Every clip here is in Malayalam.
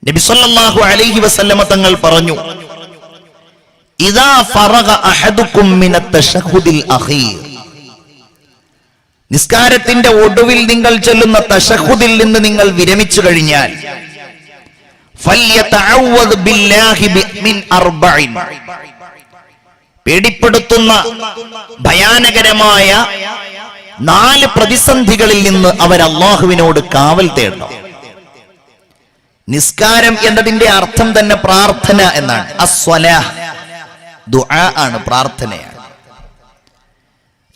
നബി സല്ലല്ലാഹു അലൈഹി വസല്ലമ തങ്ങൾ പറഞ്ഞു, ഇദാ ഫറഗ അഹദുകും മിനത് തശഹുദിൽ അഖീർ, നിസ്കാരത്തിന്റെ ഒടുവിൽ നിങ്ങൾ ചൊല്ലുന്ന തശഹുദിൽ നിന്ന് നിങ്ങൾ വിരമിച്ചു കഴിഞ്ഞാൽ, ഫല്യതഅവദ് ബില്ലാഹി മിൻ അർബഇൻ, പേടിപ്പെടുത്തുന്ന ഭയാനകരമായ 4 പ്രതിസന്ധികളിൽ നിന്ന് അവർ അല്ലാഹുവിനോട് കാവൽ തേടണം. നിസ്കാരം എന്നതിന്റെ അർത്ഥം തന്നെ പ്രാർത്ഥന എന്നാണ്. അസ്വലാഹ് ദുആ ആണ്, പ്രാർത്ഥനയാണ്.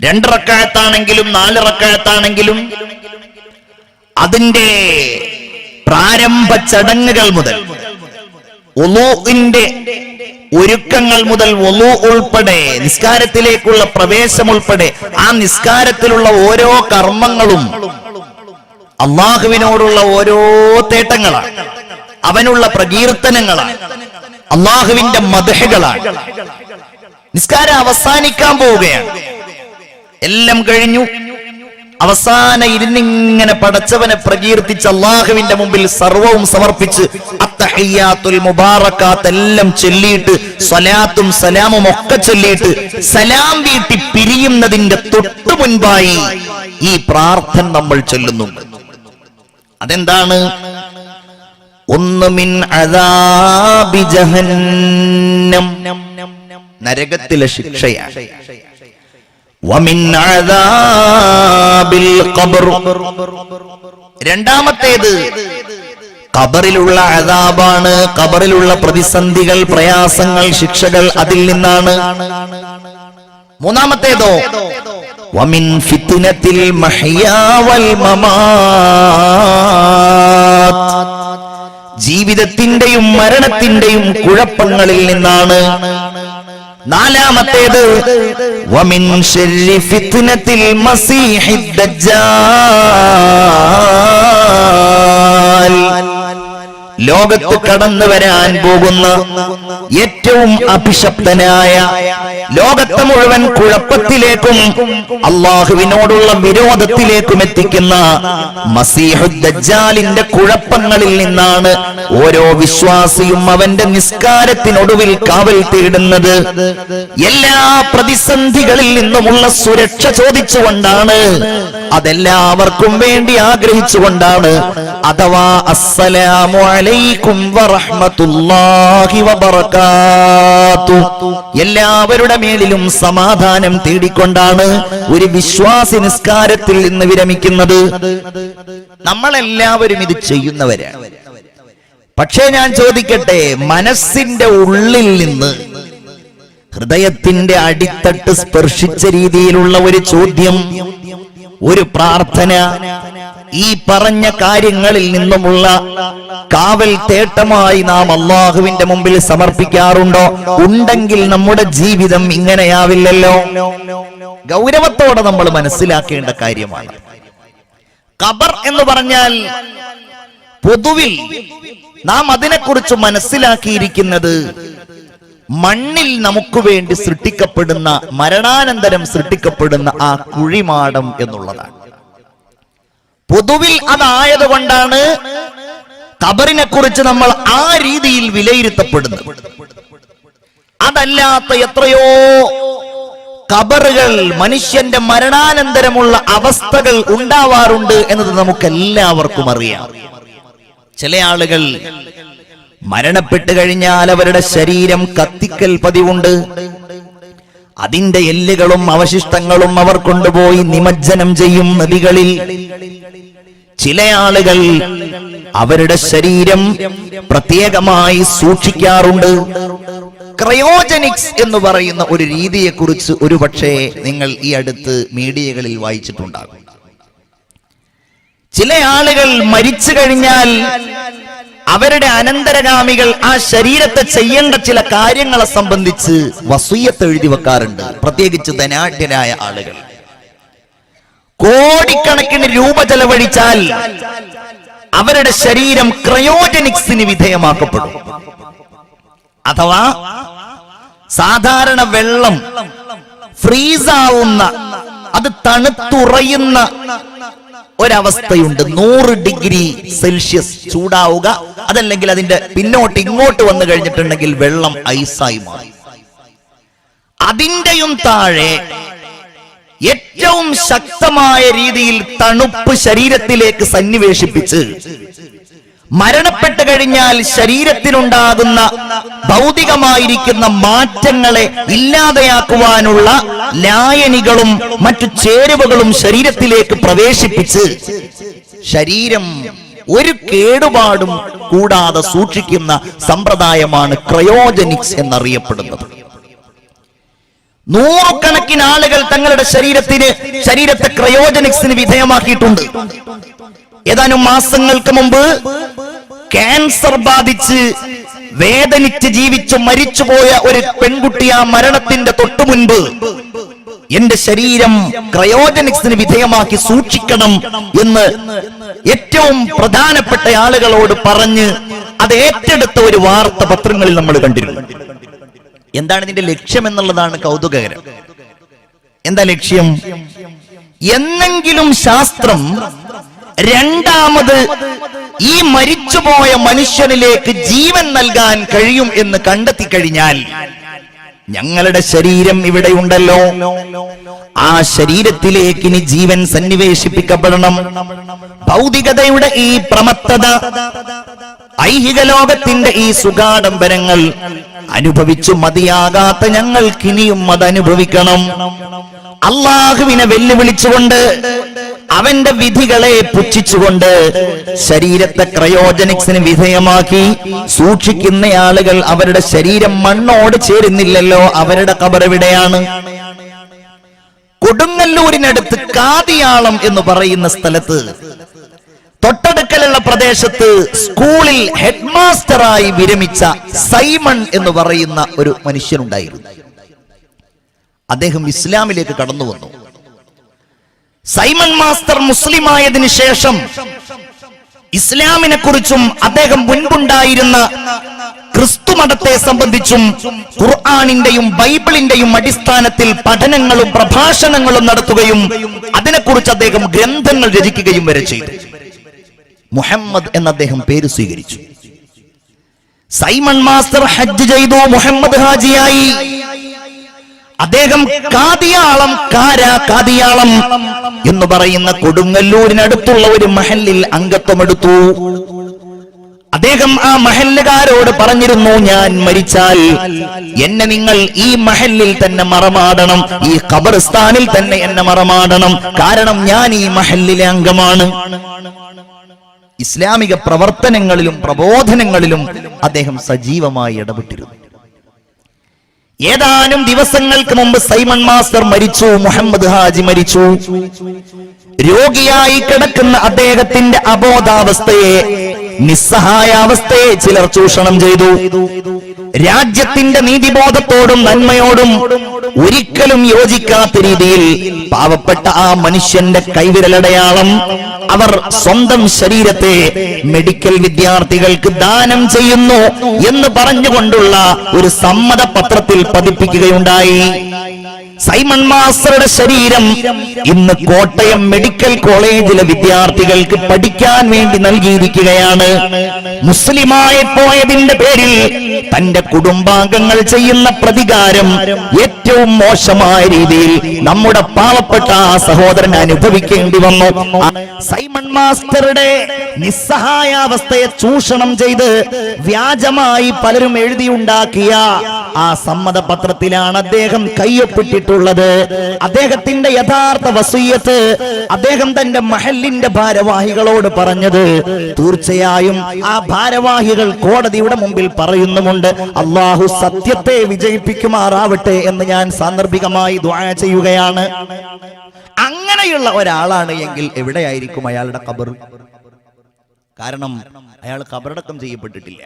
2 റക്അത്താണെങ്കിലും 4 റക്അത്താണെങ്കിലും അതിന്റെ പ്രാരംഭ ചടങ്ങുകൾ മുതൽ, വുളൂഇന്റെ ഒരുക്കങ്ങൾ മുതൽ, വുളൂ ഉൾപ്പെടെ, നിസ്കാരത്തിലേക്കുള്ള പ്രവേശം ഉൾപ്പെടെ, ആ നിസ്കാരത്തിലുള്ള ഓരോ കർമ്മങ്ങളും അള്ളാഹുവിനോടുള്ള ഓരോ തേട്ടങ്ങളാണ്, അവനുള്ള പ്രകീർത്തനങ്ങളാണ്, അള്ളാഹുവിന്റെ മദ്ഹുകളാണ്. നിസ്കാരം അവസാനിക്കാൻ പോവുകയാണ്. എല്ലാം കഴിഞ്ഞു, അവസാന ഇരുന്നിങ്ങനെ പടച്ചവനെ പ്രകീർത്തിച്ച് അള്ളാഹുവിന്റെ മുമ്പിൽ സർവവും സമർപ്പിച്ച് അത്തഹിയ്യാത്തുൽ മുബാറകാത്ത് എല്ലാം ചൊല്ലിയിട്ട്, സ്വലാത്തും സലാമും ഒക്കെ ചൊല്ലിയിട്ട് സലാം വീട്ടി പിരിയുന്നതിന്റെ തൊട്ടു മുൻപായി ഈ പ്രാർത്ഥന നമ്മൾ ചൊല്ലുന്നുണ്ട്. അതെന്താണ്? ഒന്ന് മിൻ അദാബി ജഹന്നം, നരകത്തിലെ ശിക്ഷയാണ്. വമിൻ അദാബിൽ ഖബർ, രണ്ടാമത്തേത് ഖബറിലുള്ള അദാബാണ്, ഖബറിലുള്ള പ്രതിസന്ധികൾ, പ്രയാസങ്ങൾ, ശിക്ഷകൾ അതിൽ നിന്നാണ്. മൂന്നാമത്തേതോ വമിൻ ഫിത്നത്തിൽ മഹ്യാ വൽ മമാത്, ജീവിതത്തിന്റെയും മരണത്തിന്റെയും കുഴപ്പങ്ങളിൽ നിന്നാണ്. നാലാമത്തേത് വമിൻ ശർരി ഫിത്നത്തിൽ മസീഹിദ് ദജ്ജാൽ, ലോകത്ത് കടന്നു വരാൻ പോകുന്ന ഏറ്റവും അഭിശപ്തനായ, ലോകത്തെ മുഴുവൻ കുഴപ്പത്തിലേക്കും അള്ളാഹുവിനോടുള്ള വിരോധത്തിലേക്കും എത്തിക്കുന്ന മസീഹുദ് ദജ്ജാലിന്റെ കുഴപ്പങ്ങളിൽ നിന്നാണ് ഓരോ വിശ്വാസിയും അവന്റെ നിസ്കാരത്തിനൊടുവിൽ കാവൽ തേടുന്നത്. എല്ലാ പ്രതിസന്ധികളിൽ നിന്നുമുള്ള സുരക്ഷ ചോദിച്ചുകൊണ്ടാണ്, അതെല്ലാവർക്കും വേണ്ടി ആഗ്രഹിച്ചുകൊണ്ടാണ്. അഥവാ അസ്സലാമു അലൈക്കും വറഹ്മത്തുള്ളാഹി വബറകാതുഹു, എല്ലാവരുടെ മേലിലും സമാധാനം തേടിക്കൊണ്ടാണ് ഒരു വിശ്വാസി നിസ്കാരത്തിൽ നിന്ന് വിരമിക്കുന്നത്. നമ്മളെല്ലാവരും ഇത് ചെയ്യുന്നവരാണ്. പക്ഷേ ഞാൻ ചോദിക്കട്ടെ, മനസ്സിന്റെ ഉള്ളിൽ നിന്ന്, ഹൃദയത്തിന്റെ അടിത്തട്ട് സ്പർശിച്ച രീതിയിലുള്ള ഒരു ചോദ്യം, ഒരു പ്രാർത്ഥന, ഈ പറഞ്ഞ കാര്യങ്ങളിൽ നിന്നുമുള്ള കാവൽ തേട്ടമായി നാം അള്ളാഹുവിന്റെ മുമ്പിൽ സമർപ്പിക്കാറുണ്ടോ? ഉണ്ടെങ്കിൽ നമ്മുടെ ജീവിതം ഇങ്ങനെയാവില്ലല്ലോ. ഗൗരവത്തോടെ നമ്മൾ മനസ്സിലാക്കേണ്ട കാര്യമാണ്. ഖബർ എന്ന് പറഞ്ഞാൽ പൊതുവിൽ നാം അതിനെക്കുറിച്ച് മനസ്സിലാക്കിയിരിക്കുന്നത് മണ്ണിൽ നമുക്ക് വേണ്ടി സൃഷ്ടിക്കപ്പെടുന്ന, മരണാനന്തരം സൃഷ്ടിക്കപ്പെടുന്ന ആ കുഴിമാടം എന്നുള്ളതാണ്. പൊതുവിൽ അതായതുകൊണ്ടാണ് ഖബറിനെ കുറിച്ച് നമ്മൾ ആ രീതിയിൽ വിലയിരുത്തപ്പെടുന്നത്. അതല്ലാത്ത എത്രയോ ഖബറുകൾ, മനുഷ്യന്റെ മരണാനന്തരമുള്ള അവസ്ഥകൾ ഉണ്ടാവാറുണ്ട് എന്നത് നമുക്കെല്ലാവർക്കും അറിയാം. ചില ആളുകൾ മരണപ്പെട്ടു കഴിഞ്ഞാൽ അവരുടെ ശരീരം കത്തിക്കൽ പതിവുണ്ട്. അതിന്റെ എല്ലുകളും അവശിഷ്ടങ്ങളും അവർ കൊണ്ടുപോയി നിമജ്ജനം ചെയ്യും നദികളിൽ. ചില ആളുകൾ അവരുടെ ശരീരം പ്രത്യേകമായി സൂക്ഷിക്കാറുണ്ട്. ക്രയോജനിക്സ് എന്ന് പറയുന്ന ഒരു രീതിയെക്കുറിച്ച് ഒരുപക്ഷെ നിങ്ങൾ ഈ അടുത്ത് മീഡിയകളിൽ വായിച്ചിട്ടുണ്ടാകും. ചില ആളുകൾ മരിച്ചു കഴിഞ്ഞാൽ അവരുടെ അനന്തരഗാമികൾ ആ ശരീരത്തെ ചെയ്യേണ്ട ചില കാര്യങ്ങളെ സംബന്ധിച്ച് വസിയ്യത്ത് എഴുതി വെക്കാറുണ്ട്. പ്രത്യേകിച്ച് ധനാഢ്യരായ ആളുകൾ കോടിക്കണക്കിന് രൂപ ചെലവഴിച്ചാൽ അവരുടെ ശരീരം ക്രയോജനിക്സിന് വിധേയമാക്കപ്പെടും. അഥവാ സാധാരണ വെള്ളം ഫ്രീസാവുന്ന, അത് തണുത്തുറയുന്ന ഒരവസ്ഥയുണ്ട്. 100 ഡിഗ്രി സെൽഷ്യസ് ചൂടാവുക, അതല്ലെങ്കിൽ അതിന്റെ പിന്നോട്ട് ഇങ്ങോട്ട് വന്നു കഴിഞ്ഞിട്ടുണ്ടെങ്കിൽ വെള്ളം ഐസായി മാറി. അതിന്റെയും താഴെ ഏറ്റവും ശക്തമായ രീതിയിൽ തണുപ്പ് ശരീരത്തിലേക്ക് സന്നിവേശിപ്പിച്ച് മരണപ്പെട്ടു കഴിഞ്ഞാൽ ശരീരത്തിനുണ്ടാകുന്ന ഭൗതികമായിരിക്കുന്ന മാറ്റങ്ങളെ ഇല്ലാതെയാക്കുവാനുള്ള ലായനികളും മറ്റു ചേരുവകളും ശരീരത്തിലേക്ക് പ്രവേശിപ്പിച്ച് ശരീരം ഒരു കേടുപാടും കൂടാതെ സൂക്ഷിക്കുന്ന സമ്പ്രദായമാണ് ക്രയോജനിക്സ് എന്നറിയപ്പെടുന്നത്. നൂറുകണക്കിന് ആളുകൾ തങ്ങളുടെ ശരീരത്തെ ക്രയോജനിക്സിന് വിധേയമാക്കിയിട്ടുണ്ട്. ഏതാനും മാസങ്ങൾക്ക് മുമ്പ് ക്യാൻസർ ബാധിച്ച് വേദനിച്ച് ജീവിച്ചു മരിച്ചുപോയ ഒരു പെൺകുട്ടി ആ മരണത്തിന്റെ തൊട്ടു മുൻപ് എന്റെ ശരീരം ക്രയോജനിക്സിന് വിധേയമാക്കി സൂക്ഷിക്കണം എന്ന് ഏറ്റവും പ്രധാനപ്പെട്ട ആളുകളോട് പറഞ്ഞ് അത് ഏറ്റെടുത്ത ഒരു വാർത്ത പത്രങ്ങളിൽ നമ്മൾ കണ്ടിരുന്നു. എന്താണ് ഇതിന്റെ ലക്ഷ്യം എന്നുള്ളതാണ് കൗതുകകരം. എന്താ ലക്ഷ്യം? എന്നെങ്കിലും ശാസ്ത്രം രണ്ടാമത് ഈ മരിച്ചുപോയ മനുഷ്യനിലേക്ക് ജീവൻ നൽകാൻ കഴിയും എന്ന് കണ്ടെത്തി കഴിഞ്ഞാൽ ഞങ്ങളുടെ ശരീരം ഇവിടെയുണ്ടല്ലോ, ആ ശരീരത്തിലേക്ക് ഇനി ജീവൻ സന്നിവേശിപ്പിക്കപ്പെടണം. ഭൗതികതയുടെ ഈ പ്രമത്തത, ഐഹിക ലോകത്തിന്റെ ഈ സുഖാഡംബരങ്ങൾ അനുഭവിച്ചു മതിയാകാത്ത ഞങ്ങൾക്കിനിയും അത് അനുഭവിക്കണം. അള്ളാഹുവിനെ വെല്ലുവിളിച്ചുകൊണ്ട് അവന്റെ വിധികളെ പുച്ഛിച്ചുകൊണ്ട് ശരീരത്തെ ക്രയോജനിക്സിന് വിധേയമാക്കി സൂക്ഷിക്കുന്ന ആളുകൾ അവരുടെ ശരീരം മണ്ണോട് ചേരുന്നില്ലല്ലോ, അവരുടെ ഖബർ എവിടെയാണ്? കൊടുങ്ങല്ലൂരിനടുത്ത് കാതിയാളം എന്ന് പറയുന്ന സ്ഥലത്ത് തൊട്ടടുക്കലുള്ള പ്രദേശത്ത് സ്കൂളിൽ ഹെഡ് മാസ്റ്ററായി വിരമിച്ച സൈമൺ എന്ന് പറയുന്ന ഒരു മനുഷ്യനുണ്ടായിരുന്നു. അദ്ദേഹം ഇസ്ലാമിലേക്ക് കടന്നു വന്നു. സൈമൺ മാസ്റ്റർ മുസ്ലിമായതിനു ശേഷം ഇസ്ലാമിനെ കുറിച്ചും അദ്ദേഹം മുൻപുണ്ടായിരുന്ന ക്രിസ്തു മതത്തെ സംബന്ധിച്ചും ഖുർആനിന്റെയും ബൈബിളിന്റെയും അടിസ്ഥാനത്തിൽ പഠനങ്ങളും പ്രഭാഷണങ്ങളും നടത്തുകയും അതിനെക്കുറിച്ച് അദ്ദേഹം ഗ്രന്ഥങ്ങൾ രചിക്കുകയും വരെ ചെയ്തു. മുഹമ്മദ് എന്ന അദ്ദേഹം പേര് സ്വീകരിച്ചു. സൈമൺ മാസ്റ്റർ ഹജ്ജ് ചെയ്തു, മുഹമ്മദ് ഹാജിയായി. അദ്ദേഹം കാതിയാളം എന്ന് പറയുന്ന കൊടുങ്ങല്ലൂരിനടുത്തുള്ള ഒരു മഹല്ലിൽ അംഗത്വമെടുത്തു. അദ്ദേഹം ആ മഹല്ലുകാരോട് പറഞ്ഞിരുന്നു, ഞാൻ മരിച്ചാൽ എന്നെ നിങ്ങൾ ഈ മഹല്ലിൽ തന്നെ മറമാടണം, ഈ ഖബർസ്ഥാനിൽ തന്നെ എന്നെ മറമാടണം, കാരണം ഞാൻ ഈ മഹല്ലിലെ അംഗമാണ്. ഇസ്ലാമിക പ്രവർത്തനങ്ങളിലും പ്രബോധനങ്ങളിലും അദ്ദേഹം സജീവമായി ഇടപെട്ടിരുന്നു. ഏതാനും ദിവസങ്ങൾക്ക് മുമ്പ് സൈമൺ മാസ്റ്റർ മരിച്ചു, മുഹമ്മദ് ഹാജി മരിച്ചു. രോഗിയായി കിടക്കുന്ന അദ്ദേഹത്തിന്റെ അബോധാവസ്ഥയെ, നിസ്സഹായാവസ്ഥയെ ചിലർ ചൂഷണം ചെയ്തു. രാജ്യത്തിന്റെ നീതിബോധത്തോടും നന്മയോടും ഒരിക്കലും യോജിക്കാത്ത രീതിയിൽ പാവപ്പെട്ട ആ മനുഷ്യന്റെ കൈവിരലടയാളം അവർ സ്വന്തം ശരീരത്തെ മെഡിക്കൽ വിദ്യാർത്ഥികൾക്ക് ദാനം ചെയ്യുന്നു എന്ന് പറഞ്ഞുകൊണ്ടുള്ള ഒരു സമ്മതപത്രത്തിൽ പതിപ്പിക്കുകയുണ്ടായി. സൈമൺ മാസ്റ്ററുടെ ശരീരം ഇന്ന് കോട്ടയം മെഡിക്കൽ കോളേജിലെ വിദ്യാർത്ഥികൾക്ക് പഠിക്കാൻ വേണ്ടി നൽകിയിരിക്കുകയാണ്. മുസ്ലിമായി പോയതിന്റെ പേരിൽ തന്റെ കുടുംബാംഗങ്ങൾ ചെയ്യുന്ന പ്രതികാരം ഏറ്റവും മോശമായ രീതിയിൽ നമ്മുടെ പാവപ്പെട്ട ആ സഹോദരൻ അനുഭവിക്കേണ്ടി വന്നു. സൈമൺ മാസ്റ്ററുടെ നിസ്സഹായാവസ്ഥയെ ചൂഷണം ചെയ്ത് വ്യാജമായി പലരും എഴുതിയുണ്ടാക്കിയ ആ സമ്മതപത്രത്തിലാണ് അദ്ദേഹം കയ്യൊപ്പിട്ടിട്ടുള്ളത്. അദ്ദേഹത്തിന്റെ യഥാർത്ഥ വസിയ്യത്ത് അദ്ദേഹം തന്റെ മഹല്ലിന്റെ ഭാരവാഹികളോട് പറഞ്ഞത് തീർച്ചയായും ആ ഭാരവാഹികൾ കോടതിയുടെ മുമ്പിൽ പറയുന്നുമുണ്ട്. അള്ളാഹു സത്യത്തെ വിജയിപ്പിക്കുമാറാവട്ടെ എന്ന് ഞാൻ സാന്ദർഭികമായി ദുആ ചെയ്യുകയാണ്. അങ്ങനെയുള്ള ഒരാളാണ് എങ്കിൽ എവിടെയായിരിക്കും അയാളുടെ ഖബർ? കാരണം അയാൾ ഖബറടക്കം ചെയ്യപ്പെട്ടിട്ടില്ല.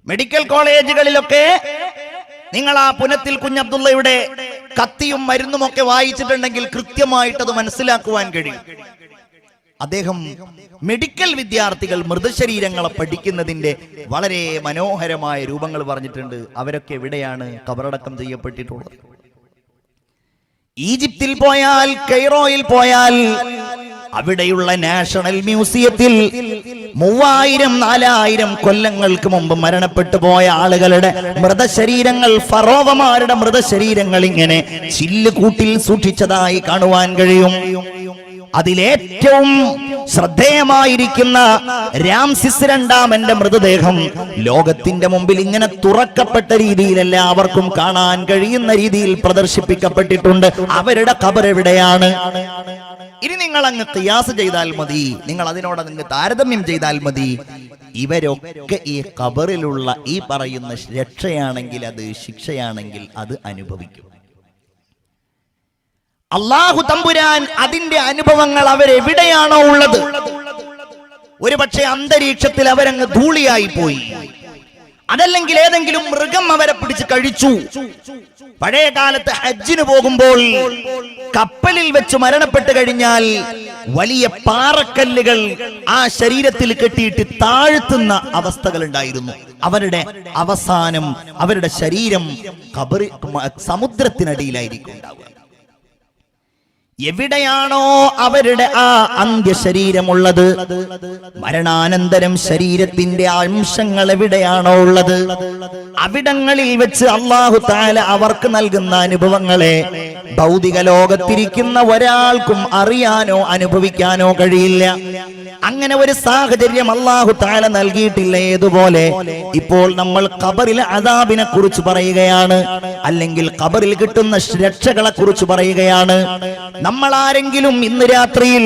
മെഡിക്കൽ കോളേജുകളിലൊക്കെ നിങ്ങൾ ആ പുനത്തിൽ കുഞ്ഞബ്ദുള്ളയുടെ കത്തിയും മരുന്നും ഒക്കെ വായിച്ചിട്ടുണ്ടെങ്കിൽ കൃത്യമായിട്ട് അത് മനസ്സിലാക്കുവാൻ കഴിയും. അദ്ദേഹം മെഡിക്കൽ വിദ്യാർത്ഥികൾ മൃതശരീരങ്ങളെ പഠിക്കുന്നതിന്റെ വളരെ മനോഹരമായ രൂപങ്ങൾ പറഞ്ഞിട്ടുണ്ട്. അവരൊക്കെ എവിടെയാണ് ഖബറടക്കം ചെയ്യപ്പെട്ടിട്ടുള്ളത്? ഈജിപ്തിൽ പോയാൽ, കൈറോയിൽ പോയാൽ അവിടെയുള്ള നാഷണൽ മ്യൂസിയത്തിൽ 3000-4000 കൊല്ലങ്ങൾക്ക് മുമ്പ് മരണപ്പെട്ടു പോയ ആളുകളുടെ മൃതശരീരങ്ങൾ, ഫറോവമാരുടെ മൃതശരീരങ്ങൾ ഇങ്ങനെ ചില്ലുകൂട്ടിൽ സൂക്ഷിച്ചതായി കാണുവാൻ കഴിയും. അതിലേറ്റവും ശ്രദ്ധേയമായിരിക്കുന്ന രാംസിസ് രണ്ടാമന്റെ മൃതദേഹം ലോകത്തിന്റെ മുമ്പിൽ ഇങ്ങനെ തുറക്കപ്പെട്ട രീതിയിൽ എല്ലാവർക്കും കാണാൻ കഴിയുന്ന രീതിയിൽ പ്രദർശിപ്പിക്കപ്പെട്ടിട്ടുണ്ട്. അവരുടെ ഖബർ എവിടെയാണ്? ഇനി നിങ്ങൾ അങ്ങ് ഖിയാസ് ചെയ്താൽ മതി, നിങ്ങൾ അതിനോട് അങ്ങ് താരതമ്യം ചെയ്താൽ മതി. ഇവരൊക്കെ ഈ ഖബറിലുള്ള ഈ പറയുന്ന രക്ഷയാണെങ്കിൽ, അത് ശിക്ഷയാണെങ്കിൽ അത് അനുഭവിക്കും. അല്ലാഹു തമ്പുരാൻ അതിന്റെ അനുഭവങ്ങൾ അവരെവിടെയാണോ ഉള്ളത്, ഒരു പക്ഷേ അന്തരീക്ഷത്തിൽ അവരങ്ങ് ധൂളിയായി പോയി, അതല്ലെങ്കിൽ ഏതെങ്കിലും മൃഗം അവരെ പിടിച്ച് കഴിച്ചു. പഴയ കാലത്ത് ഹജ്ജിന് പോകുമ്പോൾ കപ്പലിൽ വെച്ച് മരണപ്പെട്ട് കഴിഞ്ഞാൽ വലിയ പാറക്കല്ലുകൾ ആ ശരീരത്തിൽ കെട്ടിയിട്ട് താഴ്ത്തുന്ന അവസ്ഥകൾ ഉണ്ടായിരുന്നു. അവരുടെ അവസാനം, അവരുടെ ശരീരം സമുദ്രത്തിനടിയിലായിരിക്കും ഉണ്ടാവുക. എവിടെയാണോ അവരുടെ ആ അന്ത്യശരീരമുള്ളത്, മരണാനന്തരം ശരീരത്തിന്റെ അംശങ്ങൾ എവിടെയാണോ ഉള്ളത്, അവിടങ്ങളിൽ വെച്ച് അല്ലാഹു തആല അവർക്ക് നൽകുന്ന അനുഭവങ്ങളെ ഭൗതിക ലോകത്തിരിക്കുന്ന ഒരാൾക്കും അറിയാനോ അനുഭവിക്കാനോ കഴിയില്ല. അങ്ങനെ ഒരു സാഹചര്യം അല്ലാഹു തആല നൽകിയിട്ടില്ല. ഏതുപോലെ ഇപ്പോൾ നമ്മൾ ഖബറിലെ അദാബിനെ കുറിച്ച് പറയുകയാണ്, അല്ലെങ്കിൽ ഖബറിൽ കിട്ടുന്ന രക്ഷകളെ കുറിച്ച് പറയുകയാണ്. നമ്മൾ ആരെങ്കിലും ഇന്ന് രാത്രിയിൽ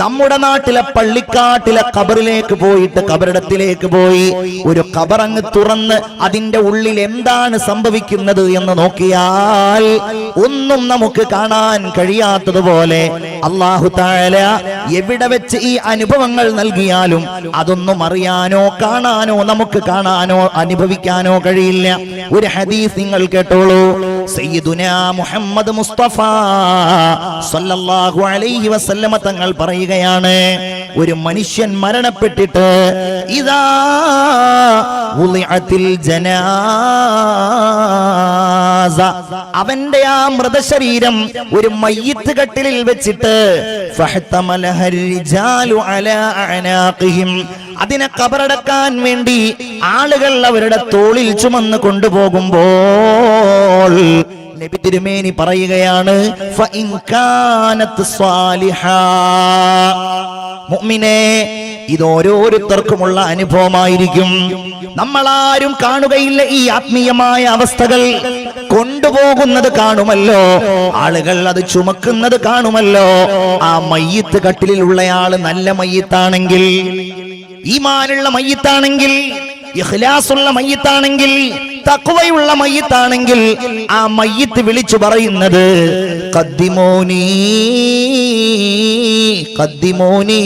നമ്മുടെ നാട്ടിലെ പള്ളിക്കാട്ടിലെ ഖബറിലേക്ക് പോയിട്ട്, ഖബറിടത്തിലേക്ക് പോയി ഒരു ഖബറങ്ങ് തുറന്ന് അതിന്റെ ഉള്ളിൽ എന്താണ് സംഭവിക്കുന്നത് എന്ന് നോക്കിയാൽ ഒന്നും നമുക്ക് കാണാൻ കഴിയാത്തതുപോലെ അല്ലാഹു തആല എവിടെ വെച്ച് ഈ അനുഭവങ്ങൾ നൽകിയാലും അതൊന്നും അറിയാനോ കാണാനോ നമുക്ക് കാണാനോ അനുഭവിക്കാനോ കഴിയില്ല. ഒരു ഹദീസ് നിങ്ങൾ കേട്ടോളൂ. സയ്യിദുനാ മുഹമ്മദ് മുസ്തഫ സല്ലല്ലാഹു അലൈഹി വസല്ലമ തങ്ങൾ പറയുകയാണ്, ഒരു മനുഷ്യൻ മരണപ്പെട്ടിട്ട് ഇദാ വുളിഅത്തിൽ ജനാസ, അവന്റെ ആ മൃതശരീരം ഒരു മയ്യിത്ത് കട്ടിലിൽ വെച്ചിട്ട് ഫഹ്തമലഹർ റിജാലു അലാ അനാഖിഹിം, അതിനെ ഖബറടക്കാൻ വേണ്ടി ആളുകൾ അവരുടെ തോളിൽ ചുമന്ന് കൊണ്ടുപോകുമ്പോൾ നബി തിരുമേനി പറയുകയാണ്, ഫഇൻ കാനത് സ്വാലിഹാ, മുഅ്മിനേ, ഇത് ഓരോരുത്തർക്കുമുള്ള അനുഭവമായിരിക്കും. നമ്മളാരും കാണുകയില്ല ഈ ആത്മീയമായ അവസ്ഥകൾ. കൊണ്ടുപോകുന്നത് കാണുമല്ലോ, ആളുകൾ അത് ചുമക്കുന്നത് കാണുമല്ലോ. ആ മയ്യിത്ത് കട്ടിലിലുള്ളയാള് നല്ല മയ്യിത്താണെങ്കിൽ, ഈമാനുള്ള മയ്യിത്താണെങ്കിൽ, ഇഖ്ലാസുള്ള മയ്യിത്താണെങ്കിൽ, തഖ്വയുള്ള മയ്യിത്താണെങ്കിൽ ആ മയ്യിത്ത് വിളിച്ചു പറയുന്നത് ഖദ്ദിമൂനി ഖദ്ദിമൂനി,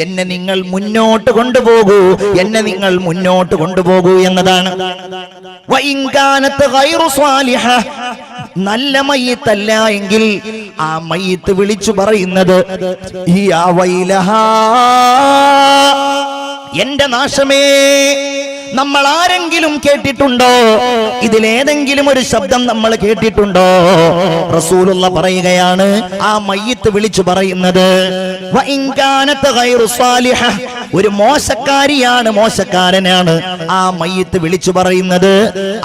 എന്നെ നിങ്ങൾ മുന്നോട്ട് കൊണ്ടുപോകൂ, എന്നെ നിങ്ങൾ മുന്നോട്ട് കൊണ്ടുപോകൂ എന്നതാണ്. വഇൻ കാനത് ഗൈറു സ്വാലിഹ, നല്ല മയ്യിത്തല്ല എങ്കിൽ ആ മയ്യിത്ത് വിളിച്ചു പറയുന്നത് യാ വൈലഹാ, എന്റെ നാശമേ. നമ്മൾ ആരെങ്കിലും കേട്ടിട്ടുണ്ടോ? ഇതിലേതെങ്കിലും ഒരു ശബ്ദം നമ്മൾ കേട്ടിട്ടുണ്ടോ? റസൂലുള്ള പറയുകയാണ്, ആ മയ്യിത്ത് വിളിച്ചു പറയുന്നത് വഇൻ കാനത് ഗൈറു സ്വാലിഹ, ഒരു മോശക്കാരിയാണ്, മോശക്കാരനാണ്. ആ മയ്യിത്ത് വിളിച്ചു പറയുന്നത്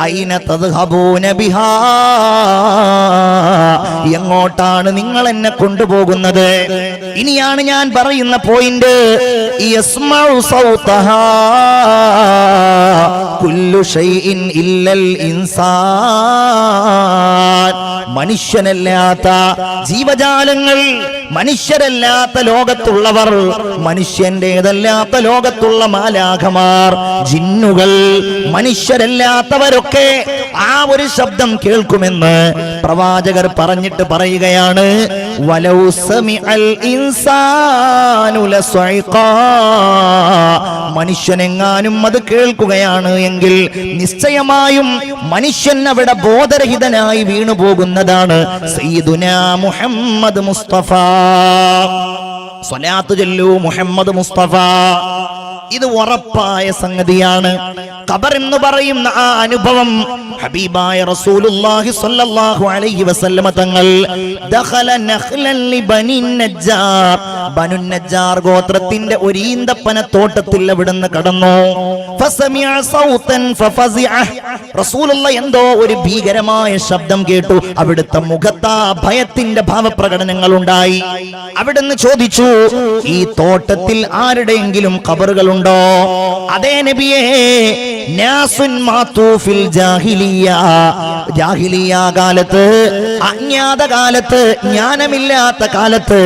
ഐന തദ്ഹബൂന ബിഹാ, എങ്ങോട്ടാണ് നിങ്ങൾ എന്നെ കൊണ്ടുപോകുന്നത്? ഇനിയാണ് ഞാൻ പറയുന്ന പോയിന്റ്. യസ്മഉ സൗതഹാ കുല്ലു ഷൈഇൻ ഇല്ലൽ ഇൻസാൻ, മനുഷ്യനല്ലാത്ത ജീവജാലങ്ങൾ, മനുഷ്യരല്ലാത്ത ലോകത്തുള്ളവർ, മനുഷ്യന്റേതല്ലാത്ത ലോകത്തുള്ള മാലാഖമാർ, ജിന്നുകൾ, മനുഷ്യരല്ലാത്തവരൊക്കെ ആ ഒരു ശബ്ദം കേൾക്കുമെന്ന് പ്രവാചകർ പറഞ്ഞിട്ട് പറയുകയാണ്, വലൗ സമിഅൽ ഇൻസാനു ലസ്വഇഖാ, മനുഷ്യനെങ്ങാനും അത് കേൾക്കുകയാണ് എങ്കിൽ നിശ്ചയമായും മനുഷ്യൻ അവിടെ ബോധരഹിതനായി വീണു പോകുന്നതാണ്. സയ്യിദുനാ മുഹമ്മദ് മുസ്തഫ, സ്വലാത്ത് ചൊല്ലൂ മുഹമ്മദ് മുസ്തഫ. ഇത് ഉറപ്പായ സംഗതിയാണ്. ഖബർ എന്ന് പറയുന്ന ആ അനുഭവം ഹബീബായ റസൂലുള്ളാഹി സ്വല്ലല്ലാഹു അലൈഹി വസല്ലമ തങ്ങൾ ദഖല നഖ്ലൻ ലി നജ്ജാർ, ബനു നജ്ജാർ ഗോത്രത്തിന്റെ ഒരു ഈന്തപ്പന തോട്ടത്തിൽ അവിടുന്ന് കടന്നു. ഫസമിഅ സൗതൻ ഫഫസിഅ, റസൂലുള്ളാഹി എന്തോ ഒരു ഭീകരമായ ശബ്ദം കേട്ടു. അവിടുത്തെ മുഖത്ത് ഭയത്തിന്റെ ഭാവപ്രകടനങ്ങൾ ഉണ്ടായി. അവിടുന്ന് ചോദിച്ചു, ഈ തോട്ടത്തിൽ ആരുടെയെങ്കിലും ഖബറുകളുണ്ടോ? അതേ നബിയേ, നാസുൻ മാതു ഫിൽ ജാഹിലിയ, ജാഹിലിയ കാലത്ത്, അജ്ഞാത കാലത്ത്, ജ്ഞാനമില്ലാത്ത കാലത്ത്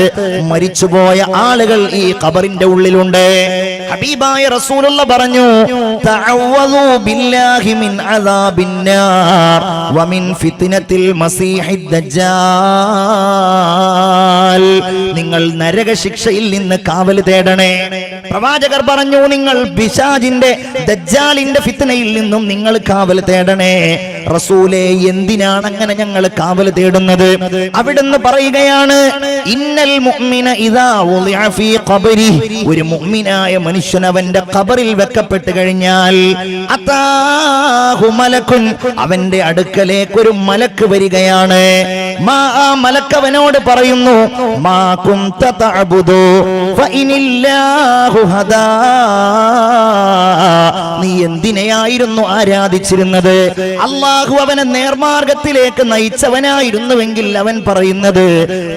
മരിച്ചുപോയ ആളുകൾ ഈ ഖബറിന്റെ ഉള്ളിലുണ്ട്. ഹബീബായ റസൂലുള്ളാഹി പറഞ്ഞു, തഅവ്വദു ബില്ലാഹി മിൻ അദാബിന്നാർ വമിൻ ഫിത്നത്തിൽ മസീഹിദ് ദജ്ജാൽ, നിങ്ങൾ നരകശിക്ഷയിൽ നിന്ന് കാവൽ തേടണേ. പ്രവാചകർ പറഞ്ഞു, നിങ്ങൾ പിശാചിന്റെ ദജ്ജാലിന്റെ ഫിത്നയിൽ നിന്നും നിങ്ങൾ കാവൽ തേടണേ. റസൂലേ, എന്തിനാണ് അങ്ങനെ ഞങ്ങൾ കാവൽ തേടുന്നത്? അവിടുന്ന് പറയുകയാണ്, ഇന്നൽ മുഅ്മിന ഇദാ വുളിഅ ഫീ ഖബരി, ഒരു മുഅ്മിനായ മനുഷ്യൻ അവന്റെ ഖബറിൽ വെക്കപ്പെട്ട് കഴിഞ്ഞാൽ അതാഹു മലക്കുൻ, അവന്റെ അടുക്കലേക്ക് ഒരു മലക്ക് വരികയാണ്. ആ മലക്ക് അവനോട് പറയുന്നു, മാ കുന്ത തഅബുദു ഫഇനില്ലാഹു ഹദാ, നീ എന്തിനെയായിരുന്നു ആരാധിച്ചിരുന്നത്? അല്ലാഹു അവനെ നേർമാർഗത്തിലേക്ക് നയിച്ചവനായിരുന്നുവെങ്കിൽ അവൻ പറയുന്നത്,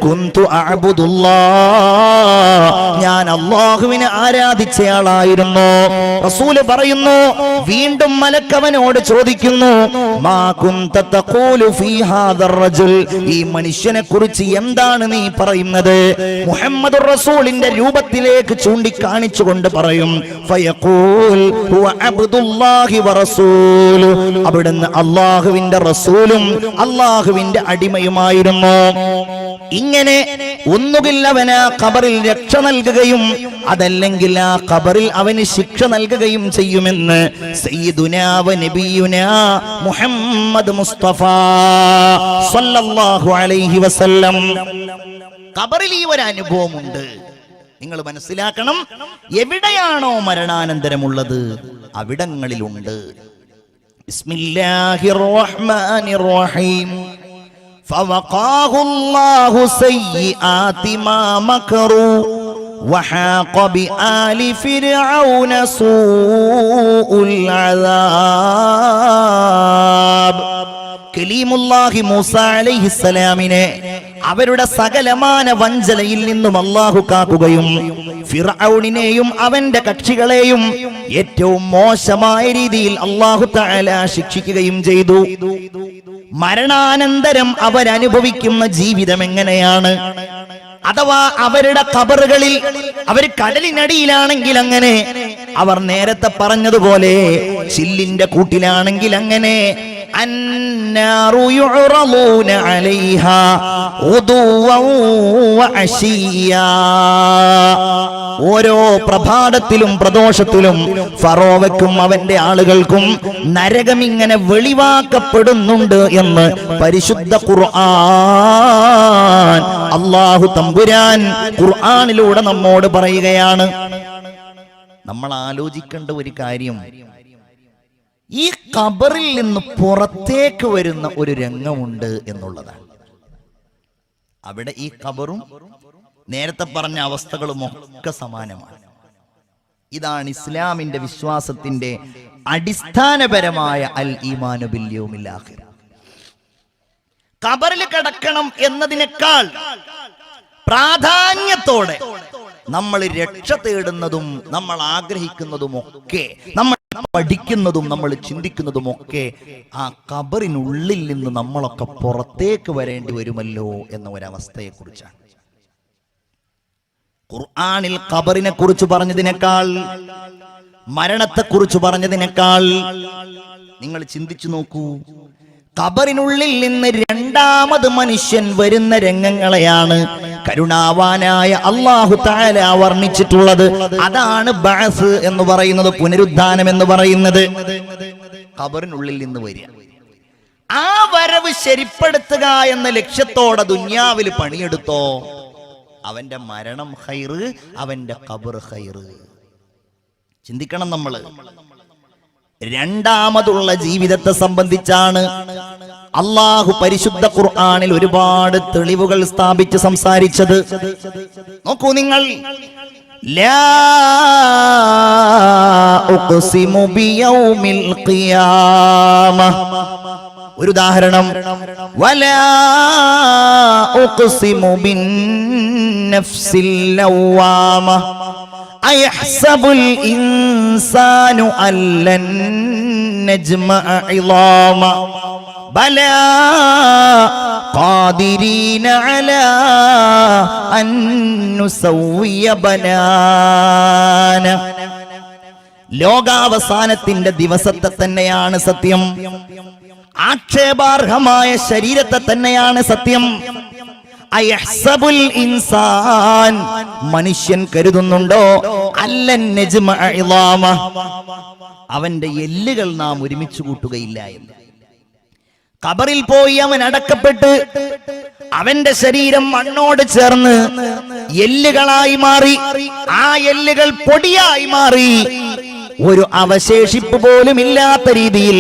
കുന്തു അഅബുദുല്ലാഹ്, ഞാൻ അല്ലാഹുവിനെ ആരാധിച്ചയാളായിരുന്നു. റസൂല് പറയുന്നു, വീണ്ടും മലക്ക് അവനോട് ചോദിക്കുന്നു, മാ കുന്ത തഖൂലു ഫീ ഹാദർ റജുൽ, ഈ മനുഷ്യനെ കുറിച്ച് എന്താണ് നീ പറയുന്നത്? മുഹമ്മദുർ റസൂലിന്റെ രൂപത്തിലേക്ക് ചൂണ്ടിക്കാണിച്ചുകൊണ്ട് പറയും, ഫയഖൂൽ ഹുവ അബ്ദുല്ലാഹി വറസൂലു, അവിടുന്ന് അല്ലാഹുവിന്റെ റസൂലും അല്ലാഹുവിന്റെ അടിമയുമായിരുന്നു. ഇങ്ങനെ ഒന്നുകിൽ അവന് ആ ഖബറിൽ രക്ഷ നൽകുകയും അതല്ലെങ്കിൽ ആ ഖബറിൽ അവന് ശിക്ഷ നൽകുകയും ചെയ്യുമെന്ന് സയ്യിദുനാ വ നബിയുനാ മുഹമ്മദ് മുസ്തഫ സ്വല്ലല്ലാഹു അലൈഹി വസല്ലം. ഖബറിൽ ഈ ഒരു അനുഭവമുണ്ട്. നിങ്ങൾ മനസ്സിലാക്കണം, എവിടെയാണോ മരണാനന്തരമുള്ളത് അവിടങ്ങളിലുണ്ട്. ബിസ്മില്ലാഹിർ റഹ്മാനിർ റഹീം. ഫവഖാഹു അല്ലാഹു സയ്യിആതി മാ മകറൂ വഹാഖ ബിആലി ഫിർഔന സൂഉൽ അദാബ്. കലീമുല്ലാഹി മൂസ അലൈഹിസ്സലാമിനെ അവരുടെ സകലമാന വഞ്ചനയിൽ നിന്നും അല്ലാഹു കാക്കുകയും ഫിർഔനിനെയും അവന്റെ കക്ഷികളെയും ഏറ്റവും മോശമായ രീതിയിൽ അല്ലാഹു തആല ശിക്ഷിക്കുകയും ചെയ്തു. മരണാനന്തരം അവരനുഭവിക്കുന്ന ജീവിതം എങ്ങനെയാണ്? അഥവാ അവരുടെ ഖബറുകളിൽ, അവർ കടലിനടിയിലാണെങ്കിൽ അങ്ങനെ, അവർ നേരത്തെ പറഞ്ഞതുപോലെ ചില്ലിന്റെ കൂട്ടിലാണെങ്കിൽ അങ്ങനെ, അന്നാറു യുറളൂന അലൈഹാ ഉദുവൻ വഅശിയ്യാ, ഓരോ പ്രഭാതത്തിലും പ്രദോഷത്തിലും ഫറോവയ്ക്കും അവന്റെ ആളുകൾക്കും നരകം ഇങ്ങനെ വെളിവാക്കപ്പെടുന്നുണ്ട് എന്ന് പരിശുദ്ധ ഖുർആൻ, അല്ലാഹു തമ്പുരാൻ ഖുർആനിലൂടെ നമ്മോട് പറയുകയാണ്. നമ്മൾ ആലോചിക്കേണ്ട ഒരു കാര്യം, ഈ ഖബറിൽ നിന്ന് പുറത്തേക്ക് വരുന്ന ഒരു രംഗമുണ്ട് എന്നുള്ളതാണ്. അവിടെ ഈ ഖബറും നേരത്തെ പറഞ്ഞ അവസ്ഥകളും ഒക്കെ സമാനമാണ്. ഇതാണ് ഇസ്ലാമിന്റെ വിശ്വാസത്തിന്റെ അടിസ്ഥാനപരമായ അൽ ഈമാനു ബിൽ യൗമിൽ ആഖിർ. ഖബറിൽ കിടക്കണം എന്നതിനേക്കാൾ പ്രാധാന്യത്തോടെ നമ്മൾ രക്ഷ തേടുന്നതും നമ്മൾ ആഗ്രഹിക്കുന്നതും ഒക്കെ, നമ്മൾ പഠിക്കുന്നതും നമ്മൾ ചിന്തിക്കുന്നതും ഒക്കെ ആ ഖബറിനുള്ളിൽ നിന്ന് നമ്മളൊക്കെ പുറത്തേക്ക് വരേണ്ടി വരുമല്ലോ എന്ന ഒരവസ്ഥയെ കുറിച്ചാണ്. ഖുർആനിൽ ഖബറിനെ കുറിച്ച് പറഞ്ഞതിനേക്കാൾ, മരണത്തെക്കുറിച്ച് പറഞ്ഞതിനേക്കാൾ നിങ്ങൾ ചിന്തിച്ചു നോക്കൂ. ഖബറിനുള്ളിൽ നിന്ന് രണ്ടാമത് മനുഷ്യൻ വരുന്ന രംഗങ്ങളെയാണ് കരുണാവാനായ അല്ലാഹു തആല വർണ്ണിച്ചിട്ടുള്ളത്. അതാണ് ബഅസ് എന്ന് പറയുന്നത്, പുനരുദ്ധാനം എന്ന് പറയുന്നത്. ഖബറിനുള്ളിൽ നിന്ന് വരിക, ആ വരവ് ശരിപ്പെടുത്തുക എന്ന ലക്ഷ്യത്തോടെ ദുനിയാവിൽ പണിയെടുത്തോ, അവന്റെ മരണം ഖൈറ്, അവന്റെ ഖബർ ഖൈറ്. ചിന്തിക്കണം നമ്മള്. രണ്ടാമതുള്ള ജീവിതത്തെ സംബന്ധിച്ചാണ് അള്ളാഹു പരിശുദ്ധ ഖുർആനിൽ ഒരുപാട് തെളിവുകൾ സ്ഥാപിച്ച് സംസാരിച്ചത്. നോക്കൂ നിങ്ങൾ, ലാ ഉഖ്സിമു ബിയൗമിൽ ഖിയാമ. ഒരു ഉദാഹരണം, വലാ ഉഖ്സിമു ബിന്നഫ്സിൽ ലവ്വാമ. അയഹ്സബുൽ ഇൻസാനു അല്ലൻ നജ്മഅ ഇളാമ. ബലാ ഖാദിരീന അലാ അൻ നുസവ്വിയ ബനാന. ലോകാവസാനത്തിന്റെ ദിവസത്തെ തന്നെയാണ് സത്യം. ആക്ഷേപാർഹമായ ശരീരത്തെ തന്നെയാണ് സത്യം. അയഹ്സബുൽ ഇൻസാൻ, മനുഷ്യൻ കരുതുന്നുണ്ടോ, അല്ലൻ നജ്മഅ ഇളാമ, അവന്റെ എല്ലുകൾ നാം ഒരുമിച്ച് കൂട്ടുകയില്ല എന്ന്. ഖബറിൽ പോയി അവൻ അടക്കപ്പെട്ട് അവന്റെ ശരീരം മണ്ണോട് ചേർന്ന് എല്ലുകളായി മാറി, ആ എല്ലുകൾ പൊടിയായി മാറി, ഒരു അവശേഷിപ്പ് പോലും ഇല്ലാത്ത രീതിയിൽ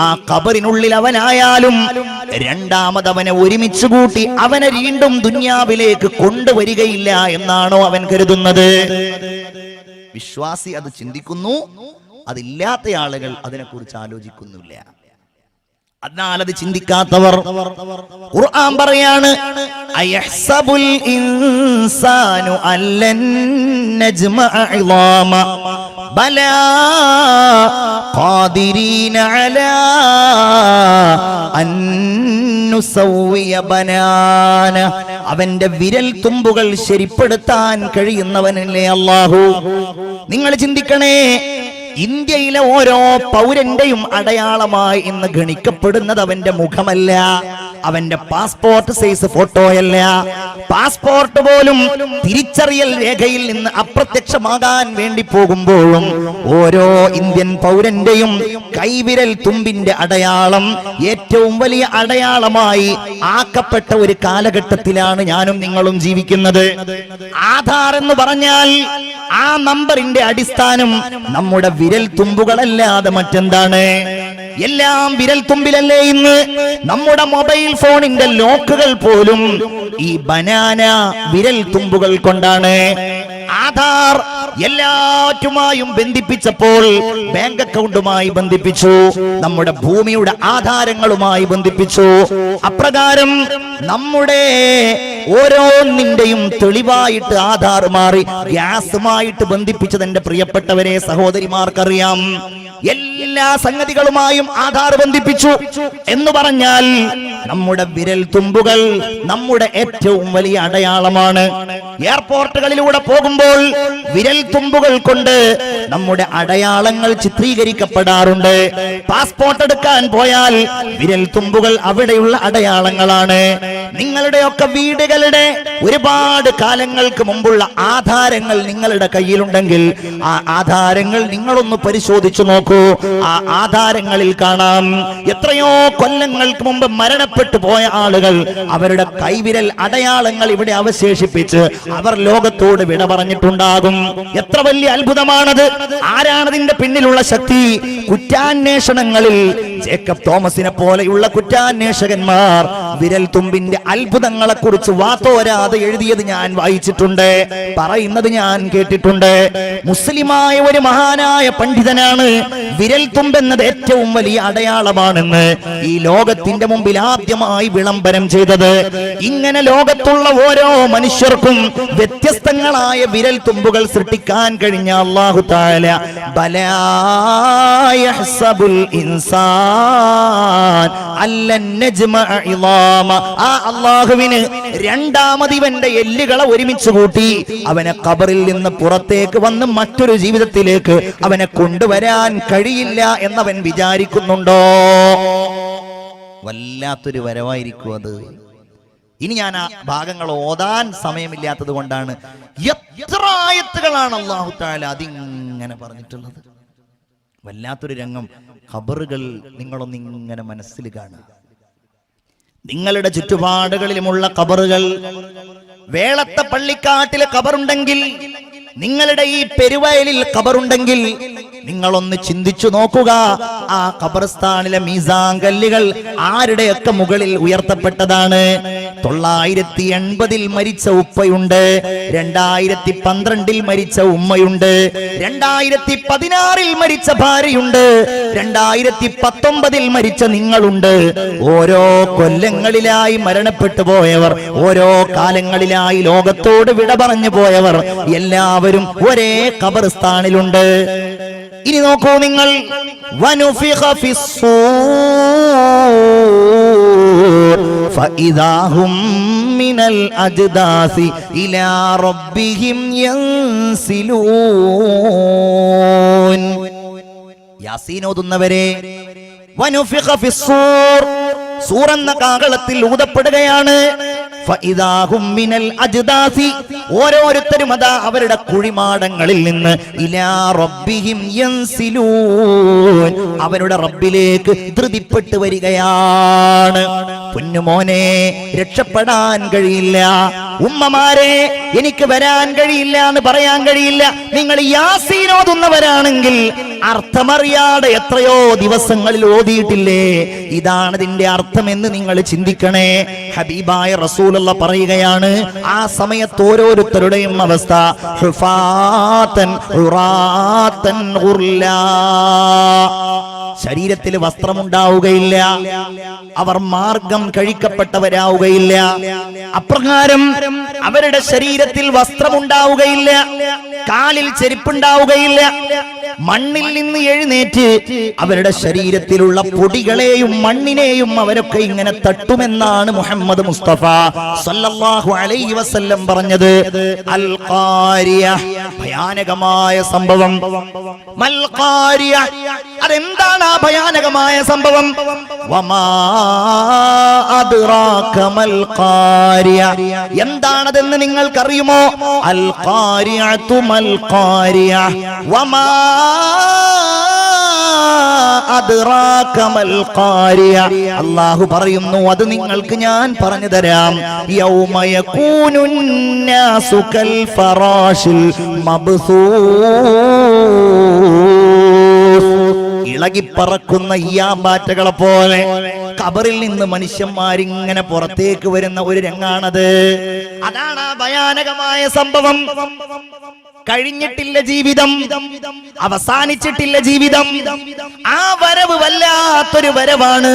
ആ ഖബറിനുള്ളിൽ അവനായാലും രണ്ടാമത് അവനെ ഒരുമിച്ച് കൂട്ടി അവനെ വീണ്ടും ദുനിയാവിലേക്ക് കൊണ്ടുവരികയില്ല എന്നാണോ അവൻ കരുതുന്നത്? വിശ്വാസി അത് ചിന്തിക്കുന്നു, അതില്ലാത്ത ആളുകൾ അതിനെക്കുറിച്ച് ആലോചിക്കുന്നില്ല. അതിനാൽ അത് ചിന്തിക്കാത്തവർ, ഖുർആൻ പറയാണ്, അയഹ്സബുൽ ഇൻസാനു അല്ലൻ നജ്മഅ ഇളാമ ബലാ ഖാദിരീന അലാ അൻ നുസവ്വിയ ബനാന. അവന്റെ വിരൽ തുമ്പുകൾ ശരിപ്പെടുത്താൻ കഴിയുന്നവനല്ലേ അല്ലാഹു. നിങ്ങൾ ചിന്തിക്കണേ, ഇന്ത്യയിലെ ഓരോ പൗരന്റെയും അടയാളമായി ഇന്ന് ഗണിക്കപ്പെടുന്നത് അവന്റെ മുഖമല്ല, അവന്റെ പാസ്പോർട്ട് സൈസ് ഫോട്ടോയല്ല. പാസ്പോർട്ട് പോലും തിരിച്ചറിയൽ രേഖയിൽ നിന്ന് അപ്രത്യക്ഷമാകാൻ വേണ്ടി പോകുമ്പോഴും ഓരോ ഇന്ത്യൻ പൗരന്റെയും കൈവിരൽ തുമ്പിന്റെ അടയാളം ഏറ്റവും വലിയ അടയാളമായി ആക്കപ്പെട്ട ഒരു കാലഘട്ടത്തിലാണ് ഞാനും നിങ്ങളും ജീവിക്കുന്നത്. ആധാർ എന്ന് പറഞ്ഞാൽ ആ നമ്പറിന്റെ അടിസ്ഥാനം നമ്മുടെ വിരൽ തുമ്പുകളല്ലാതെ മറ്റെന്താണ്? എല്ലാം വിരൽ തുമ്പിലല്ലേ ഇന്ന്. നമ്മുടെ മൊബൈൽ ഫോണിന്റെ ലോക്കുകൾ പോലും ഈ ബനാന വിരൽ തുമ്പുകൾ കൊണ്ടാണ്. ആധാർ എല്ലാറ്റുമായും ബന്ധിപ്പിച്ചപ്പോൾ ബാങ്ക് അക്കൗണ്ടുമായി ബന്ധിപ്പിച്ചു, നമ്മുടെ ഭൂമിയുടെ ആധാരങ്ങളുമായി ബന്ധിപ്പിച്ചു. അപ്രകാരം നമ്മുടെ ഓരോന്നിന്റെയും തെളിവായിട്ട് ആധാർ മാറി. ഗ്യാസുമായിട്ട് ബന്ധിപ്പിച്ചത് എന്റെ പ്രിയപ്പെട്ടവരെ, സഹോദരിമാർക്കറിയാം. എല്ലാ സംഗതികളുമായും ആധാർ ബന്ധിപ്പിച്ചു എന്ന് പറഞ്ഞാൽ നമ്മുടെ വിരൽ തുമ്പുകൾ നമ്മുടെ ഏറ്റവും വലിയ അടയാളമാണ്. എയർപോർട്ടുകളിലൂടെ പോകുമ്പോൾ വിരൽ തുമ്പുകൾ കൊണ്ട് നമ്മുടെ അടയാളങ്ങൾ ചിത്രീകരിക്കപ്പെടാറുണ്ട്. പാസ്പോർട്ട് എടുക്കാൻ പോയാൽ വിരൽ തുമ്പുകൾ അവിടെയുള്ള അടയാളങ്ങളാണ്. നിങ്ങളുടെയൊക്കെ വീടുകളുടെ ഒരുപാട് കാലങ്ങൾക്ക് മുമ്പുള്ള ആധാരങ്ങൾ നിങ്ങളുടെ കയ്യിലുണ്ടെങ്കിൽ ആ ആധാരങ്ങൾ നിങ്ങളൊന്ന് പരിശോധിച്ചു നോക്കൂ. ആ ആധാരങ്ങളിൽ കാണാം എത്രയോ കൊല്ലങ്ങൾക്ക് മുമ്പ് മരണപ്പെട്ടു പോയ ആളുകൾ അവരുടെ കൈവിരൽ അടയാളങ്ങൾ ഇവിടെ അവശേഷിപ്പിച്ച് അവർ ലോകത്തോട് വിട പറഞ്ഞിട്ടുണ്ടാകും. എത്ര വലിയ അത്ഭുതമാണത്! ആരാണതിന്റെ പിന്നിലുള്ള ശക്തി? കുറ്റാന്വേഷണങ്ങളിൽ ജേക്കബ് തോമസിനെ പോലെയുള്ള കുറ്റാന്വേഷകന്മാർ വിരൽ തുമ്പിന്റെ അത്ഭുതങ്ങളെ കുറിച്ച് വാത്തോരാതെ എഴുതിയത് ഞാൻ വായിച്ചിട്ടുണ്ട്, പറയുന്നത് ഞാൻ കേട്ടിട്ടുണ്ട്. മുസ്ലിമായ ഒരു മഹാനായ പണ്ഡിതനാണ് വിരൽ തുമ്പെന്നത് ഏറ്റവും വലിയ അടയാളമാണെന്ന് ഈ ലോകത്തിന്റെ മുമ്പിൽ ആദ്യമായി വിളംബരം ചെയ്തത്. ഇങ്ങനെ ലോകത്തുള്ള ഓരോ മനുഷ്യർക്കും വ്യത്യസ്തങ്ങളായ വിരൽ തുമ്പുകൾ സൃഷ്ടിക്കാൻ കഴിഞ്ഞ അല്ലാഹു തആല ബലാ യഹ്സബുൽ ഇൻസാൻ അല്ലൻ നജ്മഅ ഇളാമ. ആ അല്ലാഹുവിന് രണ്ടാമത് ഇവന്റെ എല്ലുകളെ ഒരുമിച്ച് കൂട്ടി അവനെ ഖബറിൽ നിന്ന് പുറത്തേക്ക് വന്ന് മറ്റൊരു ജീവിതത്തിലേക്ക് അവനെ കൊണ്ടുവരാൻ കഴിയില്ല എന്നവൻ വിചാരിക്കുന്നുണ്ടോ? വല്ലാത്തൊരു വരവായിരിക്കും അത്. ഇനി ഞാൻ ആ ഭാഗങ്ങൾ ഓതാൻ സമയമില്ലാത്തത് കൊണ്ടാണ്. എത്ര ആയത്തുകളാണ് അല്ലാഹു തആല അതിങ്ങനെ പറഞ്ഞിട്ടുള്ളത്. വല്ലാത്തൊരു രംഗം. ഖബറുകൾ നിങ്ങളൊന്നിങ്ങനെ മനസ്സിൽ കാണുക. നിങ്ങളുടെ ചുറ്റുപാടുകളിലുമുള്ള ഖബറുകൾ, വേളത്തെ പള്ളിക്കാട്ടിലെ ഖബറുണ്ടെങ്കിൽ, നിങ്ങളുടെ ഈ പെരുവയലിൽ ഖബറുണ്ടെങ്കിൽ, നിങ്ങളൊന്ന് ചിന്തിച്ചു നോക്കുക. ആ ഖബർസ്ഥാനിലെ മീസാൻ കല്ലുകൾ ആരുടെയൊക്കെ മുകളിൽ ഉയർത്തപ്പെട്ടതാണ്? 980 മരിച്ച ഉപ്പയുണ്ട്, 2012 മരിച്ച ഉമ്മയുണ്ട്, 2016 മരിച്ച ഭാര്യയുണ്ട്, 2019 മരിച്ച നിങ്ങളുണ്ട്. ഓരോ കൊല്ലങ്ങളിലായി മരണപ്പെട്ടു പോയവർ, ഓരോ കാലങ്ങളിലായി ലോകത്തോട് വിട പറഞ്ഞു പോയവർ എല്ലാവരും ഒരേ ഖബർസ്ഥാനിലുണ്ട്. ഇനി നോക്കൂ നിങ്ങൾ, വനുഫിഖ ഫിസ്സൂർ ഫഇദാ ഹും മിനൽ അജ്ദാസി ഇലാ റബ്ബിഹിം യൻസിലൂൻ. യാസീൻ ഓതുന്നവരെ, വനുഫിഖ ഫിസ്സൂർ, സൂർ എന്ന കാഹളത്തിൽ ഊതപ്പെടുകയാണ്. ഫഇദാ ഹും മിനൽ അജ്ദാസി, ഓരോരുത്തരും അതാ അവരുടെ കുഴിമാടങ്ങളിൽ നിന്ന് ഇലാ റബ്ബിഹിം യൻസിലൂൻ, അവരുടെ റബ്ബിലേക്ക് ധൃതിപ്പെട്ടു വരികയാണ്. പൊന്നുമോനെ, രക്ഷപ്പെടാൻ കഴിയില്ല. ഉമ്മമാരെ, എനിക്ക് വരാൻ കഴിയില്ല എന്ന് പറയാൻ കഴിയില്ല. നിങ്ങൾ യാസീൻ ഓതുന്നവരാണെങ്കിൽ അർത്ഥമറിയാതെ എത്രയോ ദിവസങ്ങളിൽ ഓതിയിട്ടില്ലേ? ഇതാണ് ഇതിന്റെ അർത്ഥമെന്ന് നിങ്ങൾ ചിന്തിക്കണേ. ഹബീബായ റസൂലുള്ള പറയുകയാണ്, ആ സമയത്ത് ഓരോരുത്തരുടെയും അവസ്ഥ ഹുഫാതൻ ഉറാതൻ ഗുർലാ, ശരീരത്തിൽ വസ്ത്രമുണ്ടാവുകയില്ല, അവർ മാർഗം കഴിക്കപ്പെട്ടവരാവുകയില്ല. അപ്രകാരം അവരുടെ ശരീരത്തിൽ വസ്ത്രമുണ്ടാവുകയില്ല, കാലിൽ ചെരുപ്പുണ്ടാവുകയില്ല. മണ്ണിൽ നിന്ന് എഴുന്നേറ്റ് അവരുടെ ശരീരത്തിലുള്ള പൊടികളെയും മണ്ണിനെയും അവരൊക്കെ ഇങ്ങനെ തട്ടുമെന്നാണ് മുഹമ്മദ് മുസ്തഫ സല്ലല്ലാഹു അലൈഹി വസല്ലം പറഞ്ഞത്. അൽ ഖാരിയ, ഭയാനകമായ സംഭവം. മൽ ഖാരിയ, അതെന്താണ് ആ ഭയാനകമായ സംഭവം? വമാ അദ്റാക മൽ ഖാരിയ, എന്താണതെന്ന് നിങ്ങൾക്കറിയുമോ? അൽ ഖാരിയതു മൽ ഖാരിയ വമാ അദ്റാക മൽ ഖാരിയ. അല്ലാഹു പറയുന്നു, അത് നിങ്ങൾക്ക് ഞാൻ പറഞ്ഞു തരാം. യൗമ യകൂനുൻ നാസു കൽ ഫറാശിൽ മബ്സൂസ്, ഇളകിപ്പറക്കുന്ന ഈയാമ്പാറ്റകളെ പോലെ ഖബറിൽ നിന്ന് മനുഷ്യന്മാരിങ്ങനെ പുറത്തേക്ക് വരുന്ന ഒരു രംഗാണത്. അതാണ് ആ ഭയാനകമായ സംഭവം. കഴിഞ്ഞിട്ടില്ല ജീവിതം, അവസാനിച്ചിട്ടില്ല ജീവിതം. ആ വരവ് വല്ലാത്തൊരു വരവാണ്.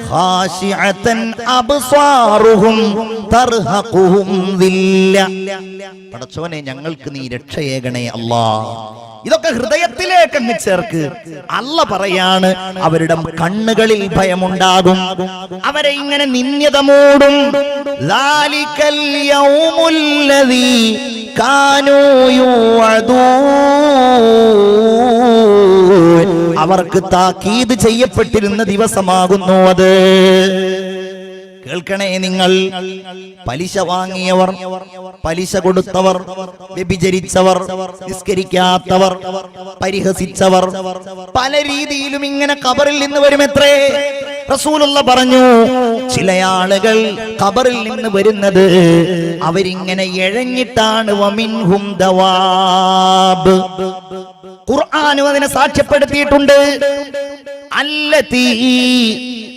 ഖാശിഅതൻ അബ്സാറുഹും തർഹഖുഹും ദില്ല. പടച്ചോനെ, ഞങ്ങൾക്ക് നീ രക്ഷയേകണേ അല്ലാഹ്. ഇതൊക്കെ ഹൃദയത്തിലേക്ക് അങ്ങ് ചേർക്ക്. അല്ല പറയാണ്, അവരുടെ കണ്ണുകളിൽ ഭയമുണ്ടാകും, അവരെ ഇങ്ങനെ നിന്ദ്യത മൂടും. ദാലികൽ യൗമുല്ലദീ കാനൂ യുഅദൂൻ, അവർക്ക് താക്കീത് ചെയ്യപ്പെട്ടിരുന്ന ദിവസമാകുന്നു അത്. കേൾക്കണേ നിങ്ങൾ, പലിശ വാങ്ങിയവർ, പലിശ കൊടുത്തവർ, വ്യഭിചരിച്ചവർ, നിസ്കരിക്കാത്തവർ, പരിഹസിച്ചവർ, പല രീതിയിലും ഇങ്ങനെ ഖബറിൽ നിന്ന് വരുമെത്രേ. റസൂലുള്ള പറഞ്ഞു, ചില ആളുകൾ ഖബറിൽ നിന്ന് വരുന്നത് അവരിങ്ങനെ എഴഞ്ഞിട്ടാണ്. വമിൻഹും ദവാബ്, ഖുർആനും അതിനെ സാക്ഷ്യപ്പെടുത്തിയിട്ടുണ്ട്. അല്ലതീ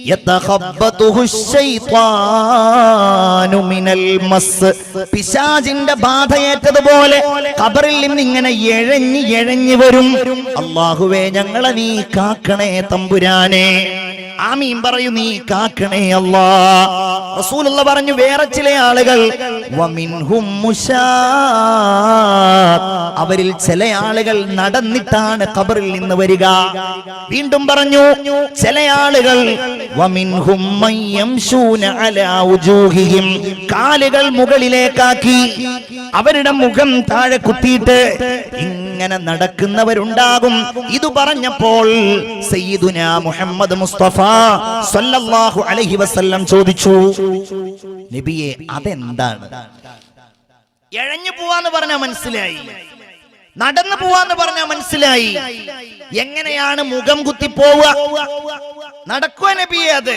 യതഖബ്ബതുഹു ശൈത്വാനു മിനൽ മസ്, പിശാചിന്റെ ബാധയേറ്റതുപോലെ ഖബറിൽ നിന്ന് ഇങ്ങനെ എഴഞ്ഞു വരും. അല്ലാഹുവേ, ഞങ്ങളെ നീ കാക്കണേ തമ്പുരാനെ. ആമീൻ പറയൂ, നീ കാക്കണേ അല്ലാഹ്. റസൂലുള്ള പറഞ്ഞു, വേറെ ചില ആളുകൾ വമിൻഹും മുശാത്ത്, അവരിൽ ചില ആളുകൾ നടന്നിട്ടാണ് ഖബറിൽ നിന്ന് വരിക. വീണ്ടും പറഞ്ഞു, ചില ആളുകൾ വമിൻഹും മയ്യംശൂന അലാ വുജൂഹിഹിം, കാലുകൾ മുകളിലേക്കാക്കി അവരുടെ മുഖം താഴെ കുത്തിയിട്ട് ഇങ്ങനെ നടക്കുന്നവരുണ്ടാകും. ഇത് പറഞ്ഞപ്പോൾ സയ്യിദുനാ മുഹമ്മദ് മുസ്തഫ സല്ലല്ലാഹു അലൈഹി വസല്ലം ചോദിച്ചു, നബിയെ, അതെന്താണ്? എഴഞ്ഞു പോവാന്ന് പറഞ്ഞാ മനസ്സിലായി, നടന്നു പോവാന്ന് പറഞ്ഞാ മനസ്സിലായി, എങ്ങനെയാണ് മുഖം കുത്തി പോവുക? നടക്കുക നബിയെ? അത്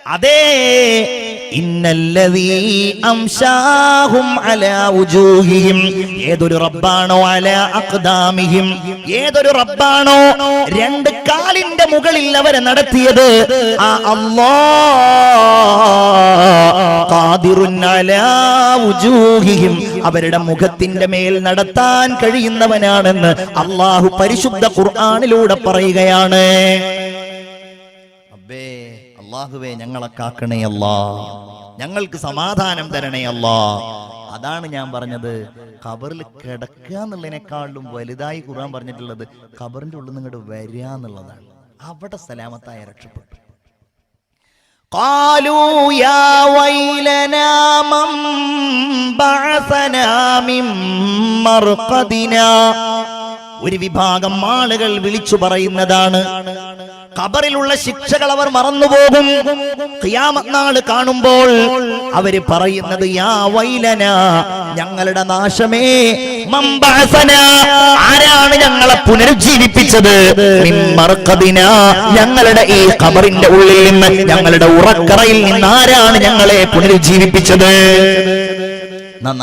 അതേ ഇന്നല്ലദീ അംശാഹും അലാ വുജൂഹിഹിം, ഏതൊരു റബ്ബാണോ അലാ അഖ്ദാമിഹിം, ഏതൊരു റബ്ബാണോ രണ്ട് കാലിന്റെ മുകളിൽ അവരെ നടത്തിയത്, ആ അല്ലാഹ് ഖാദിറുൻ അലാ വുജൂഹിഹിം, അവരുടെ മുഖത്തിന്റെ മേൽ നടത്താൻ കഴിയുന്നവനാണെന്ന് അല്ലാഹു പരിശുദ്ധ ഖുർആനിലൂടെ പറയുകയാണ്. അബ്ബേ അല്ലാഹുവേ ഞങ്ങളെ കാക്കണേ അല്ലാ, ഞങ്ങൾക്ക് സമാധാനം തരണേ അല്ലാ. അതാണ് ഞാൻ പറഞ്ഞത്, ഖബറിൽ കിടക്കുക എന്നുള്ളതിനേക്കാളും വലുതായി ഖുർആൻ പറഞ്ഞിട്ടുള്ളത് ഖബറിന്റെ ഉള്ളിൽ നിങ്ങോട്ട് വരിക എന്നുള്ളതാണ്. അവിടെ സലാമത്തായ രക്ഷപ്പെട്ടു. ഖാലൂ യാ വൈലനാ മൻ ബഅസനാ മിൻ മർഖദിനാ, ഒരു വിഭാഗം ആളുകൾ വിളിച്ചു പറയുന്നതാണ്. ഖബറിലുള്ള ശിക്ഷകൾ അവർ മറന്നുപോകും. ഖിയാമത്ത് നാൾ കാണുമ്പോൾ അവര് പറയുന്നത് യാ വൈലന, ഞങ്ങളുടെ നാശമേ, മൻ ബഅസന, ആരാണ് ഞങ്ങളെ പുനരുജ്ജീവിപ്പിച്ചത്, മിൻ മർഖദിന, ഞങ്ങളുടെ ഈ ഖബറിന്റെ ഉള്ളിൽ നിന്ന്, ഞങ്ങളുടെ ഉറക്കറയിൽ നിന്ന് ആരാണ് ഞങ്ങളെ പുനരുജ്ജീവിപ്പിച്ചത്.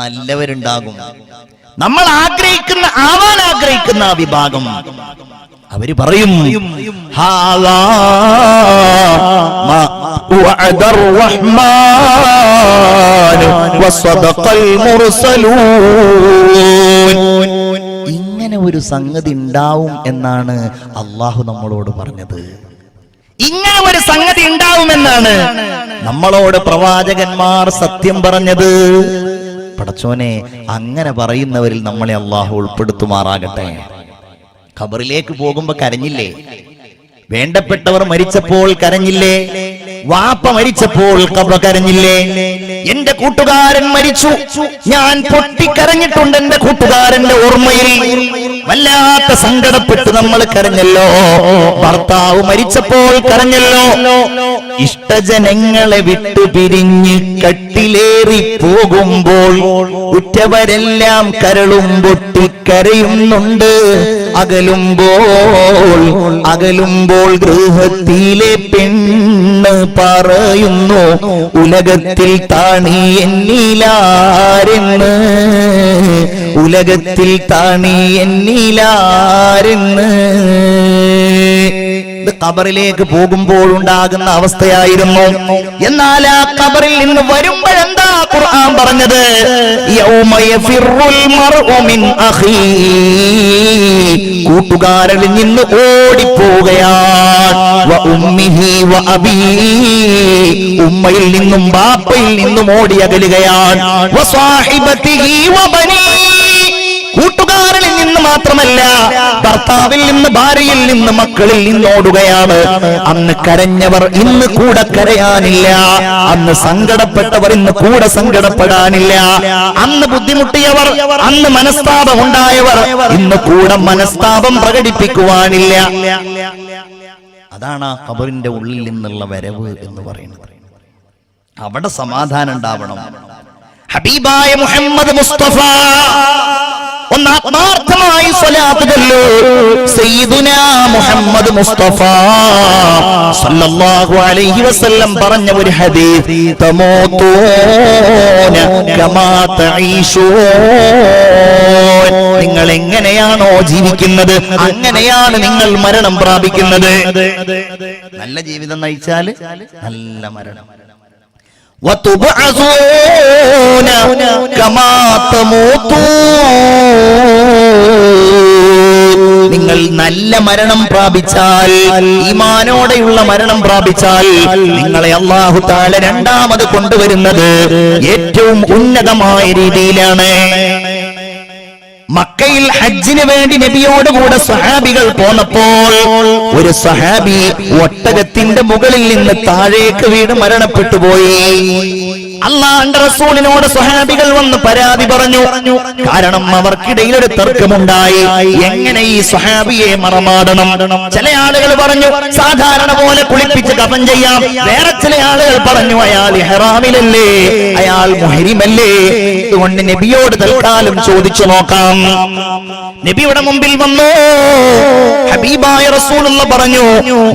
നല്ലവരുണ്ടാകും, നമ്മൾ ആവാൻ ആഗ്രഹിക്കുന്ന ആ വിഭാഗം. അവര് പറയും ഹാദാ മാ വഅദർ റഹ്മാൻ വസദഖൽ മുർസലൂൻ. ഇങ്ങനെ ഒരു സംഗതി ഉണ്ടാവും എന്നാണ് അല്ലാഹു നമ്മളോട് പറഞ്ഞത്. ഇങ്ങനെ ഒരു സംഗതി ഉണ്ടാവുമെന്നാണ് നമ്മളോട് പ്രവാചകന്മാർ സത്യം പറഞ്ഞത്. പടച്ചോനെ, അങ്ങനെ പറയുന്നവരിൽ നമ്മളെ അല്ലാഹു ഉൾപ്പെടുത്തുമാറാകട്ടെ. ഖബറിലേക്ക് പോകുമ്പോ കരഞ്ഞില്ലേ? വേണ്ടപ്പെട്ടവർ മരിച്ചപ്പോൾ കരഞ്ഞില്ലേ? വാപ്പ മരിച്ചപ്പോൾ കരഞ്ഞില്ലേ? എന്റെ കൂട്ടുകാരൻ മരിച്ചു, ഞാൻ പൊട്ടിക്കരഞ്ഞിട്ടുണ്ട്. എന്റെ കൂട്ടുകാരന്റെ ഓർമ്മയിൽ വല്ലാത്ത സങ്കടപ്പെട്ട് നമ്മൾ കരഞ്ഞല്ലോ. ഭർത്താവ് മരിച്ചപ്പോൾ കരഞ്ഞല്ലോ. ഇഷ്ടജനങ്ങളെ വിട്ടു പിരിഞ്ഞ് കട്ടിലേറി പോകുമ്പോൾ ഉറ്റവരെല്ലാം കരളും പൊട്ടിക്കരയുന്നുണ്ട്. അകലുമ്പോൾ ഗൃഹത്തിലെ പെണ്ണ് പറയുന്നു, ഉലകത്തിൽ താണി എന്നിലാരെന്ന്, ഉലകത്തിൽ താണി എന്നിലാരെന്ന്. ഖബറിലേക്ക് പോകുമ്പോൾ ഉണ്ടാകുന്ന അവസ്ഥയായിരുന്നു. എന്നാൽ ആ ഖബറിൽ നിന്ന് വരുമ്പോഴെന്താ ഖുർആൻ പറഞ്ഞത്? യൗമ യഫിറുൽ മർഉ മിൻ അഖീ, കൂട്ടുകാരനിൽ നിന്ന് ഓടിപ്പോവുകയാണ്. വ ഉമ്മിഹി വ അബീ, ഉമ്മയിൽ നിന്നും ബാപ്പയിൽ നിന്നും ഓടി അകലുകയാണ്. വ സാഹിബതിഹി വ ബനീ, കൂട്ടുകാരനിൽ നിന്ന് മാത്രമല്ല, ഭർത്താവിൽ നിന്ന്, ഭാര്യയിൽ നിന്ന്, മക്കളിൽ നിന്നോടുകയാണ്. അന്ന് കരഞ്ഞവർ ഇന്ന് കൂടെ കരയാനില്ല. അന്ന് സങ്കടപ്പെട്ടവർ ഇന്ന് കൂടെ സങ്കടപ്പെടാനില്ല. അന്ന് ബുദ്ധിമുട്ടിയവർ, അന്ന് മനസ്താപം ഉണ്ടായവർ ഇന്ന് കൂടെ മനസ്താപം പ്രകടിപ്പിക്കുവാനില്ല. അതാണ് ആ ഖബറിന്റെ ഉള്ളിൽ നിന്നുള്ള വരവ് എന്ന് പറയുന്നത്. അവിടെ സമാധാനം ഉണ്ടാവണം. ഹബീബായ മുഹമ്മദ് മുസ്തഫ ഒന്ന് ആത്മാർത്ഥമായി സ്വലാത്ത് ചൊല്ലൂ. സയ്യിദുനാ മുഹമ്മദ് മുസ്തഫ സല്ലല്ലാഹു അലൈഹി വസല്ലം പറഞ്ഞ ഒരു ഹദീസ്, തമൂതൂന കമാ തഈശൂൻ, നിങ്ങൾ എങ്ങനെയാണോ ജീവിക്കുന്നത് അങ്ങനെയാണ് നിങ്ങൾ മരണം പ്രാപിക്കുന്നത്. നല്ല ജീവിതം നയിച്ചാൽ നല്ല മരണം. وَتُبْعَثُونَ كَمَا تَمُوتُونَ, നിങ്ങൾ നല്ല മരണം പ്രാപിച്ചാൽ, ഈമാനോടെയുള്ള മരണം പ്രാപിച്ചാൽ, നിങ്ങളെ അല്ലാഹു തആല രണ്ടാമത് കൊണ്ടുവരുന്നത് ഏറ്റവും ഉന്നതമായ രീതിയിലാണ്. മക്കയിൽ ഹജ്ജിന് വേണ്ടി നബിയോടുകൂടെ സഹാബികൾ പോന്നപ്പോൾ ഒരു സഹാബി ഒട്ടകത്തിന്റെ മുകളിൽ നിന്ന് താഴേക്ക് വീണ് മരണപ്പെട്ടു പോയി. അല്ലാഹുവിന്റെ റസൂലിനോട് സ്വഹാബികൾ വന്ന് പരാതി പറഞ്ഞു. കാരണം അവർക്കിടയിൽ ഒരു തർക്കമുണ്ടായി, എങ്ങനെ ഈ സ്വഹാബിയെ മറമാടണം. ചില ആളുകൾ പറഞ്ഞു സാധാരണ പോലെ കുളിപ്പിച്ച് കഫൻ ചെയ്യാം. വേറെ ചില ആളുകൾ പറഞ്ഞു അയാൾ ഇഹ്റാമിലല്ലേ, അയാൾ മുഹ്രിമല്ലേ, അതുകൊണ്ട് നബിയോട് തൽക്കാലം ചോദിച്ചു നോക്കാം. നബിയുടെ മുമ്പിൽ വന്നു. ഹബീബായ റസൂലുള്ള പറഞ്ഞു,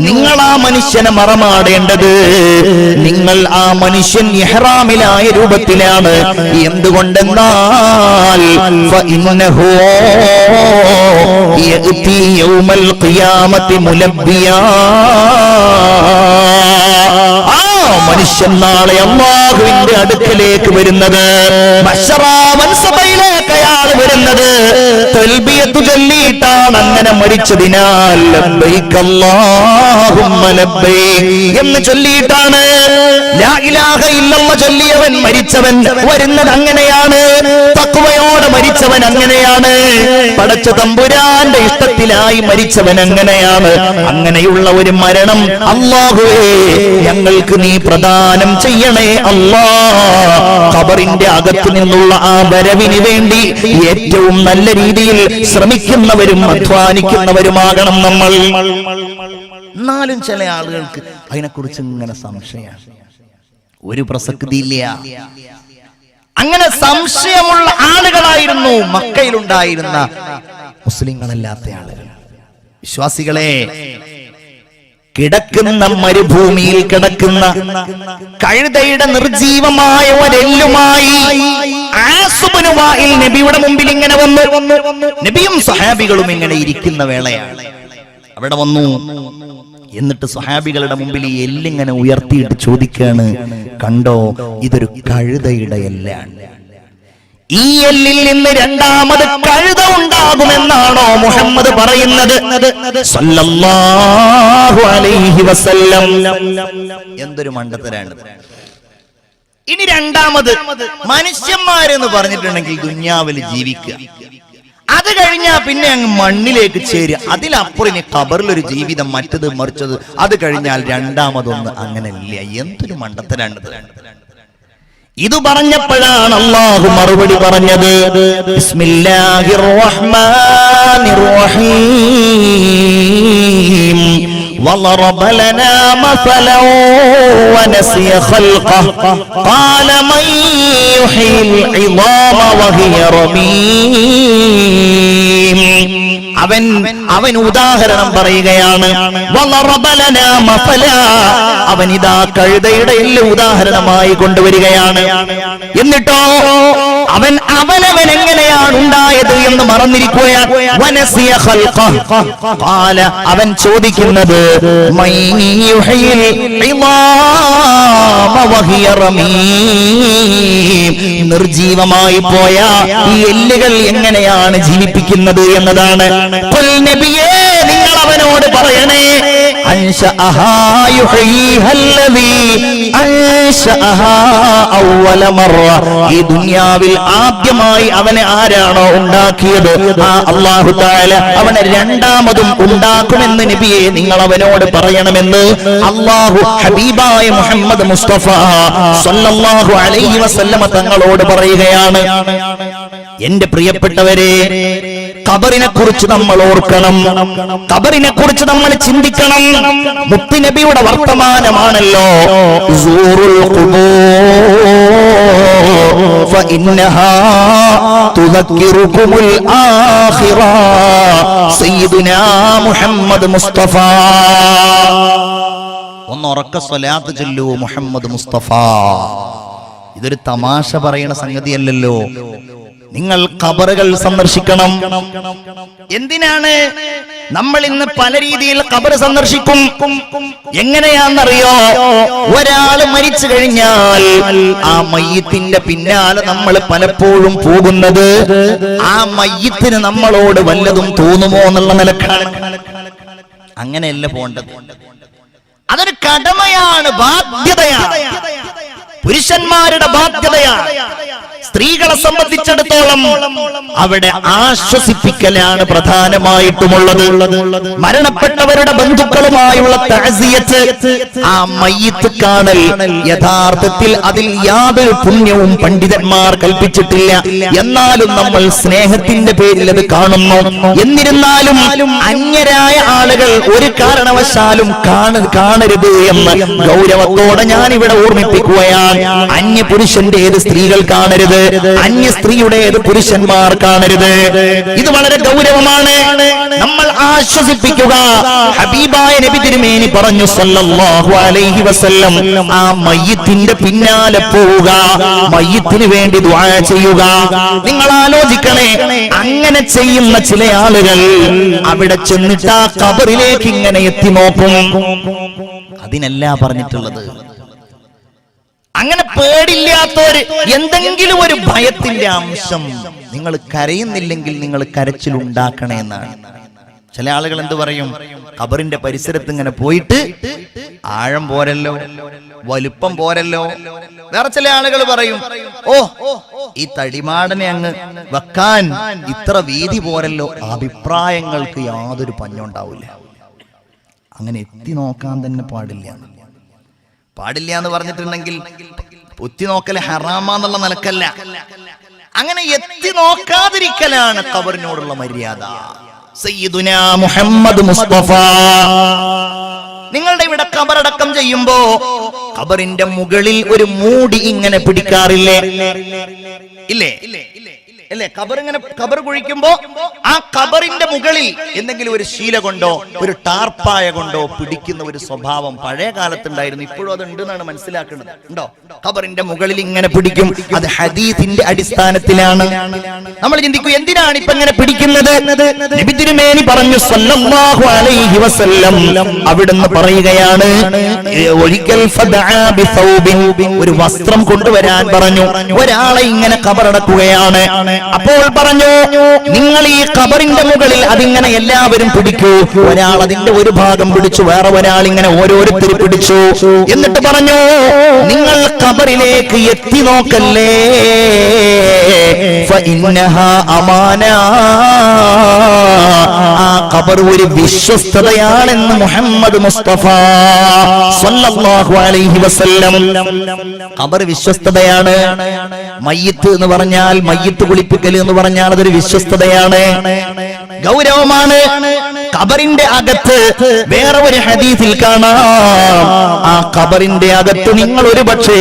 നിങ്ങൾ ആ മനുഷ്യനെ മറമാടേണ്ടത്, നിങ്ങൾ ആ മനുഷ്യൻ ഇഹ്റാമിലായ രൂപത്തിലാണ്. എന്തുകൊണ്ടെന്നാൽ ഫഇന്നഹു യഅതി യൗമൽ ഖിയാമത്തി മുലബ്ബിയാ, മനുഷ്യൻ നാളെ അല്ലാഹുവിന്റെ അടുക്കലേക്ക് വരുന്നത്, മൻസബയിലേക്ക് അയാൾ വരുന്നത് തൽബിയത്ത് ചൊല്ലിയിട്ടാണ്. അങ്ങനെ മരിച്ചതിനാൽ ലബ്ബൈക അല്ലാഹുമ്മ ലബ്ബൈക് എന്ന് ചൊല്ലിയിട്ടാണ്. ലാ ഇലാഹ ഇല്ലല്ലാഹ് ചൊല്ലിയവൻ മരിച്ചവൻ വരുന്നത് അങ്ങനെയാണ്. തഖ്വയോടെ മരിച്ചവൻ അങ്ങനെയാണ്. പടച്ച തമ്പുരാന്റെ ഇഷ്ടത്തിലായി മരിച്ചവൻ അങ്ങനെയാണ്. അങ്ങനെയുള്ള ഒരു മരണം അല്ലാഹുവേ ഞങ്ങൾക്ക് നീ പ്രദാനം ചെയ്യണേ അല്ലാഹ്. ഖബറിന്റെ അകത്തു നിന്നുള്ള ആ വരവിന് വേണ്ടി ഏറ്റവും നല്ല രീതിയിൽ ശ്രമിക്കുന്നവരും അധ്വാനിക്കുന്നവരുമാകണം നമ്മൾ. എന്നാലും ചില ആളുകൾക്ക് അതിനെക്കുറിച്ച് ഇങ്ങനെ സംശയമാണ്, ഒരു പ്രസക്തിയില്ല. അങ്ങനെ സംശയമുള്ള ആളുകളായിരുന്നു മക്കയിലുണ്ടായിരുന്ന മുസ്ലിങ്ങളല്ലാത്ത ആളുകൾ. വിശ്വാസികളെ, കിടക്കുന്ന മരുഭൂമിയിൽ കിടക്കുന്ന കഴുതയുടെ നിർജീവമായ ഒരെല്ലുമായി ആസുബ്നു വാഇൽ നബിയുടെ മുമ്പിൽ ഇങ്ങനെ വന്നു. നബിയും സ്വഹാബികളും ഇങ്ങനെ ഇരിക്കുന്ന വേളയാണ്. അവിടെ വന്നു. എന്നിട്ട് സ്വഹാബികളുടെ മുമ്പിൽ ഈ എല്ലിങ്ങനെ ഉയർത്തിയിട്ട് ചോദിക്കാണ്, കണ്ടോ ഇതൊരു കഴുതയുടെ എല്ലാണ്. ഈ എല്ലിൽ നിന്ന് രണ്ടാമത് കഴുത ഉണ്ടാകുമെന്നാണോ മുഹമ്മദ് പറയുന്നത് സല്ലല്ലാഹു അലൈഹി വസല്ലം? എന്തൊരു മണ്ടത്തരാണ്. ഇനി രണ്ടാമത് മനുഷ്യന്മാരെന്ന് പറഞ്ഞിട്ടുണ്ടെങ്കിൽ ദുനിയാവിൽ ജീവിക്കുക, അത് കഴിഞ്ഞാൽ പിന്നെ അങ്ങ് മണ്ണിലേക്ക് ചേരുക, അതിലപ്പുറം ഇനി ഖബറിലൊരു ജീവിതം, മറ്റത് മറിച്ചത്, അത് കഴിഞ്ഞാൽ രണ്ടാമതൊന്ന്. അങ്ങനെയില്ല. എന്തൊരു മണ്ടത്തരാണ്. ഇത് പറഞ്ഞപ്പോഴാണ് അല്ലാഹു മറുപടി പറഞ്ഞത്. ബിസ്മില്ലാഹിർ റഹ്മാനിർ റഹീം. وضرب لنا مثلا ونسي خلقه قال من يحيي العظام وهي رميم. അവൻ ഉദാഹരണം പറയുകയാണ്. അവൻ ഇതാ കഴുതയുടെ എല്ല് ഉദാഹരണമായി കൊണ്ടുവരികയാണ്. എന്നിട്ടോ അവനവൻ എങ്ങനെയാണ് ഉണ്ടായത് എന്ന് മറന്നിരിക്കുകയാണ്. അവൻ ചോദിക്കുന്നത് നിർജീവമായി പോയ ഈ എല്ലുകൾ എങ്ങനെയാണ് ജീവിപ്പിക്കുന്നത് എന്നതാണ്. നബിയേ, നിങ്ങൾ അവനോട് പറയണേ, ഈ ദുനിയാവിൽ ആദ്യമായി അവനെ ആരാണോ ഉണ്ടാക്കിയത് ആ അല്ലാഹു തആല അവനെ രണ്ടാമതും ഉണ്ടാക്കുമെന്ന് നബിയെ നിങ്ങൾ അവനോട് പറയണമെന്ന് അല്ലാഹു ഹബീബായ മുഹമ്മദ് മുസ്തഫ സല്ലല്ലാഹു അലൈഹി വസല്ലമ തങ്ങളോട് പറയുകയാണ്. എന്റെ പ്രിയപ്പെട്ടവരെ, ഖബറിനെ കുറിച്ച് നമ്മൾ ഓർക്കണം, ഖബറിനെ കുറിച്ച് നമ്മൾ ചിന്തിക്കണം. മുത്തുനബിയുടെ വർത്തമാനമാണല്ലോ സൂറുൽ ഖുബൂർ ഫഇന്നഹാ തുദക്കിറുകുമുൽ ആഖിറ. സയ്യിദുനാ മുഹമ്മദ് മുസ്തഫ. ഒന്ന് ഉറക്ക സ്വലാത്ത് ചൊല്ലൂ മുഹമ്മദ് മുസ്തഫ. ഇതൊരു തമാശ പറയുന്ന സംഗതിയല്ലല്ലോ. നിങ്ങൾ ഖബറുകൾ സന്ദർശിക്കണം. എന്തിനാണ് നമ്മൾ ഇന്ന് പല രീതിയിൽ ഖബർ സന്ദർശിക്കും? എങ്ങനെയാണെന്നറിയോ? ഒരാൾ മരിച്ചു കഴിഞ്ഞാൽ ആ മയ്യിത്തിന്റെ പിന്നാലെ നമ്മൾ പലപ്പോഴും പോകുന്നത് ആ മയ്യിത്തിന് നമ്മളോട് വല്ലതും തോന്നുമോ എന്നുള്ള നിലക്കാണ്. അങ്ങനെയല്ല പോണ്ടത്. അതൊരു കടമയാണ്, ബാധ്യതയാണ്, പുരുഷന്മാരുടെ ബാധ്യതയാണ്. സ്ത്രീകളെ സംബന്ധിച്ചിടത്തോളം അവിടെ ആശ്വസിപ്പിക്കലാണ് പ്രധാനമായിട്ടുമുള്ളത്. മരണപ്പെട്ടവരുടെ ബന്ധുക്കളുമായുള്ള തഅസിയത്ത്, ആ മയ്യിത്ത് കാണൽ, യഥാർത്ഥത്തിൽ അതിൽ യാതൊരു പുണ്യവും പണ്ഡിതന്മാർ കൽപ്പിച്ചിട്ടില്ല. എന്നാലും നമ്മൾ സ്നേഹത്തിന്റെ പേരിൽ അത് കാണുന്നു. എന്നിരുന്നാലും അന്യരായ ആളുകൾ ഒരു കാരണവശാലും കാണരുത് എന്ന് ഗൗരവത്തോടെ ഞാൻ ഇവിടെ ഓർമ്മിപ്പിക്കുകയാണ്. അന്യ പുരുഷന്റേത് സ്ത്രീകൾ കാണരുത്, അന്യ സ്ത്രീയുടേത് പുരുഷന്മാർ കാണരുത്. ഇത് വളരെ ഗൗരവമാണ്. നമ്മൾ ആശ്വസിപ്പിക്കുക. ഹബീബായ നബി തിരുമേനി പറഞ്ഞു സല്ലല്ലാഹു അലൈഹി വസല്ലം, ആ മയ്യിത്തിന്റെ പിന്നാലെ പോവുക, മയ്യിത്തിന് വേണ്ടി ദുആ ചെയ്യുക. നിങ്ങൾ ആലോചിക്കണേ, അങ്ങനെ ചെയ്യുന്ന ചില ആളുകൾ അവിടെ ചെന്നിട്ട് ആ ഖബറിലേക്ക് ഇങ്ങനെ എത്തി നോക്കും. അതിനല്ല പറഞ്ഞിട്ടുള്ളത്. അങ്ങനെ പേടില്ലാത്തവര്, എന്തെങ്കിലും ഒരു ഭയത്തിന്റെ അംശം, നിങ്ങൾ കരയുന്നില്ലെങ്കിൽ നിങ്ങൾ കരച്ചിലുണ്ടാക്കണേ എന്നാണ്. ചില ആളുകൾ എന്ത് പറയും, ഖബറിന്റെ പരിസരത്ത് ഇങ്ങനെ പോയിട്ട് ആഴം പോരല്ലോ, വലുപ്പം പോരല്ലോ. വേറെ ചില ആളുകൾ പറയും, ഓ ഈ തടിമാടനെ അങ്ങ് വെക്കാൻ ഇത്ര വീതി പോരല്ലോ. അഭിപ്രായങ്ങൾക്ക് യാതൊരു പഞ്ഞുണ്ടാവില്ല. അങ്ങനെ എത്തി നോക്കാൻ തന്നെ പാടില്ല എന്ന് പറഞ്ഞിട്ടുണ്ടെങ്കിൽ ഒത്തി നോക്കൽ ഹറാമാന്നുള്ള നിലക്കല്ല, അങ്ങനെ എത്തി നോക്കാതിരിക്കലാണ് ഖബറിനോടുള്ള മര്യാദ. സയ്യിദുനാ മുഹമ്മദ് മുസ്തഫ, നിങ്ങളുടെ ഇവിടെ ഖബറടക്കം ചെയ്യുമ്പോ ഖബറിന്റെ മുകളിൽ ഒരു മൂടി ഇങ്ങനെ പിടിക്കാറില്ലേ? ഇല്ലേ? അല്ലേ? ഖബർ കുഴിക്കുമ്പോ ആ ഖബറിന്റെ മുകളിൽ എന്തെങ്കിലും ഒരു ശീല കൊണ്ടോ ഒരു ടാർപ്പായ കൊണ്ടോ പിടിക്കുന്ന ഒരു സ്വഭാവം പഴയ കാലത്തുണ്ടായിരുന്നു. ഇപ്പോഴും അത് ഉണ്ടെന്നാണ് മനസ്സിലാക്കുന്നത്. ഉണ്ടോ? ഖബറിന്റെ മുകളിൽ ഇങ്ങനെ പിടിക്കും. അത് ഹദീസിന്റെ അടിസ്ഥാനത്തിലാണ്. നമ്മൾ ചിന്തിക്കും, എന്തിനാണ് ഇപ്പൊ ഇങ്ങനെ പിടിക്കുന്നത്? നബി തിരുമേനി പറഞ്ഞു സല്ലല്ലാഹു അലൈഹി വസല്ലം, അവിടുന്ന് പറയുകയാണ്, ഒരിക്കൽ ഫദഅ ബിസൗബിൻ, ഒരു വസ്ത്രം കൊണ്ടുവരാൻ പറഞ്ഞു. ഒരാളെ ഇങ്ങനെ ഖബറടക്കുകയാണ്. അപ്പോൾ പറഞ്ഞു, നിങ്ങൾ ഈ ഖബറിന്റെ മുകളിൽ അതിങ്ങനെ എല്ലാവരും പിടിക്കൂ. ഒരാൾ അതിന്റെ ഒരു ഭാഗം പിടിച്ചു, വേറെ ഒരാൾ ഇങ്ങനെ ഓരോരുത്തർ പിടിച്ചു. എന്നിട്ട് പറഞ്ഞു, നിങ്ങൾ ഖബറിലേക്ക് എത്തി നോക്കല്ലേ, ഫഇന്നഹാ അമാന, ആ ഖബർ ഒരു വിശ്വസ്തതയാണെന്ന് മുഹമ്മദ് മുസ്തഫ സല്ലല്ലാഹു അലൈഹി വസല്ലം. ഖബർ വിശ്വസ്തതയാണ്. മയ്യിത്ത് എന്ന് പറഞ്ഞാൽ, മയ്യിത്ത് കുളിപ്പിക്കൽ എന്ന് പറഞ്ഞാൽ അതൊരു വിശ്വസ്തതയാണ്, ഗൗരവമാണ്. ഖബറിന്റെ അകത്ത് വേറെ ഒരു ഹദീസിൽ കാണാം, ആ ഖബറിന്റെ അകത്ത് നിങ്ങൾ ഒരു പക്ഷേ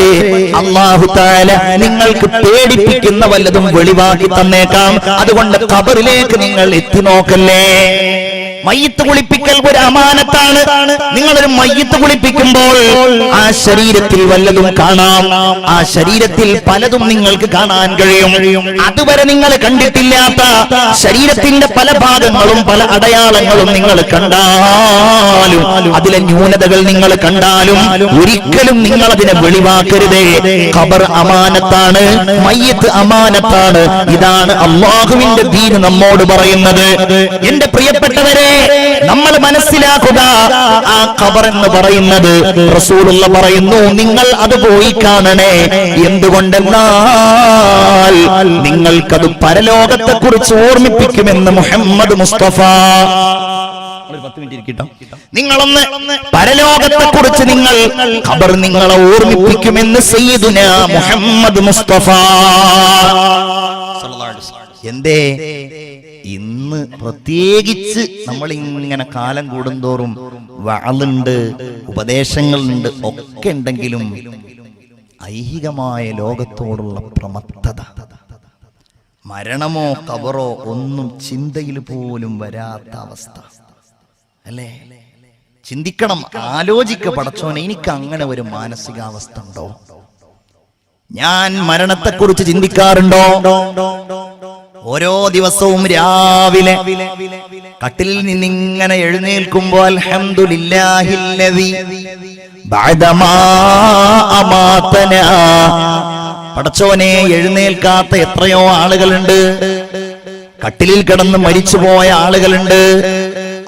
അല്ലാഹു തആല നിങ്ങൾക്ക് പേടിപ്പിക്കുന്ന വല്ലതും വെളിവാക്കി തന്നേക്കാം. അതുകൊണ്ട് ഖബറിലേക്ക് നിങ്ങൾ എത്തി നോക്കല്ലേ. മയ്യിത്ത് കുളിപ്പിക്കൽ ഒരു അമാനത്താണ്. നിങ്ങളൊരു മയ്യിത്ത് കുളിപ്പിക്കുമ്പോൾ ആ ശരീരത്തിൽ വല്ലതും കാണാം. ആ ശരീരത്തിൽ പലതും നിങ്ങൾക്ക് കാണാൻ കഴിയും. അതുവരെ നിങ്ങൾ കണ്ടിട്ടില്ലാത്ത ശരീരത്തിന്റെ പല ഭാഗങ്ങളും പല അടയാളങ്ങളും നിങ്ങൾ കണ്ടാലും, അതിലെ ന്യൂനതകൾ നിങ്ങൾ കണ്ടാലും ഒരിക്കലും നിങ്ങൾ അതിനെ വെളിവാക്കരുതേ. ഖബർ അമാനത്താണ്, മയ്യിത്ത് അമാനത്താണ്. ഇതാണ് അല്ലാഹുവിന്റെ ദീൻ നമ്മോട് പറയുന്നത്. എന്റെ പ്രിയപ്പെട്ടവരെ, നമ്മൾ മനസ്സിലാക്കുക, ആ ഖബർ എന്ന് പറയുന്നത് റസൂലുള്ള പറയുന്നു, നിങ്ങൾ അത് പോയി കാണണേ. എന്തുകൊണ്ടെന്നാൽ നിങ്ങൾക്കത് പരലോകത്തെ കുറിച്ച് ഓർമ്മിപ്പിക്കുമെന്ന് മുഹമ്മദ് മുസ്തഫ. നിങ്ങളൊന്ന് പരലോകത്തെ കുറിച്ച് നിങ്ങൾ ഖബർ നിങ്ങളെ ഓർമ്മിപ്പിക്കുമെന്ന് സയ്യിദുനാ മുഹമ്മദ് മുസ്തഫ. എന്തേ ഇന്ന് പ്രത്യേകിച്ച് നമ്മൾ ഇങ്ങനെ കാലം കൂടുന്തോറും വഅളുണ്ട്, ഉപദേശങ്ങളുണ്ട്, ഒക്കെ ഉണ്ടെങ്കിലും ഐഹികമായ ലോകത്തോടുള്ള പ്രമത്തത, മരണമോ ഖബറോ ഒന്നും ചിന്തയിൽ പോലും വരാത്ത അവസ്ഥ അല്ലേ? ചിന്തിക്കണം, ആലോചിക്ക, പടച്ചോനെ എനിക്ക് അങ്ങനെ ഒരു മാനസികാവസ്ഥ ഉണ്ടോ? ഞാൻ മരണത്തെക്കുറിച്ച് ചിന്തിക്കാറുണ്ടോ? ഓരോ ദിവസവും രാവിലെ കട്ടിലിൽ നിന്നിങ്ങനെ എഴുന്നേൽക്കുമ്പോൾ അൽഹംദുലില്ലാഹില്ലദി ബഅദമാ അമാതനാ, പടച്ചോനെ എഴുന്നേൽക്കാത്ത എത്രയോ ആളുകളുണ്ട്, കട്ടിലിൽ കിടന്ന് മരിച്ചുപോയ ആളുകളുണ്ട്.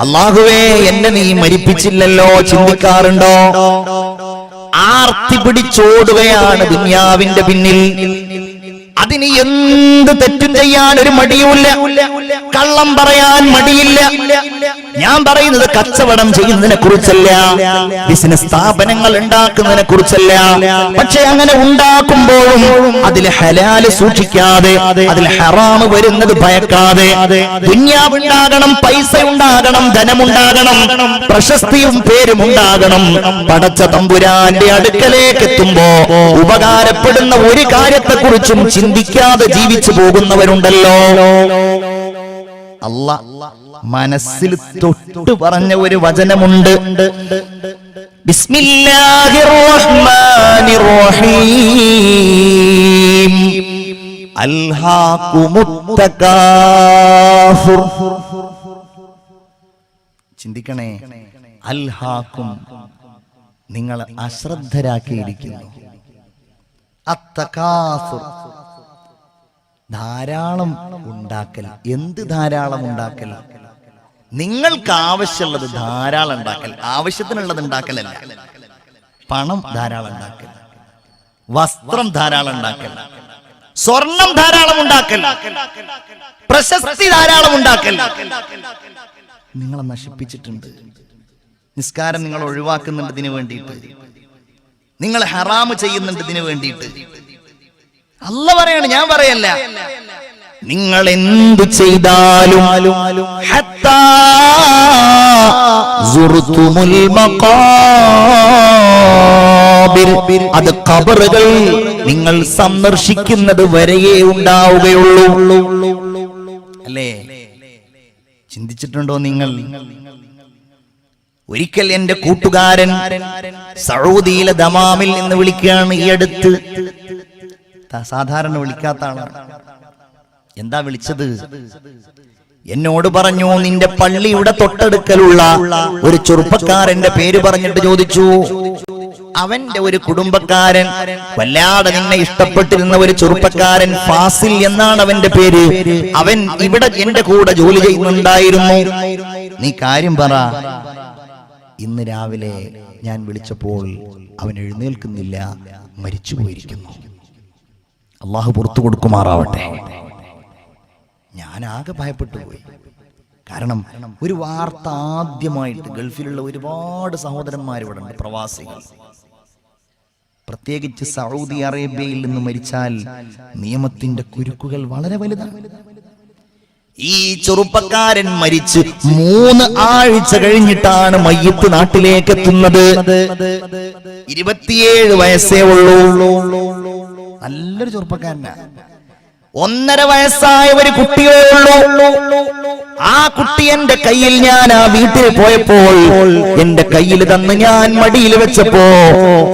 അല്ലാഹുവേ എന്നെ നീ മരിപ്പിച്ചില്ലല്ലോ ചിന്തിക്കാറുണ്ടോ? ആർത്തി പിടിച്ചോടുകയാണ് ദുനിയാവിന്റെ പിന്നിൽ. അതിന് എന്ത് തെറ്റും ചെയ്യാൻ ഒരു മടിയുമില്ല, കള്ളം പറയാൻ മടിയില്ല. ഞാൻ പറയുന്നത് കച്ചവടം ചെയ്യുന്നതിനെ കുറിച്ചല്ല, ബിസിനസ് സ്ഥാപനങ്ങൾ ഉണ്ടാക്കുന്നതിനെ കുറിച്ചല്ല. പക്ഷെ അങ്ങനെ ഉണ്ടാക്കുമ്പോഴും അതിൽ ഹലാല് സൂക്ഷിക്കാതെ, അതിൽ ഹറാമ് വരുന്നത് ഭയക്കാതെ, ദുനിയാവുണ്ടാകണം, പൈസ ഉണ്ടാകണം, ധനമുണ്ടാകണം, പ്രശസ്തിയും പേരും ഉണ്ടാകണം. പടച്ച തമ്പുരാന്റെ അടുക്കലേക്ക് എത്തുമ്പോ ഉപകാരപ്പെടുന്ന ഒരു കാര്യത്തെക്കുറിച്ചും ചിന്തിക്കാതെ ജീവിച്ചു പോകുന്നവരുണ്ടല്ലോ. അല്ലാഹ് മനസ്സിൽ തൊട്ട് പറഞ്ഞ ഒരു വചനമുണ്ട്. ബിസ്മില്ലാഹിർ റഹ്മാനിർ റഹീം. അൽഹാകുമുത് തകാസുർ. ചിന്തിക്കണേ, അൽഹാക്കും നിങ്ങൾ അശ്രദ്ധരാക്കിയിരിക്കുന്നു. അത്തകാസുർ ധാരാളം ഉണ്ടാക്കൽ. എന്ത് ധാരാളം ഉണ്ടാക്കൽ? നിങ്ങൾക്ക് ആവശ്യമുള്ളത് ധാരാളം ഉണ്ടാക്കൽ, ആവശ്യത്തിനുള്ളത് ഉണ്ടാക്കലല്ല. പണം ധാരാളം ഉണ്ടാക്കൽ, വസ്ത്രം ധാരാളം ഉണ്ടാക്കൽ, സ്വർണം ധാരാളം ഉണ്ടാക്കൽ, പ്രശസ്തി ധാരാളം ഉണ്ടാക്കൽ നിങ്ങളെ നശിപ്പിച്ചിട്ടുണ്ട്. നിസ്കാരം നിങ്ങൾ ഒഴിവാക്കുന്നുണ്ട് ഇതിനു വേണ്ടിയിട്ട്, നിങ്ങൾ ഹറാമ് ചെയ്യുന്നുണ്ട് ഇതിനു വേണ്ടിയിട്ട്. അല്ലാഹ് പറയാണ്, ഞാൻ പറയല്ല. നിങ്ങൾ എന്തു ചെയ്താലും ഹത്താ സുർതുമുൽ മഖാബിർ, അത് ഖബറുകൾ നിങ്ങൾ സന്ദർശിക്കുന്നത് വരെയേ ഉണ്ടാവുകയുള്ളൂ. അല്ലേ? ചിന്തിച്ചിട്ടുണ്ടോ നിങ്ങൾ? ഒരിക്കൽ എന്റെ കൂട്ടുകാരൻ സൗദിയിലെ ദമാമിൽ നിന്ന് വിളിക്കുകയാണ്. ഈ അടുത്ത് സാധാരണ വിളിക്കാത്ത ആളാണ്. എന്താ വിളിച്ചത്? എന്നോട് പറഞ്ഞു, നിന്റെ പള്ളിയുടെ തൊട്ടടുക്കലുള്ള ഒരു ചെറുപ്പക്കാരന്റെ പേര് പറഞ്ഞിട്ട് ചോദിച്ചു. അവന്റെ ഒരു കുടുംബക്കാരൻ, വല്ലാതെ നിന്നെ ഇഷ്ടപ്പെട്ടിരുന്ന ഒരു ചെറുപ്പക്കാരൻ, ഫാസിൽ എന്നാണ് അവന്റെ പേര്. അവൻ ഇവിടെ എന്റെ കൂടെ ജോലി ചെയ്യുന്നുണ്ടായിരുന്നു. നീ കാര്യം പറ. ഇന്ന് രാവിലെ ഞാൻ വിളിച്ചപ്പോൾ അവൻ എഴുന്നേൽക്കുന്നില്ല, മരിച്ചു പോയിരിക്കുന്നു. അള്ളാഹു പുറത്തു കൊടുക്കുമാറാവട്ടെ. ഞാൻ ആകെ ഭയപ്പെട്ടു പോയി. കാരണം ഒരു വാർത്ത ആദ്യമായിട്ട്, ഗൾഫിലുള്ള ഒരുപാട് സഹോദരന്മാർ ഇവിടെ ഉണ്ട്, പ്രവാസികൾ. പ്രത്യേകിച്ച് സൗദി അറേബ്യയിൽ നിന്ന് മരിച്ചാൽ നിയമത്തിന്റെ കുരുക്കുകൾ വളരെ വലുതാണ്. ഈ ചെറുപ്പക്കാരൻ മരിച്ച് 3 ആഴ്ച കഴിഞ്ഞിട്ടാണ് മയ്യിത്ത് നാട്ടിലേക്ക് എത്തുന്നത്. 27 വയസ്സേ ഉള്ളൂ. നല്ലൊരു ചെറുപ്പക്കാരനാണ്. 1.5 വയസ്സായ ഒരു കുട്ടിയേ ഉള്ളൂ. ആ കുട്ടി എന്റെ കയ്യിൽ, ഞാൻ ആ വീട്ടിൽ പോയപ്പോൾ എന്റെ കയ്യിൽ തന്ന് ഞാൻ മടിയിൽ വെച്ചപ്പോ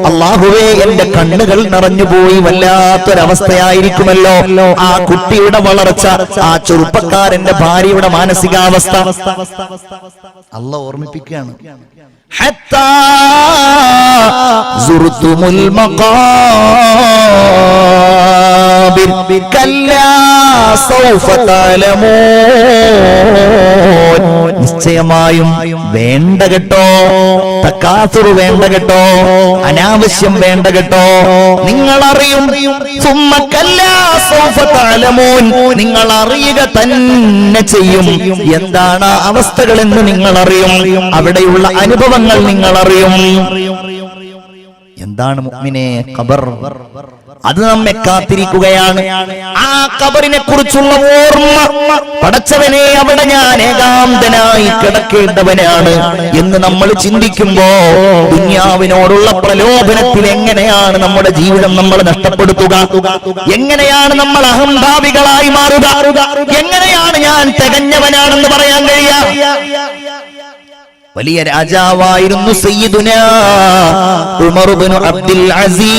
അല്ലാഹുവേ, എന്റെ കണ്ണുകൾ നിറഞ്ഞുപോയി. വല്ലാത്തൊരവസ്ഥയായിരിക്കുമല്ലോ ആ കുട്ടിയുടെ വളർച്ച, ആ ചെറുപ്പക്കാരന്റെ ഭാര്യയുടെ മാനസികാവസ്ഥ. അല്ലാഹ് ഓർമ്മിപ്പിക്കുകയാണ്, ഹത്താ സുർതുമുൽ മഖാബിർ കല്ലാ സൗഫ തഅലമൂൻ. നിശ്ചയമായും വേണ്ട കേട്ടോ, തകാസുർ വേണ്ട കേട്ടോ, അനാവശ്യം വേണ്ട കേട്ടോ. നിങ്ങൾ അറിയും, സുമ്മ കല്ലാ സൗഫ തഅലമൂൻ. നിങ്ങൾ അറിയുക തന്നെ ചെയ്യും. എന്താണ് അവസ്ഥകളെന്ന് നിങ്ങൾ അറിയും. അവിടെയുള്ള അനുഭവങ്ങൾ നിങ്ങൾ അറിയും. എന്താണ് മുഅ്മിനേ ഖബർ? അത് നമ്മെ കാത്തിരിക്കുകയാണ്. ആ ഖബറിനെ കുറിച്ചുള്ള ഓർമ്മ, പടച്ചവനെ അവിടെ ഞാൻ ഏകാന്തനായി കിടക്കേണ്ടവനാണ് എന്ന് നമ്മൾ ചിന്തിക്കുമ്പോ ദുനിയാവിനോടുള്ള പ്രലോഭനത്തിൽ എങ്ങനെയാണ് നമ്മുടെ ജീവിതം നമ്മൾ നഷ്ടപ്പെടുത്തുക? എങ്ങനെയാണ് നമ്മൾ അഹംഭാവികളായി മാറുക? എങ്ങനെയാണ് ഞാൻ തികഞ്ഞവനാണെന്ന് പറയാൻ കഴിയുക? വലിയ രാജാവായിരുന്നു സയ്യിദുനാ ഉമർ ഇബ്നു അബ്ദുൽ അസീസ്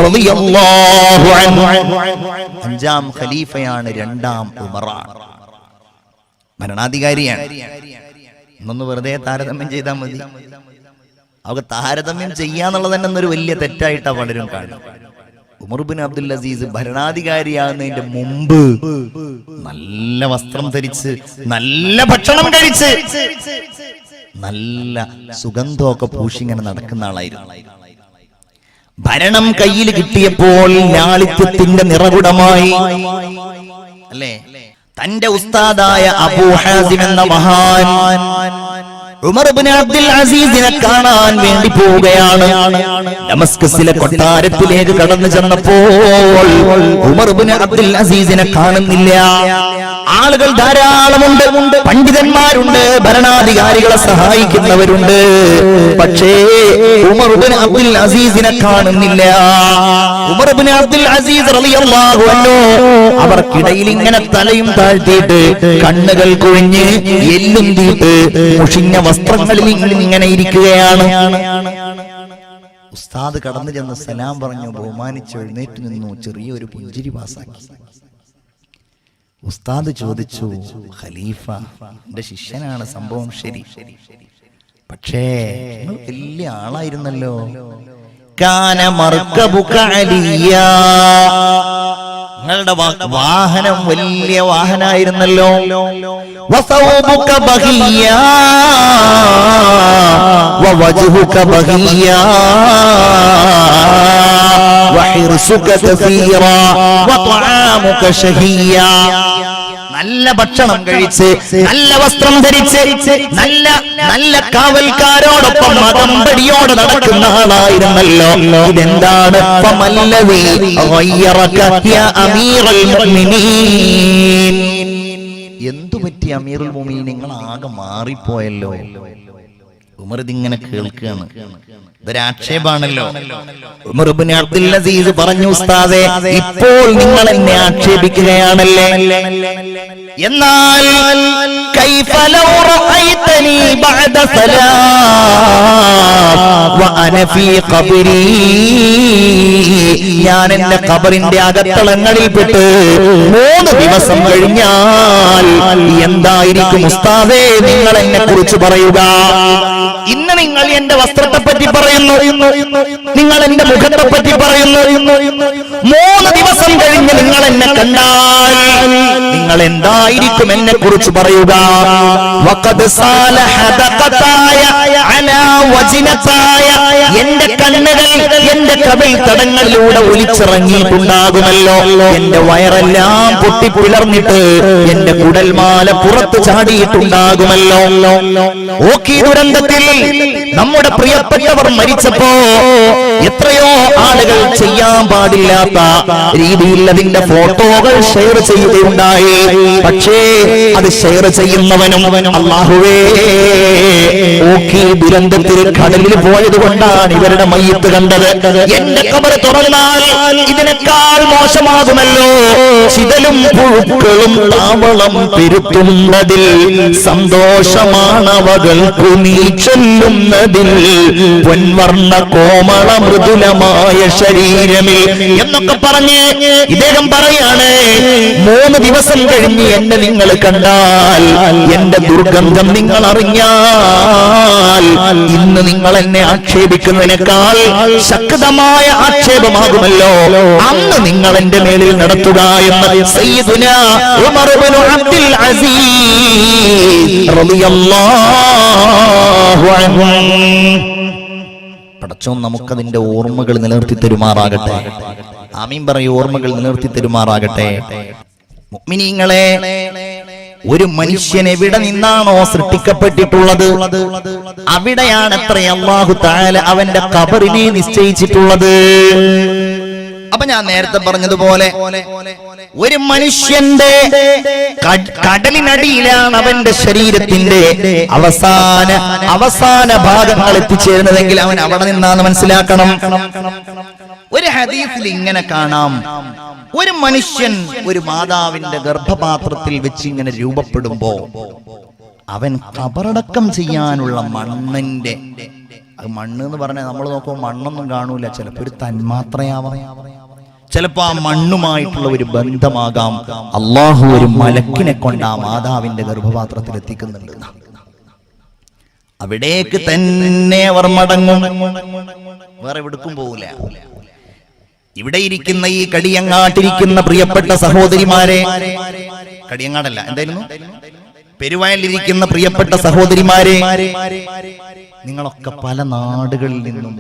റളിയല്ലാഹു അൻഹു. 5ാം ഖലീഫയാണ്, 2ാം ഉമറാണ്, ഭരണാധികാരിയാണ്. ഒന്നൊന്ന് വെറുതെ താരതമ്യം ചെയ്താൽ മതി. അവർക്ക് താരതമ്യം ചെയ്യാന്നുള്ളത് തന്നെ ഒരു വലിയ തെറ്റായിട്ടാണ് പലരും കാണുന്നത്. ഉമർ ഇബ്നു അബ്ദുൽ അസീസ് ഭരണാധികാരിയാകുന്നതിന്റെ മുമ്പ് നല്ല വസ്ത്രം ധരിച്ച്, നല്ല ഭക്ഷണം കഴിച്ച്, നല്ല സുഗന്ധമൊക്കെ പൂശിങ്ങനെ നടക്കുന്ന ആളായിരുന്നു. ഭരണം കയ്യിൽ കിട്ടിയപ്പോൾ ലാളിത്യത്തിന്റെ നിറകുടമായി അല്ലേ തന്റെ ഉസ്താദായ അബൂ ഹാസിം എന്ന മഹാൻ ഉമർ ഇബ്നു അബ്ദുൽ അസീസിനെ കാണാൻ വേണ്ടി പോവുകയാണ്. ദമസ്കസിലെ കൊട്ടാരത്തിലേക്ക് കടന്നു ചെന്നപ്പോൾ ഉമർ ഇബ്നു അബ്ദുൽ അസീസിനെ കാണുന്നില്ല. ആളുകൾ ധാരാളമുണ്ട്, പണ്ഡിതന്മാരുണ്ട്, ഭരണാധികാരികളെ സഹായിക്കുന്നവരുണ്ട്. പക്ഷേ ഉമർ ഇബ്നു അബ്ദുൽ അസീസിനെ കാണുന്നില്ല. ഉമർ ഇബ്നു അബ്ദുൽ അസീസ് റളിയല്ലാഹു അൻഹു അവർക്കിടയിൽ ഇങ്ങനെ തലയും താഴ്ത്തിയിട്ട് കണ്ണുകൾ കുഴിഞ്ഞ് എല്ലും തീട്ട് മുഷിഞ്ഞ വസ്ത്രങ്ങളിൽ ഇങ്ങനെ ഇരിക്കുകയാണ്. ഉസ്താദ് കടന്നു ചെന്ന് സലാം പറഞ്ഞു, ബഹുമാനിച്ച് എഴുന്നേറ്റ് നിന്നു, ചെറിയൊരു പുഞ്ചിരി പാസാക്കി. ഉസ്താദ് ചോദിച്ചു, ഖലീഫ എന്റെ ശിഷ്യനാണ്, സംഭവം ശരി, പക്ഷേ വലിയ ആളായിരുന്നല്ലോ. കാന മർക്കബുക അലിയ, നിങ്ങളുടെ വാഹനം വലിയ വാഹനായിരുന്നല്ലോ. വസൗബുക ബഹിയ വവജ്ഹുക ബഹിയ വഹിർസുക കസീറ വതആമുക ശഹിയ. നല്ല ഭക്ഷണം കഴിച്ച്, നല്ല വസ്ത്രം ധരിച്ച്, നല്ല നല്ല കാവൽക്കാരോടൊപ്പം അകമ്പടിയോടെ നടക്കുന്ന ആളായിരുന്നല്ലോ. ഇതെന്താണ്? എന്തു പറ്റി അമീറുൽ മുഅ്മിനീൻ, നിങ്ങൾ ആകെ മാറിപ്പോയല്ലോ. ഉമർ ഇതിങ്ങനെ കേൾക്കുകയാണ്. ഇതൊരാക്ഷേപാണല്ലോ. ഉമർ ഇബ്നു അബ്ദുൽ അസീസ് പറഞ്ഞു, ഉസ്താദേ, ഇപ്പോൾ നിങ്ങൾ എന്നെ ആക്ഷേപിക്കുകയാണല്ലേ, എന്നാൽ കൈഫ ലൗ റഅയ്തനി ബഅദ സലാം വഅന ഫീ ഖബരി, ഞാൻ എന്റെ ഖബറിന്റെ അകത്തളങ്ങളിൽപ്പെട്ട് 3 ദിവസം കഴിഞ്ഞാൽ എന്തായിരിക്കും ഉസ്താദേ നിങ്ങൾ എന്നെ കുറിച്ച് പറയുക? ഇന്ന് നിങ്ങൾ എന്റെ വസ്ത്രത്തെ പറ്റി പറയുന്നു, നിങ്ങൾ എന്റെ മുഖത്തെ പറ്റി പറയുന്നു. 3 ദിവസം കഴിഞ്ഞ് നിങ്ങൾ എന്നെ കണ്ടാൽ നിങ്ങൾ എന്തായിരിക്കും എന്നെ കുറിച്ച് പറയുക? വഖദ് സാലഹ ദഖതായ അലാ വജ്നതായ, എന്റെ കണ്ണുകൾ എന്റെ കവിൾ തടങ്ങളിലൂടെ ഒലിച്ചിറങ്ങിയിട്ടുണ്ടാകുമല്ലോ. എന്റെ വയറെല്ലാം പൊട്ടിപ്പിളർന്നിട്ട് എന്റെ കുടൽമാല പുറത്തു ചാടിയിട്ടുണ്ടാകുമല്ലോ. ഓക്കി ദുരന്തത്തിൽ നമ്മുടെ പ്രിയപ്പെട്ടവർ മരിച്ചപ്പോ എത്രയോ ആളുകൾ ചെയ്യാൻ പാടില്ലാത്ത രീതിയിൽ അതിന്റെ ഫോട്ടോകൾ ഷെയർ ചെയ്യുകയുണ്ടായി. പക്ഷേ അത് ഷെയർ ചെയ്യുന്നവനും അല്ലാഹുവേ, ഓക്കി ദുരന്തത്തിൽ കടലിൽ പോയത് കൊണ്ടാണ് ഇവരുടെ മയ്യത്ത് കണ്ടത്. എന്റെ ഖബർ തുറന്നാൽ ഇതിനേക്കാൾ മോശമാകുമല്ലോ. ചിതലും പുഴുക്കളും താവളം പെരുത്തുന്നതിൽ സന്തോഷമാണവകൾക്കു നീ ചൊല്ലുന്നതിൽ പൊൻവർണ്ണ കോമള മൃദുലമായ ശരീരമേ എന്നൊക്കെ പറഞ്ഞ് ഇദ്ദേഹം പറയാണ്, 3 ദിവസം കഴിഞ്ഞ് എന്നെ നിങ്ങൾ കണ്ടാൽ, എന്റെ ദുർഗന്ധം നിങ്ങൾ അറിഞ്ഞാൽ, ഇന്ന് നിങ്ങൾ എന്നെ ആക്ഷേപിക്കുന്നതിനേക്കാൾ ശക്തമായ ആക്ഷേപമാകുമല്ലോ അന്ന് നിങ്ങൾ എന്റെ മേലിൽ നടത്തുക എന്ന് സയ്യിദുനാ ഉമർ ഇബ്നു അബ്ദുൽ അസീസ് റളിയല്ലാഹു അൻഹു. പടച്ചോൻ നമുക്കതിന്റെ ഓർമ്മകൾ നിലനിർത്തി തരുമാറാകട്ടെ. ആമീൻ പറയൂ. ഓർമ്മകൾ നിലനിർത്തി തരുമാറാകട്ടെ. മുഅ്മിനീങ്ങളെ, ഒരു മനുഷ്യൻ എവിടെ നിന്നാണോ സൃഷ്ടിക്കപ്പെട്ടിട്ടുള്ളത് അവിടെയാണ് അല്ലാഹു തആല അവന്റെ ഖബറിനെ നിശ്ചയിച്ചിട്ടുള്ളത്. അപ്പൊ ഞാൻ നേരത്തെ പറഞ്ഞതുപോലെ ഒരു മനുഷ്യന്റെ കടലിനടിയിലാണ് അവന്റെ ശരീരത്തിന്റെ അവസാന ഭാഗങ്ങൾ എത്തിച്ചേരുന്നതെങ്കിൽ അവൻ അവിടെ നിന്നാണ് മനസ്സിലാക്കണം. ഒരു ഹദീസിൽ ഇങ്ങനെ കാണാം, ഒരു മനുഷ്യൻ ഒരു മാതാവിന്റെ ഗർഭപാത്രത്തിൽ വെച്ച് ഇങ്ങനെ രൂപപ്പെടുമ്പോ അവൻ ഖബറടക്കം ചെയ്യാനുള്ള മണ്ണിന്റെ, മണ്ണ് എന്ന് പറഞ്ഞാൽ നമ്മൾ നോക്കുമ്പോൾ മണ്ണൊന്നും കാണൂല, ചിലപ്പോ ഒരു തന്മാത്രയാവാം, ചിലപ്പോ ആ മണ്ണുമായിട്ടുള്ള ഒരു ബന്ധമാകാം. അള്ളാഹു ഒരു മലക്കിനെ കൊണ്ട് ആ മാതാവിന്റെ ഗർഭപാത്രത്തിൽ എത്തിക്കുന്നുണ്ട്. അവിടേക്ക് തന്നെ അവർ മടങ്ങും, വേറെ എവിടേക്കും പോകൂല. ഇവിടെ ഇരിക്കുന്ന ഈ കടിയങ്ങാട്ടിരിക്കുന്ന പ്രിയപ്പെട്ട സഹോദരിമാരെ, കടിയങ്ങാടല്ല എന്തായിരുന്നു, പെരുവയലിരിക്കുന്ന പ്രിയപ്പെട്ട സഹോദരിമാരെ, നിങ്ങളൊക്കെ പല നാടുകളിൽ നിന്നും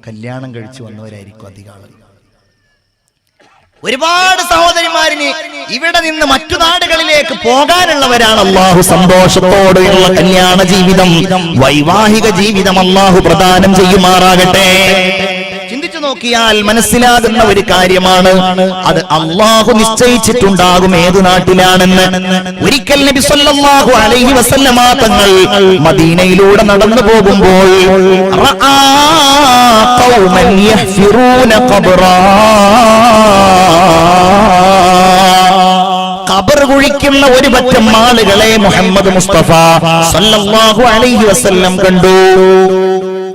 കല്യാണം കഴിച്ചു വന്നവരായിരിക്കും അധികം ആളുകൾ. ഒരുപാട് സഹോദരിമാരിന് ഇവിടെ നിന്ന് മറ്റു നാടുകളിലേക്ക് പോകാനുള്ളവരാണ്. അല്ലാഹു സന്തോഷത്തോടെയുള്ള കല്യാണ ജീവിതം, വൈവാഹിക ജീവിതം അല്ലാഹു പ്രദാനം ചെയ്യുമാറാകട്ടെ. ചിന്തിച്ചു നോക്കിയാൽ മനസ്സിലാകുന്ന ഒരു കാര്യമാണ്, അത് അല്ലാഹു നിശ്ചയിച്ചിട്ടുണ്ടാകും ഏതു നാട്ടിലാണെന്ന്. ഒരിക്കൽ നബി സല്ലല്ലാഹു അലൈഹി വസല്ലമ തങ്ങൾ മദീനയിലൂടെ നടന്നു പോകുമ്പോൾ റആ ഖൗമൻ യഹ്ഫിറൂന ഖബ്റാ, ഖബർ കുഴിക്കുന്ന ഒരു പറ്റം ആളുകളെ മുഹമ്മദ് മുസ്തഫ സല്ലല്ലാഹു അലൈഹി വസല്ലം കണ്ടു.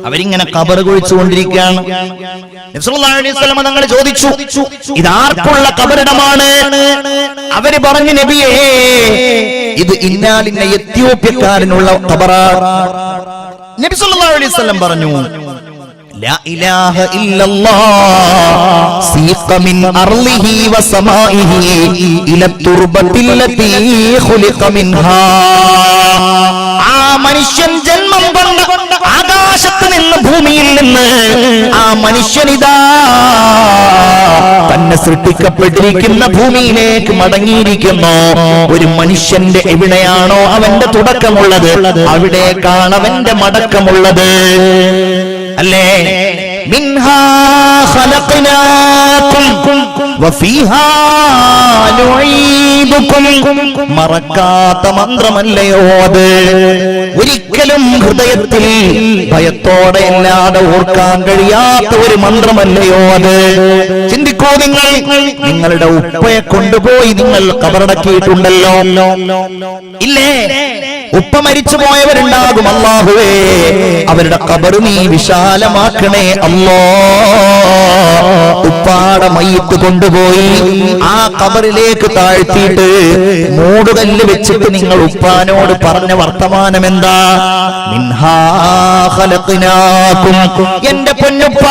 അവരിങ്ങനെ ഖബർ കുഴിച്ചുകൊണ്ടിരിക്കുകയാണ്. നബി സല്ലല്ലാഹു അലൈഹി വസല്ലം തങ്ങൾ ചോദിച്ചു, ഇതാർക്കുള്ള ഖബറിടമാണ്? അവര് പറഞ്ഞു, നബിയേ, ഇത് ഇന്നാലിന്ന എത്യോപ്യക്കാരനുള്ള ഖബറാണ്. നബി സല്ലല്ലാഹു അലൈഹി വസല്ലം പറഞ്ഞു, لا إله إلا الله سيق من أرضه وسمائه إلى التربة التي خلق منها. ആ മനുഷ്യൻ ജന്മം കൊണ്ട് ആകാശത്ത് നിന്ന് ഭൂമിയിൽ നിന്ന് ആ മനുഷ്യനിതാ തന്നെ സൃഷ്ടിക്കപ്പെട്ടിരിക്കുന്ന ഭൂമിയിലേക്ക് മടങ്ങിയിരിക്കുന്നു. ഒരു മനുഷ്യന്റെ എവിടെയാണോ അവന്റെ തുടക്കമുള്ളത് അവിടേക്കാണ് അവന്റെ മടക്കമുള്ളത്. അല്ലേ? മിൻഹാ ഖലഖനാകും വഫീഹാ നുഈദുകും. മറക്കാത്ത മന്ത്രമല്ലയോ അത്? ഒരിക്കലും ഹൃദയത്തിൽ ഭയത്തോടെ അല്ലാതെ ഓർക്കാൻ കഴിയാത്ത ഒരു മന്ത്രമല്ലയോ അത്? ചിന്തിക്കൂ നിങ്ങൾ, നിങ്ങളുടെ ഉപ്പയെ കൊണ്ടുപോയി നിങ്ങൾ ഖബറടക്കിയിട്ടുണ്ടല്ലോ, ഇല്ലേ? ഉപ്പ മരിച്ചു പോയവരുണ്ടാകും. അല്ലാഹുവേ, അവരുടെ ഖബർ നീ വിശാലമാക്കണേ അല്ലാ. ഉപ്പാടെ മയ്യിത്ത് കൊണ്ടുപോയി ആ ഖബറിലേക്ക് താഴ്ത്തിയിട്ട് മൂടുകല്ല് വെച്ചിട്ട് നിങ്ങൾ ഉപ്പാനോട് പറഞ്ഞ വർത്തമാനം എന്താ? മിൻഹാ ഖലഖനാകും. എന്റെ പൊന്നുപ്പ,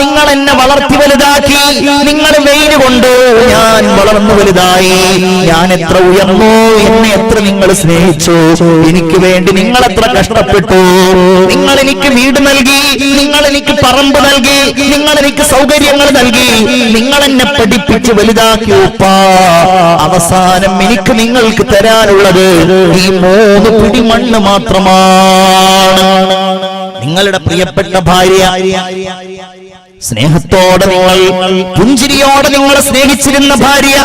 നിങ്ങൾ എന്നെ വളർത്തി വലുതാക്കി, നിങ്ങൾ വെയില് കൊണ്ട് ഞാൻ വളർന്നു വലുതായി, ഞാൻ എത്ര ഉയർന്നു, എന്നെ എത്ര നിങ്ങൾ സ്നേഹിച്ചു, എനിക്ക് വേണ്ടി നിങ്ങൾ എത്ര കഷ്ടപ്പെട്ടു, നിങ്ങൾ എനിക്ക് വീട് നൽകി, നിങ്ങൾ എനിക്ക് പറമ്പ് നൽകി, നിങ്ങൾ എനിക്ക് സൗകര്യങ്ങൾ നൽകി, നിങ്ങൾ എന്നെ പഠിപ്പിച്ച് വലുതാക്കി ഉപ്പ. അവസാനം എനിക്ക് നിങ്ങൾക്ക് തരാനുള്ളത് ഈ 3 പിടി മണ്ണ് മാത്രമാണ്. നിങ്ങളുടെ പ്രിയപ്പെട്ട ഭാര്യ, സ്നേഹത്തോടെ നിങ്ങൾ, പുഞ്ചിരിയോടെ നിങ്ങൾ സ്നേഹിച്ചിരുന്ന ഭാര്യ,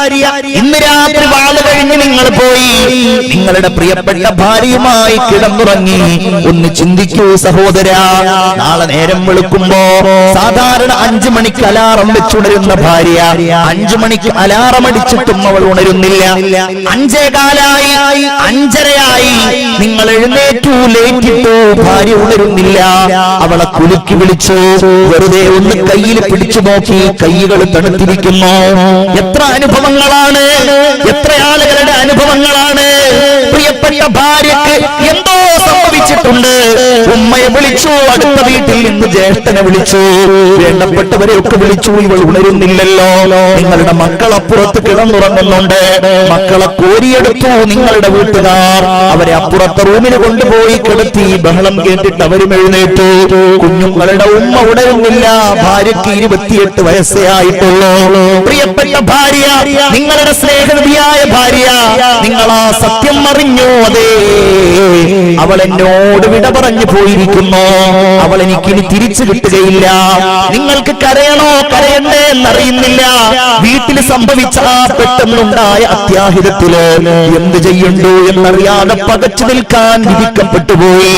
ഇന്ന് രാത്രി വാള് കഴിഞ്ഞ് നിങ്ങൾ പോയി നിങ്ങളുടെ പ്രിയപ്പെട്ട ഭാര്യയുമായി കിടന്നുറങ്ങി. ഒന്ന് ചിന്തിക്കൂ സഹോദര, നാളെ നേരം വെളുക്കുമ്പോ സാധാരണ 5 മണിക്ക് അലാറം വെച്ചുണരുന്ന ഭാര്യ 5 മണിക്ക് അലാറം അടിച്ചിട്ടും അവൾ ഉണരുന്നില്ല. 5:15 5:30 നിങ്ങൾ എഴുന്നേറ്റു, ലേറ്റിട്ടു, ഭാര്യ ഉണരുന്നില്ല. അവളെ കുലുക്കി വിളിച്ചു, വെറുതെ ഒന്ന് കയ്യിൽ പിടിച്ചു നോക്കി, കൈകൾ തണുത്തിരിക്കുന്നു. എത്ര അനുഭവങ്ങളാണ്, എത്ര ആളുകളുടെ അനുഭവങ്ങളാണ്. പ്രിയപ്പെട്ട ഭാര്യക്ക് എന്തോ സംഭവിച്ചിട്ടുണ്ട്. ഉമ്മയെ വിളിച്ചു, അടുത്ത വീട്ടിൽ നിന്ന് ജ്യേഷ്ഠനെ വിളിച്ചു, വേണ്ടപ്പെട്ടവരെ ഒക്കെ വിളിച്ചു, ഇവൾ ഉണരുന്നില്ലല്ലോ. നിങ്ങളുടെ മക്കൾ അപ്പുറത്ത് കിടന്നുറങ്ങുന്നുണ്ട്. മക്കളെ കോരിയെടുത്തു നിങ്ങളുടെ വീട്ടുകാർ, അവരെ അപ്പുറത്തെ റൂമിൽ കൊണ്ടുപോയി കിടത്തി. ബഹളം കേട്ടിട്ട് അവരും എഴുന്നേറ്റു. കുഞ്ഞുങ്ങളുടെ ഉമ്മ ഉണരുന്നില്ല. ഭാര്യയ്ക്ക് 28 വയസ്സേ ആയിട്ടുള്ളൂ. പ്രിയപ്പെട്ട ഭാര്യ, നിങ്ങളുടെ സ്നേഹനിധിയായ ഭാര്യ, നിങ്ങൾ ആ സത്യം അറിഞ്ഞു. അതെ, അവൾ എന്നോട് വിട പറഞ്ഞു പോയിരിക്കുന്നു, അവൾ എനിക്കിനി തിരിച്ചു കിട്ടുകയില്ല. നിങ്ങൾക്ക് കരയണോ കരയണ്ടേ എന്നറിയുന്നില്ല. വീട്ടിൽ സംഭവിച്ച പെട്ടെന്നുണ്ടായ അത്യാഹിതത്തില് എന്ത് ചെയ്യണ്ടോ എന്നറിയാതെ പകച്ചു നിൽക്കാൻ വിധിക്കപ്പെട്ടുപോയി.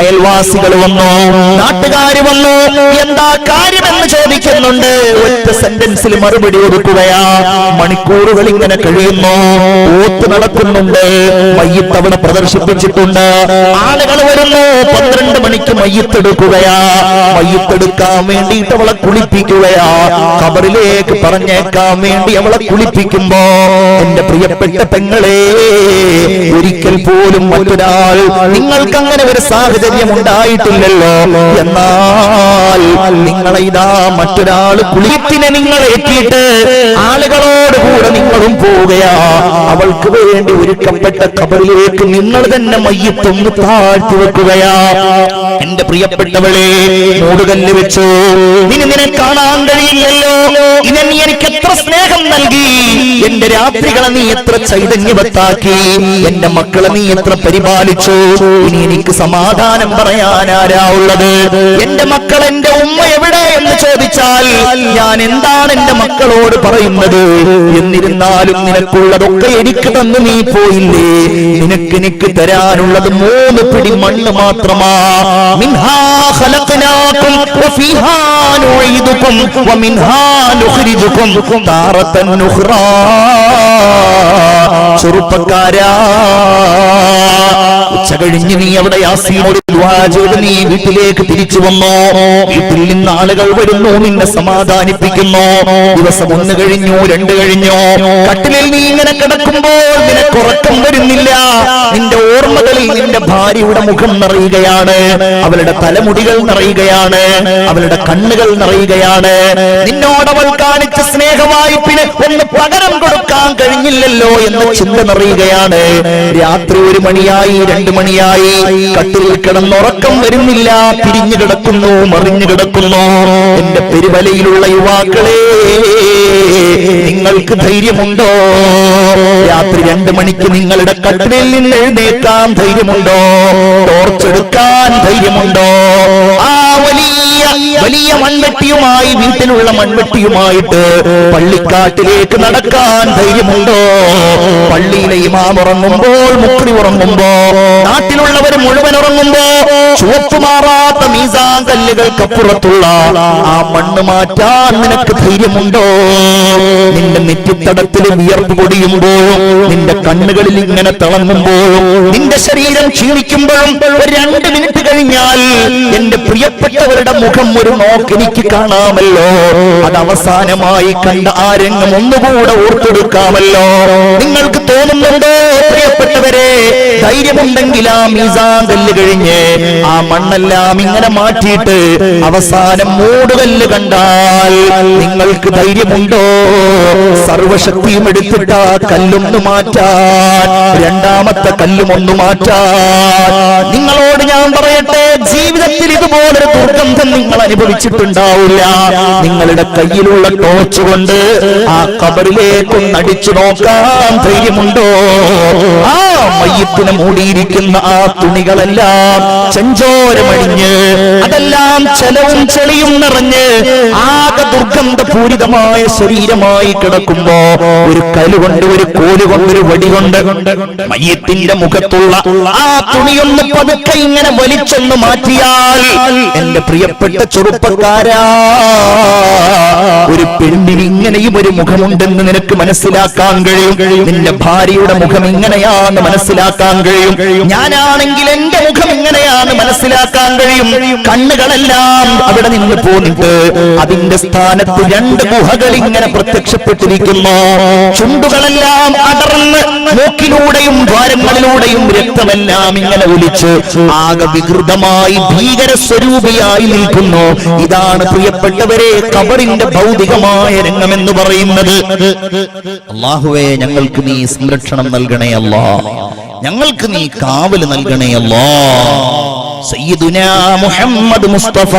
അയൽവാസികൾ വന്നു, നാട്ടുകാര് വന്നു, എന്താ കാര്യമെന്ന് ചോദിക്കുന്നുണ്ട്. ഒറ്റ സെന്റൻസിൽ മറുപടി കൊടുക്കുകയാ. മണിക്കൂറുകൾ ഇങ്ങനെ കഴിയുന്നു. ഓത്ത് നടക്കുന്നുണ്ട്, മയ്യിത്ത് അവിടെ പ്രദർശിപ്പിച്ചിട്ടുണ്ട്. ആളുകൾ വരുന്നു. 12 മണിക്ക് മയ്യിത്തെടുക്കുകയാ. മയ്യിത്തെടുക്കാൻ വേണ്ടിയിട്ട് അവളെ കുളിപ്പിക്കുകയാ. ഖബറിലേക്ക് പറഞ്ഞേക്കാൻ വേണ്ടി അവളെ കുളിപ്പിക്കുമ്പോ, എന്റെ പ്രിയപ്പെട്ട പെങ്ങളെ, ഒരിക്കൽ പോലും മറ്റൊരാൾ നിങ്ങൾക്ക് അങ്ങനെ ഒരു സാഹചര്യം ഉണ്ടായിട്ടില്ലല്ലോ. എന്നാൽ നിങ്ങളെ ഇതാ മറ്റൊരാൾ കുളിപ്പിനെ നിങ്ങൾ ഏറ്റിട്ട് ആളുകളോട് കൂടെ നിങ്ങളും പോവുകയാ. അവൾക്ക് വേണ്ടി ഒരുക്കപ്പെട്ട ഖബറിലേക്ക് നിങ്ങൾ തന്നെ മയ്യിത്തൊന്ന് താഴ്ത്തി വെക്കുകയാ. എന്റെ എന്റെ പ്രിയപ്പെട്ടവളെ, മൂടുകല്ല് വെച്ചു. നിന്നെ കാണാൻ കഴിയില്ലല്ലോ. ഇവൻ നീ എനിക്ക് എത്ര സ്നേഹം നൽകി, എന്റെ രാത്രികളെ നീ എത്ര ചൈതന്യവത്താക്കി, എന്റെ മക്കളെ നീ എത്ര പരിപാലിച്ചു. ഇനി എനിക്ക് സമാധാനം പറയാൻ ആരാ ഉള്ളത്? എന്റെ മക്കൾ, എന്റെ ഉമ്മ എവിടെ എന്ന് ചോദിച്ചാൽ ഞാൻ എന്താണ് എന്റെ മക്കളോട് പറയുന്നത്? എന്നിരുന്നാലും നിനക്കുള്ളതൊക്കെ എനിക്ക് തന്നു നീ പോയില്ലേ? നിനക്ക് തരാനുള്ളത് 3 പിടി മണ്ണ് മാത്രമാ. മിൻഹാ ഖലഖനാകും വഫീഹാ നുഈദുകും വമിൻഹാ നുഖ്രിജുകും താറതൻ ഉഖ്റാ. ചെറുപ്പക്കാരാ, ഉച്ച കഴിഞ്ഞ് നീ അവിടെ യാസീനോട് ദുആ ചെയ്ത് നീ വീട്ടിലേക്ക് തിരിച്ചു വന്നോ? വീട്ടിൽ നിന്ന് ആളുകൾ വരുന്നു, നിന്നെ സമാധാനിപ്പിക്കുന്നു. ദിവസം 1 കഴിഞ്ഞു, 2 കഴിഞ്ഞു. കട്ടിലിൽ നീ ഇങ്ങനെ കിടക്കുമ്പോൾ നിനക്ക് ഉറക്കം വരുന്നില്ല. നിന്റെ ഓർമ്മകളിൽ നിന്റെ ഭാര്യയുടെ മുഖം നിറയുകയാണ്, അവളുടെ തലമുടികൾ നിറയുകയാണ്, അവളുടെ കണ്ണുകൾ നിറയുകയാണ്. നിന്നോടവൾ കാണിച്ച സ്നേഹവായ്പിന് ഒന്ന് പകരം കൊടുക്കാൻ കഴിഞ്ഞില്ലല്ലോ എന്ന ചിന്ത നിറയുകയാണ്. രാത്രി 1 മണിയായി, 2 മണിയായി. കട്ടിലിൽ കിടന്നുറക്കം വരുന്നില്ല. പിരിഞ്ഞു കിടക്കുന്നു, മറിഞ്ഞു കിടക്കുന്നു. എന്റെ പെരുവലയിലുള്ള യുവാക്കളെ, നിങ്ങൾക്ക് ധൈര്യമുണ്ടോ? രാത്രി 2 മണിക്ക് നിങ്ങളുടെ കട്ടിലിൽ നിന്ന് എഴുന്നേക്കാൻ ധൈര്യമുണ്ടോ? ടോർച്ചെടുക്കാൻ ധൈര്യമുണ്ടോ? ആ വലിയ മൺവെട്ടിയുമായി, വീട്ടിലുള്ള മൺവെട്ടിയുമായിട്ട് പള്ളിക്കാട്ടിലേക്ക് നടക്കാൻ ധൈര്യമുണ്ടോ? പള്ളിയിലെ ഇമാം ഉറങ്ങുമ്പോൾ, മുഖ്രി ഉറങ്ങുമ്പോ, നാട്ടിലുള്ളവർ മുഴുവൻ ഉറങ്ങുമ്പോ, ചുവപ്പുമാറാത്ത മീസാൻ കല്ലുകൾക്കപ്പുറത്തുള്ള ആ മണ്ണ് മാറ്റാൻ നിനക്ക് ധൈര്യമുണ്ടോ? നിന്റെ നെറ്റിത്തടത്തിൽ വിയർപ്പ് പൊടിയുമ്പോഴും, നിന്റെ കണ്ണുകളിൽ ഇങ്ങനെ തിളങ്ങുമ്പോഴും, നിന്റെ ശരീരം ക്ഷീണിക്കുമ്പോഴും 2 മിനിറ്റ് കഴിഞ്ഞാൽ എന്റെ പ്രിയപ്പെട്ടവരുടെ മുഖം ഒരു നോക്ക് എനിക്ക് കാണാമല്ലോ. അത് അവസാനമായി കണ്ട ആ രംഗം ഒന്നുകൂടെ ഓർത്തെടുക്കാമല്ലോ. നിങ്ങൾക്ക് തോന്നുന്നുണ്ടോ പ്രിയപ്പെട്ടവരെ? ധൈര്യമുണ്ടെങ്കിൽ ആ മീസാൻ കല്ല് കഴിഞ്ഞ് ആ മണ്ണെല്ലാം ഇങ്ങനെ മാറ്റിയിട്ട് അവസാനം മൂടുകല്ല് കണ്ടാൽ നിങ്ങൾക്ക് ധൈര്യമുണ്ടോ? സർവശക്തിയും എടുത്തിട്ട് ആ കല്ലൊന്ന് മാറ്റാൻ, 2ാമത്തെ കല്ലും ഒന്ന് മാറ്റാൻ. നിങ്ങളോട് ഞാൻ പറയട്ടെ, ജീവിതത്തിൽ ഇതുപോലൊരു ദുർഗന്ധം നിങ്ങൾ അനുഭവിച്ചിട്ടുണ്ടാവില്ല. നിങ്ങളുടെ കയ്യിലുള്ള ടോർച്ച് കൊണ്ട് ആ ഖബറിലേക്കൊന്ന് അടിച്ചു നോക്കാൻ ധൈര്യമുണ്ടോ? ആ മയ്യത്തിനെ മൂടിയിരിക്കുന്ന ആ തുണികളെല്ലാം ചെഞ്ചോരമണിഞ്ഞ്, അതെല്ലാം ചെലവും ചെളിയും നിറഞ്ഞ് ആകെ ദുർഗന്ധപൂരിതമായ ശരീരമായി കിടക്കുമ്പോ ഒരു കലുകൊണ്ട്, ഒരു കോലുകൊണ്ട്, ഒരു വടി കൊണ്ട് മയ്യത്തിന്റെ മുഖത്തുള്ള ആ തുണിയൊന്ന് പതുക്കെ ഇങ്ങനെ വലിച്ചൊന്ന് മാറ്റിയാൽ, എന്റെ പ്രിയപ്പെട്ട ചെറുപ്പക്കാരാ, ഒരു പെണ്ണിന് ഇങ്ങനെയും ഒരു മുഖമുണ്ടെന്ന് നിനക്ക് മനസ്സിലാക്കാൻ കഴിയും. നിന്റെ ഭാര്യയുടെ മുഖം ഇങ്ങനെയാണെന്ന് മനസ്സിലാക്കാൻ കഴിയും. ഞാനാണെങ്കിൽ എന്റെ മുഖം ഇങ്ങനെയാണ് മനസ്സിലാക്കാൻ കഴിയും. കണ്ണുകളെല്ലാം അവിടെ നിന്ന് പോന്നിട്ട് അതിന്റെ സ്ഥാനത്ത് 2 ഗുഹകൾ ഇങ്ങനെ പ്രത്യക്ഷപ്പെട്ടിരിക്കുന്നു. ചുണ്ടുകളെല്ലാം അടർന്ന് മൂക്കിലൂടെയും ദ്വാരങ്ങളിലൂടെയും രക്തമെല്ലാം ഇങ്ങനെ ഒലിച്ച് ആകെ വികൃതമായി ഭീകര സ്വരൂപിയായി നിൽക്കുന്നു. ഇതാണ് പ്രിയപ്പെട്ടവരെ ഖബറിന്റെ ഭൗതികമായ രംഗമെന്ന് പറയുന്നത്. അല്ലാഹുവേ, ഞങ്ങൾക്ക് നീ സംരക്ഷണം നൽകണേ അല്ലാ, ഞങ്ങൾക്ക് നീ കാവൽ നൽകണേ അല്ലാ. സയ്യിദുനാ മുഹമ്മദ് മുസ്തഫ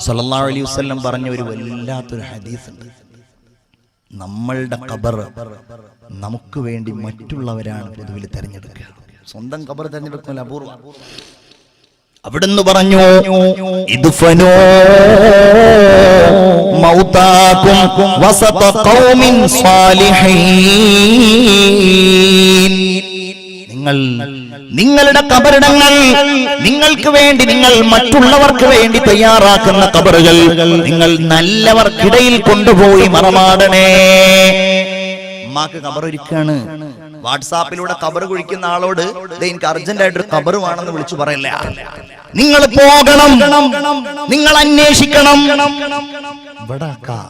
സല്ലല്ലാഹു അലൈഹി വസല്ലം പറഞ്ഞ ഒരു വല്ലാത്തൊരു ഹദീസ് ഉണ്ട്. നമ്മളുടെ ഖബർ നമുക്ക് വേണ്ടി മറ്റുള്ളവരാണ് പൊതുവിൽ തെരഞ്ഞെടുക്കുക. സ്വന്തം ഖബർ തെരഞ്ഞെടുക്കുന്ന അപൂർവം. അവിടുന്ന് പറഞ്ഞു, ഇദ്ഫനൂ മൗതാകും വസത ഖൗമിൻ സാലിഹീൻ. നിങ്ങളുടെ ഖബറിടങ്ങൾ, നിങ്ങൾക്ക് വേണ്ടി, നിങ്ങൾ മറ്റുള്ളവർക്ക് വേണ്ടി തയ്യാറാക്കുന്ന ഖബറുകൾ നിങ്ങൾ നല്ലവർക്കിടയിൽ കൊണ്ടുപോയി മറമാടണേ. അമ്മാക്ക് ഖബറൊരുക്കാണ്. വാട്സാപ്പിലൂടെ ഖബർ കുഴിക്കുന്ന ആളോട് എനിക്ക് അർജന്റ് ആയിട്ടൊരു ഖബർ വേണമെന്ന് വിളിച്ചു പറയല്ല. നിങ്ങൾ പോകണം, നിങ്ങൾ അന്വേഷിക്കണം. ഇവിടെ ആക്കാ,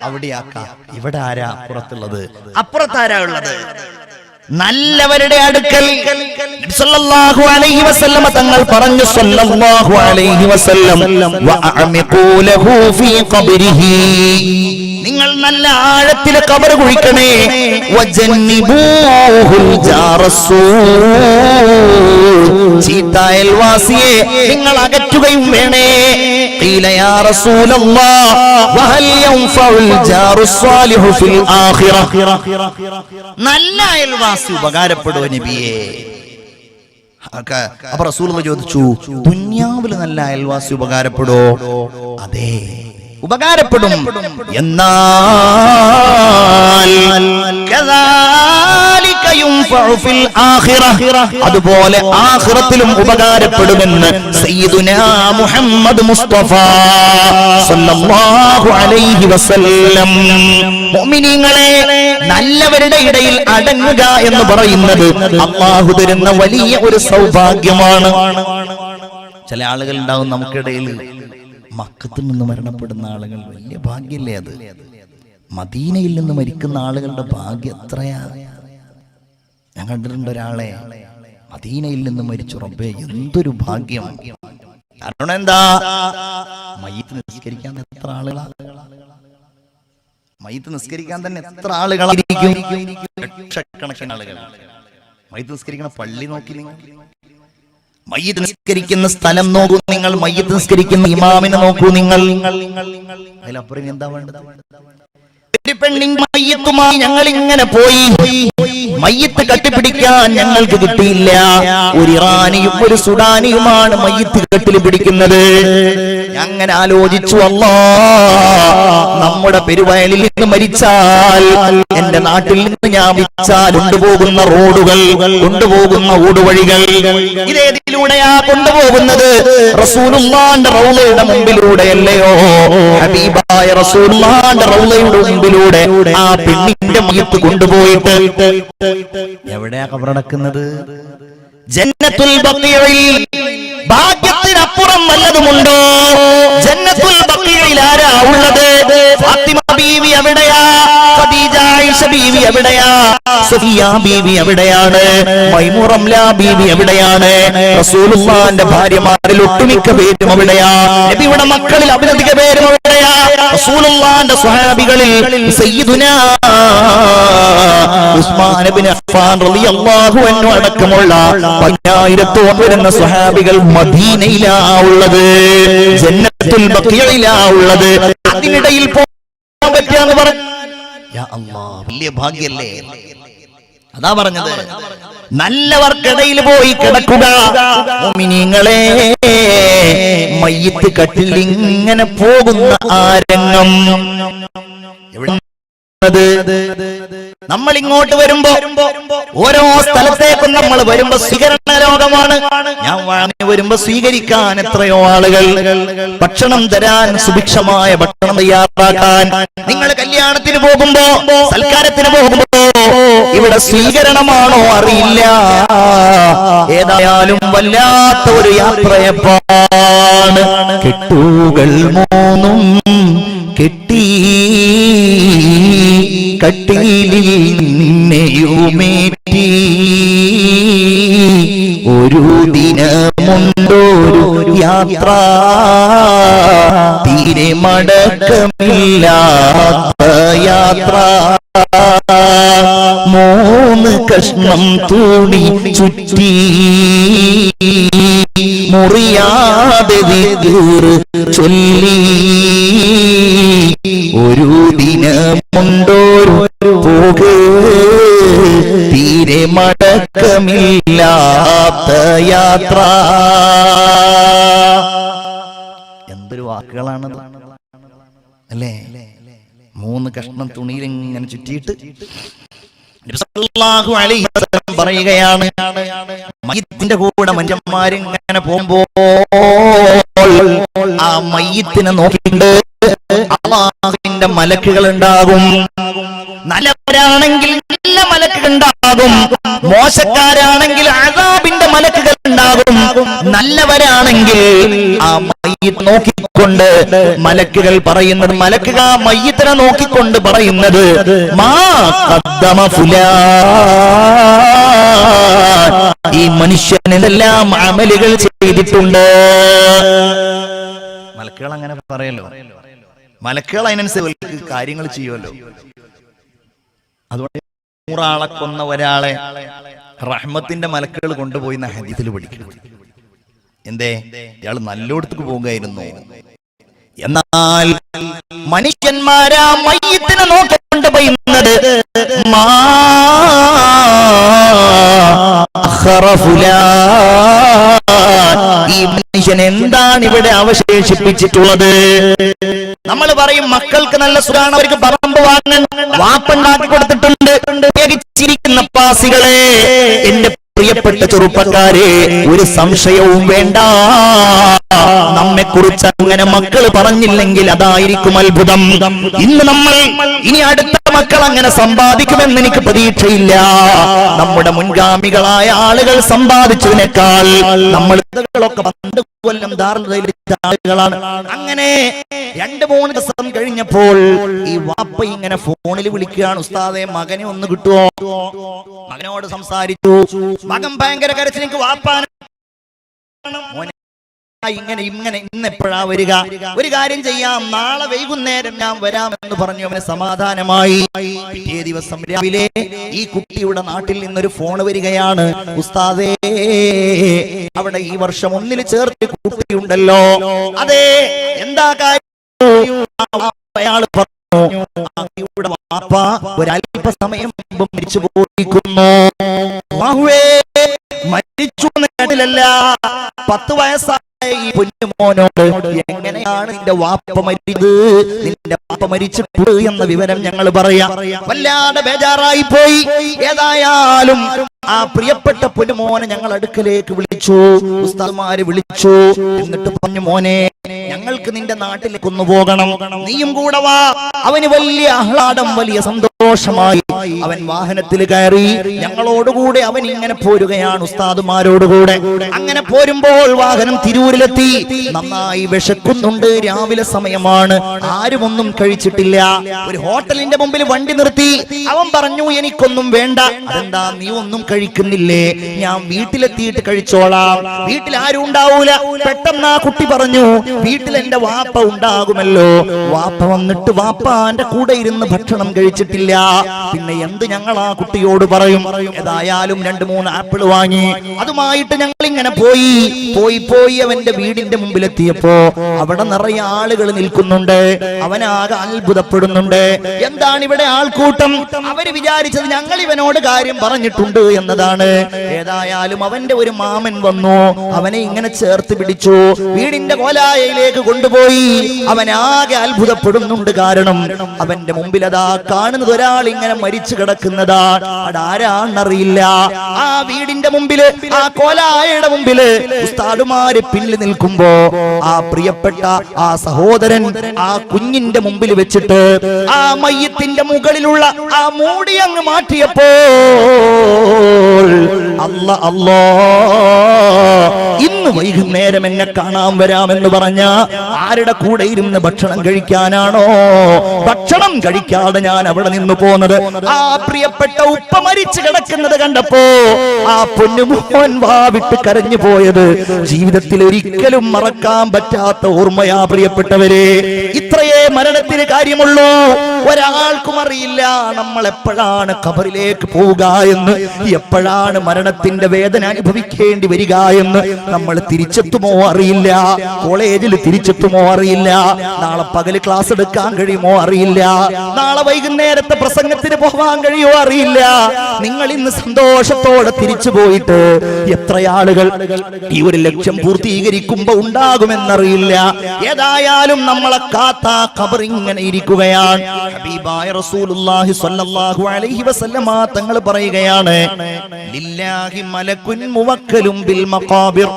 അവിടെ ആക്കാ. ഇവിടെ ആരാ പുറത്തുള്ളത്? അപ്പുറത്താരാ ഉള്ളത്? നല്ലവരുടെ അടുക്കൽ സല്ലല്ലാഹു അലൈഹി വസല്ലം തങ്ങൾ പറഞ്ഞു, സല്ലല്ലാഹു അലൈഹി വസല്ലം വഅഅമിഖൂ ലഹു ഫീ ഖബ്രിഹി. നിങ്ങൾ നല്ല ആഴത്തിൽ ഖബർ കുഴിക്കണേ. വജന്നിബൂഹുൽ ജാറസൂ, ചീത്ത അയൽവാസിയെ നിങ്ങൾ അകറ്റുകയും വേണേ. ഖീല യാ റസൂലല്ലാഹ് വഹൽ യൻഫഉൽ ജാറു സ്വാലിഹു ഫിൽ ആഖിറ. നല്ല അയൽവാസി ഉപകാരപ്പെടുവോ നബിയേ? അപ്പൊ റസൂലുള്ളാഹി ചോദിച്ചു, ദുനിയാവിൽ നല്ല അയൽവാസി ഉപകാരപ്പെടോ? അതെ, ഉപകാരപ്പെടും. എന്നാൽ അതുപോലെ ആഖിറത്തിലും ഉപകാരപ്പെടുമെന്ന് സയ്യിദുനാ മുഹമ്മദ് മുസ്തഫ സല്ലല്ലാഹു അലൈഹി വസല്ലം. മുഅ്മിനീങ്ങളെ, നല്ലവരുടെ ഇടയിൽ അടങ്ങുക എന്ന് പറയുന്നത് അല്ലാഹു തരുന്ന വലിയ ഒരു സൗഭാഗ്യമാണ്. ചില ആളുകൾ ഉണ്ടാവും നമുക്കിടയിൽ, മക്കത്തിൽ നിന്ന് മരണപ്പെടുന്ന ആളുകൾ, വലിയ ഭാഗ്യല്ലേ അത്. മദീനയിൽ നിന്ന് മരിക്കുന്ന ആളുകളുടെ ഭാഗ്യം എത്രയാ. ഞാൻ കണ്ടിട്ടുണ്ട് ഒരാളെ മദീനയിൽ നിന്ന് മരിച്ചു. റബ്ബേ, എന്തൊരു ഭാഗ്യം. കാരണം എന്താ? മയ്യിത്ത് നിസ്കരിക്കാൻ എത്ര ആളുകളാ? മയ്യിത്ത് നിസ്കരിക്കാൻ തന്നെ എത്ര ആളുകളായിരിക്കും? ലക്ഷക്കണക്കിന് ആളുകൾ. മയ്യിത്ത് നിസ്കരിക്കുന്ന പള്ളി നോക്കി നിങ്ങൾ, മയ്യിത്ത് നിസ്കരിക്കുന്ന സ്ഥലം നോക്കൂ നിങ്ങൾ, മയ്യിത്ത് നിസ്കരിക്കുന്ന ഇമാമിനെ നോക്കൂ നിങ്ങൾ. അതിലപ്പുറം എന്താ വേണ്ടത്? ഒരു പെണ്ണിൻ മയ്യിത്തുമായി ഞങ്ങൾ ഇങ്ങനെ പോയി, മയ്യിത്ത് കെട്ടിപ്പിടിക്കാൻ ഞങ്ങൾക്ക് കിട്ടിയില്ല. ഒരു ഇറാനിയും ഒരു സുഡാനിയുമാണ് മയ്യിത്ത് കെട്ടിൽ പിടിക്കുന്നത്. അങ്ങനെ ആലോചിച്ചു, നമ്മുടെ പെരുവയലിൽ നിന്ന് മരിച്ചാൽ, എന്റെ നാട്ടിൽ നിന്ന് ഞാൻ വിച്ചാൽ കൊണ്ടുപോകുന്ന റോഡുകൾ, കൊണ്ടുപോകുന്ന ഊടുവഴികൾ, ഇതേതിലൂടെയാ കൊണ്ടുപോകുന്നത്? റസൂലുള്ളാഹിന്റെ റൗളയുടെ മുമ്പിലൂടെയല്ലയോ? ഹബീബായ റസൂലുള്ളാഹിന്റെ റൗളയുടെ മുമ്പിലൂടെ ആ പെണ്ണിന്റെ മയ്യിത്ത് കൊണ്ടുപോയിട്ട് എവിടെയാ ഖബറടക്കുന്നത്? ജന്നത്തുൽ ബഖീഇൽ. ഭാഗ്യത്തിനപ്പുറം വല്ലതുമുണ്ടോ? ജന്നത്തുൽ ബഖീഇൽ ആരാ ഉള്ളത്? ഫാത്തിമ ബീവി എവിടെയാ? ഖദീജ ആയിഷ ബീവി എവിടെയാ? സഫിയ ബീവി എവിടെയാണ്? മൈമൂന റംല ബീവി എവിടെയാണ്? റസൂലുള്ളാഹിന്റെ ഭാര്യമാരിൽ ഒട്ടുമിക്ക പേരും എവിടെയാ? നബിയുടെ മക്കളിൽ അധിക പേരും എവിടെയാ? റസൂലുള്ളാഹിന്റെ സ്വഹാബികളിൽ സയ്യിദുനാ ഉസ്മാൻ ഇബ്നു അഫ്ഫാൻ റളിയല്ലാഹു അൻഹു അടക്കമുള്ള 10,000 വരുന്ന സ്വഹാബികൾ മദീനയിലാ ഉള്ളത്, ജന്നത്തുൽ ബഖീഇലാ ഉള്ളത്. അതിനിടയിൽ പോകാൻ പറ്റിയാന്ന് പറഞ്ഞു. യാ അല്ലാഹ്, വലിയ ഭാഗ്യല്ലേ. അതാ പറഞ്ഞത്, നല്ലവർക്കിടയിൽ പോയി കിടക്കുക. മുഅ്മിനീങ്ങളെ, മയ്യിത്ത് കട്ടിൽ ഇങ്ങനെ പോകുന്ന ആ രംഗം എവിടെ? നമ്മൾ ഇങ്ങോട്ട് വരുമ്പോ, ഓരോ സ്ഥലത്തേക്കും നമ്മൾ വരുമ്പോ സ്വീകരണ ലോകമാണ്. ഞാൻ വരുമ്പോ സ്വീകരിക്കാൻ എത്രയോ ആളുകൾ, ഭക്ഷണം തരാൻ, സുഭിക്ഷമായ ഭക്ഷണം തയ്യാറാക്കാൻ. നിങ്ങൾ കല്യാണത്തിന് പോകുമ്പോ, സൽക്കാരത്തിന് പോകുമ്പോ ഇവിടെ സ്വീകരണമാണോ അറിയില്ല. ഏതായാലും വല്ലാത്ത ഒരു യാത്രയപ്പാണ്. കെട്ടുകൾ മൂന്നും കെട്ടി കട്ടിലിൽ നിന്നെയുമേറ്റി, ഒരു ദിനമുണ്ടൊരു യാത്ര, തീരെ മടക്കമില്ലാത്ത യാത്ര. 3 കഷ്ണം തുണി ചുറ്റി, മുറിയാതെ ദിക്ർ ചൊല്ലി, ഒരു ദിനമുണ്ടൊരു പോക്, തീരെ മടക്കമില്ലാത്ത യാത്ര. എന്തൊരു വാക്കുകളാണ് അല്ലേ? 3 കഷ്ണം തുണിയിൽ ഇങ്ങനെ ചുറ്റിയിട്ട് നബി സല്ലല്ലാഹു അലൈഹി വസല്ലം പറയുകയാണ്, മയ്യിത്തിന്റെ കൂടെ മനുഷ്യന്മാരിങ്ങനെ പോകുമ്പോൾ ആ മയ്യിത്തിനെ നോക്കിയിട്ട് അല്ലാഹുവിന്റെ മലക്കുകൾ ഉണ്ടാകും. നല്ലവരാണെങ്കിൽ നല്ല മലക്കുകൾ ഉണ്ടാകും, മോശക്കാരാണെങ്കിൽ അസാബിന്റെ മലക്കുകൾ ഉണ്ടാകും. നല്ലവരാണെങ്കിൽ ആ മയ്യിത്ത് നോക്കിക്കൊണ്ട് മലക്കുകൾ പറയുന്നത്, മലക്കുകൾ ആ മയ്യിത്തിനെ നോക്കിക്കൊണ്ട് പറയുന്നത്, മാ ഖദ്ദമ ഫുലാൻ, ഈ മനുഷ്യനെല്ലാം അമലുകൾ ചെയ്തിട്ടുണ്ട്. മലക്കുകൾ അങ്ങനെ പറയല്ലോ. മലക്കുകൾ അതിനനുസരിച്ച് കാര്യങ്ങൾ ചെയ്യുമല്ലോ. അതുകൊണ്ട് 100 ആളെ കൊന്ന ഒരാളെ റഹ്മത്തിന്റെ മലക്കുകൾ കൊണ്ടുപോയി ഹദീസിൽ പഠിക്കണം. എന്തേ? ഇയാൾ നല്ലോടത്തേക്ക് പോകുകയായിരുന്നു. എന്നാൽ മനുഷ്യന്മാരാ മയ്യത്തിനെ നോക്കിക്കൊണ്ട് പറയുന്നത് ഈ മനുഷ്യൻ എന്താണ് ഇവിടെ അവശേഷിപ്പിച്ചിട്ടുള്ളത്? നമ്മൾ പറയും മക്കൾക്ക് നല്ല സുഖമാണ്, അവർക്ക് പറമ്പ് വാങ്ങാൻ വാപ്പുണ്ടാക്കി കൊടുത്തിട്ടുണ്ട്. ചിരിക്കുന്ന പാസികളെ, എന്റെ പ്രിയപ്പെട്ട ചെറുപ്പക്കാരെ, ഒരു സംശയവും വേണ്ട. നമ്മെ കുറിച്ച് അങ്ങനെ മക്കൾ പറഞ്ഞില്ലെങ്കിൽ അതായിരിക്കും അത്ഭുതം. ഇന്ന് നമ്മൾ ഇനി അടുത്ത മക്കൾ അങ്ങനെ സമ്പാദിക്കുമെന്ന് എനിക്ക് പ്രതീക്ഷയില്ല. നമ്മുടെ മുൻഗാമികളായ ആളുകൾ സമ്പാദിച്ചതിനേക്കാൾ നമ്മൾ പണ്ട് കൊല്ലം ആളുകളാണ്. അങ്ങനെ 2-3 ദിവസം കഴിഞ്ഞപ്പോൾ ഈ വാപ്പ ഇങ്ങനെ ഫോണിൽ വിളിക്കുകയാണ്, ഉസ്താദെ മകനെ ഒന്ന് കിട്ടുമോ? മകനോട് സംസാരിച്ചു. മകൻ ഭയങ്കര കരച്ചിൽ, എനിക്ക് വാപ്പാൻ ഇങ്ങനെ ഇന്ന് എപ്പോഴാ വരിക? ഒരു കാര്യം ചെയ്യാം, നാളെ വൈകുന്നേരം ഞാൻ വരാമെന്ന് പറഞ്ഞു. അവന് സമാധാനമായി. പിറ്റേ ദിവസം രാവിലെ ഈ കുട്ടിയുടെ നാട്ടിൽ നിന്നൊരു ഫോൺ വരികയാണ്, ഉസ്താദേ അവിടെ ഈ വർഷം 1-ൽ ചേർത്ത് കുട്ടിയുണ്ടല്ലോ. അതെ, എന്താ കാര്യം? അയാൾ പറഞ്ഞു, വാപ്പ ഒരല്പസമയം മുമ്പ് മരിച്ചു പോയിരിക്കുന്നു. മരിച്ചു എന്ന് കേട്ടില്ലല്ല, 10 വയസ്സായ ഈ പൊന്നുമോനോട് എങ്ങനെയാണ് നിന്റെ വാപ്പ മരിച്ചത്, നിന്റെ വാപ്പ മരിച്ചിട്ട് എന്ന വിവരം ഞങ്ങൾ പറയാം. വല്ലാതെ ബേജാറായി പോയി. ഏതായാലും ആ പ്രിയപ്പെട്ട പൊന്നുമോനെ ഞങ്ങൾ അടുക്കലേക്ക് വിളിച്ചു, ഉസ്താദ്മാര് വിളിച്ചു. എന്നിട്ട് പറഞ്ഞു, മോനെ ഞങ്ങൾക്ക് നിന്റെ നാട്ടിലേക്ക് ഒന്ന് പോകണം, നീയും കൂടെ വാ. അവന് വലിയ ആഹ്ലാദം, വലിയ സന്തോഷമായി. അവൻ വാഹനത്തിൽ കയറി ഞങ്ങളോടുകൂടെ അവൻ ഇങ്ങനെ പോരുകയാണ്, ഉസ്താദുമാരോടുകൂടെ. അങ്ങനെ പോരുമ്പോൾ വാഹനം തിരൂരിലെത്തി. നന്നായി വിശക്കുന്നുണ്ട്, രാവിലെ സമയമാണ്, ആരുമൊന്നും കഴിച്ചിട്ടില്ല. ഒരു ഹോട്ടലിന്റെ മുമ്പിൽ വണ്ടി നിർത്തി. അവൻ പറഞ്ഞു, എനിക്കൊന്നും വേണ്ട. അതെന്താ, നീ ഒന്നും കഴിക്കുന്നില്ലേ? ഞാൻ വീട്ടിലെത്തിയിട്ട് കഴിച്ചോളാം, വീട്ടിൽ ആരും ഉണ്ടാവൂല. പെട്ടെന്ന് ആ കുട്ടി പറഞ്ഞു, വീട്ടിൽ എന്റെ വാപ്പ ഉണ്ടാകുമല്ലോ. വാപ്പ വന്നിട്ട് വാപ്പാന്റെ കൂടെ ഇരുന്ന് ഭക്ഷണം കഴിച്ചിട്ടില്ല, പിന്നെ എന്ത് ഞങ്ങൾ ആ കുട്ടിയോട് പറയും? ഏതായാലും 2-3 ആപ്പിൾ വാങ്ങി അതുമായിട്ട് ഞങ്ങൾ ഇങ്ങനെ പോയി അവന്റെ വീടിന്റെ മുമ്പിലെത്തിയപ്പോ അവിടെ നിറയെ ആളുകൾ നിൽക്കുന്നുണ്ട്. അവനാകെ അത്ഭുതപ്പെടുന്നുണ്ട്. എന്താണ് ഇവിടെ ആൾക്കൂട്ടം? അവര് വിചാരിച്ചത് ഞങ്ങൾ ഇവനോട് കാര്യം പറഞ്ഞിട്ടുണ്ട് എന്നതാണ്. ഏതായാലും അവന്റെ ഒരു മാമൻ വന്നു, അവനെ ഇങ്ങനെ ചേർത്ത് പിടിച്ചു, വീടിന്റെ കോലായയിലേക്ക് കൊണ്ടുപോയി. അവനാകെ അത്ഭുതപ്പെടുന്നുണ്ട്. കാരണം അവന്റെ മുമ്പിൽ അതാ കാണുന്നത് ഒരാൾ ഇങ്ങനെ മരിച്ചു കിടക്കുന്നതാ. അതാരാണെന്നറിയില്ല. ആ വീടിന്റെ മുമ്പില്, ആ കോലായയുടെ മുമ്പില് ഉസ്താദുമാര് പിന്നിൽ നിൽക്കുമ്പോ ആ പ്രിയപ്പെട്ട ആ സഹോദരൻ ആ കുഞ്ഞിന്റെ മുമ്പിൽ വെച്ചിട്ട് ആ മയ്യത്തിന്റെ മുകളിലുള്ള ആ മൂടി അങ്ങ് മാറ്റിയപ്പോ അല്ലാ, ഇന്ന് വൈകുന്നേരം എന്നെ കാണാൻ വരാമെന്ന് പറഞ്ഞ ആരുടെ കൂടെ ഇരുന്ന് ഭക്ഷണം കഴിക്കാനാണോ? ഭക്ഷണം കഴിക്കാതെ ഞാൻ അവിടെ നിന്ന് പോന്നത്. ആ പ്രിയപ്പെട്ട ഉപ്പ മരിച്ചു കിടക്കുന്നത് കണ്ടപ്പോ ആ പൊന്നുമോൻ വാവിട്ട് കരഞ്ഞു പോയത് ജീവിതത്തിൽ ഒരിക്കലും മറക്കാൻ പറ്റാത്ത ഓർമ്മയാ പ്രിയപ്പെട്ടവരെ. ഇത്രയേ മരണത്തിന് കാര്യമുള്ളൂ. ഒരാൾക്കും അറിയില്ല നമ്മൾ എപ്പോഴാണ് ഖബറിലേക്ക് പോവുക എന്ന്, എപ്പോഴാണ് മരണത്തിന്റെ വേദന അനുഭവിക്കേണ്ടി വരിക എന്ന്. നമ്മൾ തിരിച്ചെത്തുമോ അറിയില്ല, കോളേജിൽ തിരിച്ചെത്തുമോ അറിയില്ല, നാളെ പകല് ക്ലാസ് എടുക്കാൻ കഴിയുമോ അറിയില്ല, നാളെ വൈകുന്നേരത്തെ പ്രസംഗത്തിന് പോകാൻ കഴിയുമോ അറിയില്ല. നിങ്ങൾ ഇന്ന് സന്തോഷത്തോടെ തിരിച്ചു പോയിട്ട് എത്ര ആളുകൾ ഈ ഒരു ലക്ഷ്യം പൂർത്തീകരിക്കുമ്പോ ഉണ്ടാകുമെന്നറിയില്ല. ഏതായാലും നമ്മളെ കാത്ത ഖബർ ഇങ്ങനെ ഇരിക്കുകയാണ്. ഹബീബായ റസൂലുള്ളാഹി സ്വല്ലല്ലാഹു അലൈഹി വസല്ലമ തങ്ങൾ പറയുകയാണ്, ലില്ലാഹി മലക്കുൻ മുവക്കലും ബിൽ മഖാബിർ.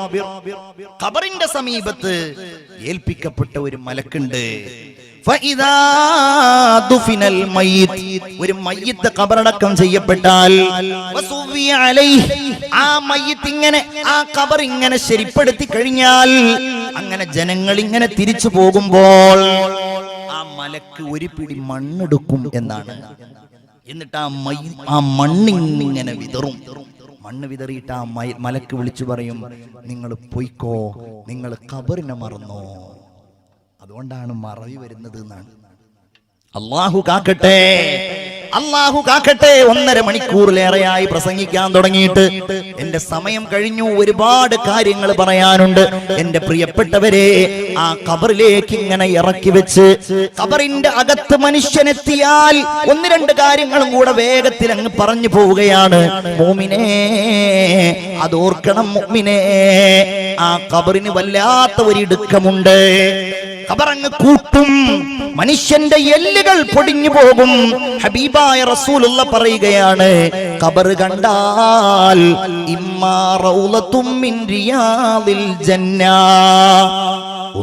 ഖബറിന്റെ സമീപത്ത് ഏൽപ്പിക്കപ്പെട്ട ഒരു മലക്കുണ്ട്. ഫഇദാ ദുഫിനൽ മയ്യിത്ത്, ഒരു മയ്യിത്ത് ഖബറടക്കം ചെയ്യപ്പെട്ടാൽ വസുവിയ അലൈഹി, ആ മയ്യിത്ത് ഇങ്ങനെ ആ ഖബർ ഇങ്ങനെ ശരിപ്പെടുത്തി കഴിഞ്ഞാൽ, അങ്ങനെ ജനങ്ങൾ ഇങ്ങനെ തിരിച്ചു പോകുമ്പോൾ ആ മലക്ക് ഒരു പിടി മണ്ണെടുക്കും എന്നാണ്. എന്നിട്ട് ആ മണ്ണിങ്ങനെ വിതറും. മണ്ണ് വിതറിയിട്ട് ആ മലക്ക് വിളിച്ചു പറയും, നിങ്ങൾ പൊയ്ക്കോ, നിങ്ങൾ ഖബറിനെ മറന്നോ. അതുകൊണ്ടാണ് മറവി വരുന്നത് എന്നാണ്. അല്ലാഹു കാക്കട്ടെ. അള്ളാഹു കാക്കട്ടെ. 1.5 മണിക്കൂറിലേറെയായി പ്രസംഗിക്കാൻ തുടങ്ങിയിട്ട് എന്റെ സമയം കഴിഞ്ഞു. ഒരുപാട് കാര്യങ്ങൾ പറയാനുണ്ട്. എന്റെ പ്രിയപ്പെട്ടവരെ, ആ ഖബറിലേക്ക് ഇങ്ങനെ ഇറക്കി വെച്ച് ഖബറിന്റെ അകത്ത് മനുഷ്യനെത്തിയാൽ 1-2 കാര്യങ്ങളും കൂടെ വേഗത്തിൽ അങ്ങ് പറഞ്ഞു പോവുകയാണ്. മുഅ്മിനേ, അതോർക്കണം മുഅ്മിനേ, ആ ഖബറിന് വല്ലാത്ത ഒരു ഇടുക്കമുണ്ട്. ഖബറങ്ങ് കൂട്ടും, മനുഷ്യന്റെ എല്ലുകൾ പൊടിഞ്ഞു പോകും. ഹബീബായ റസൂലുള്ള പറയുകയാണ്, ഖബർ കണ്ടാൽ ഇമ്മാ റൗളത്തും മിൻ റിയാദിൽ ജന്ന,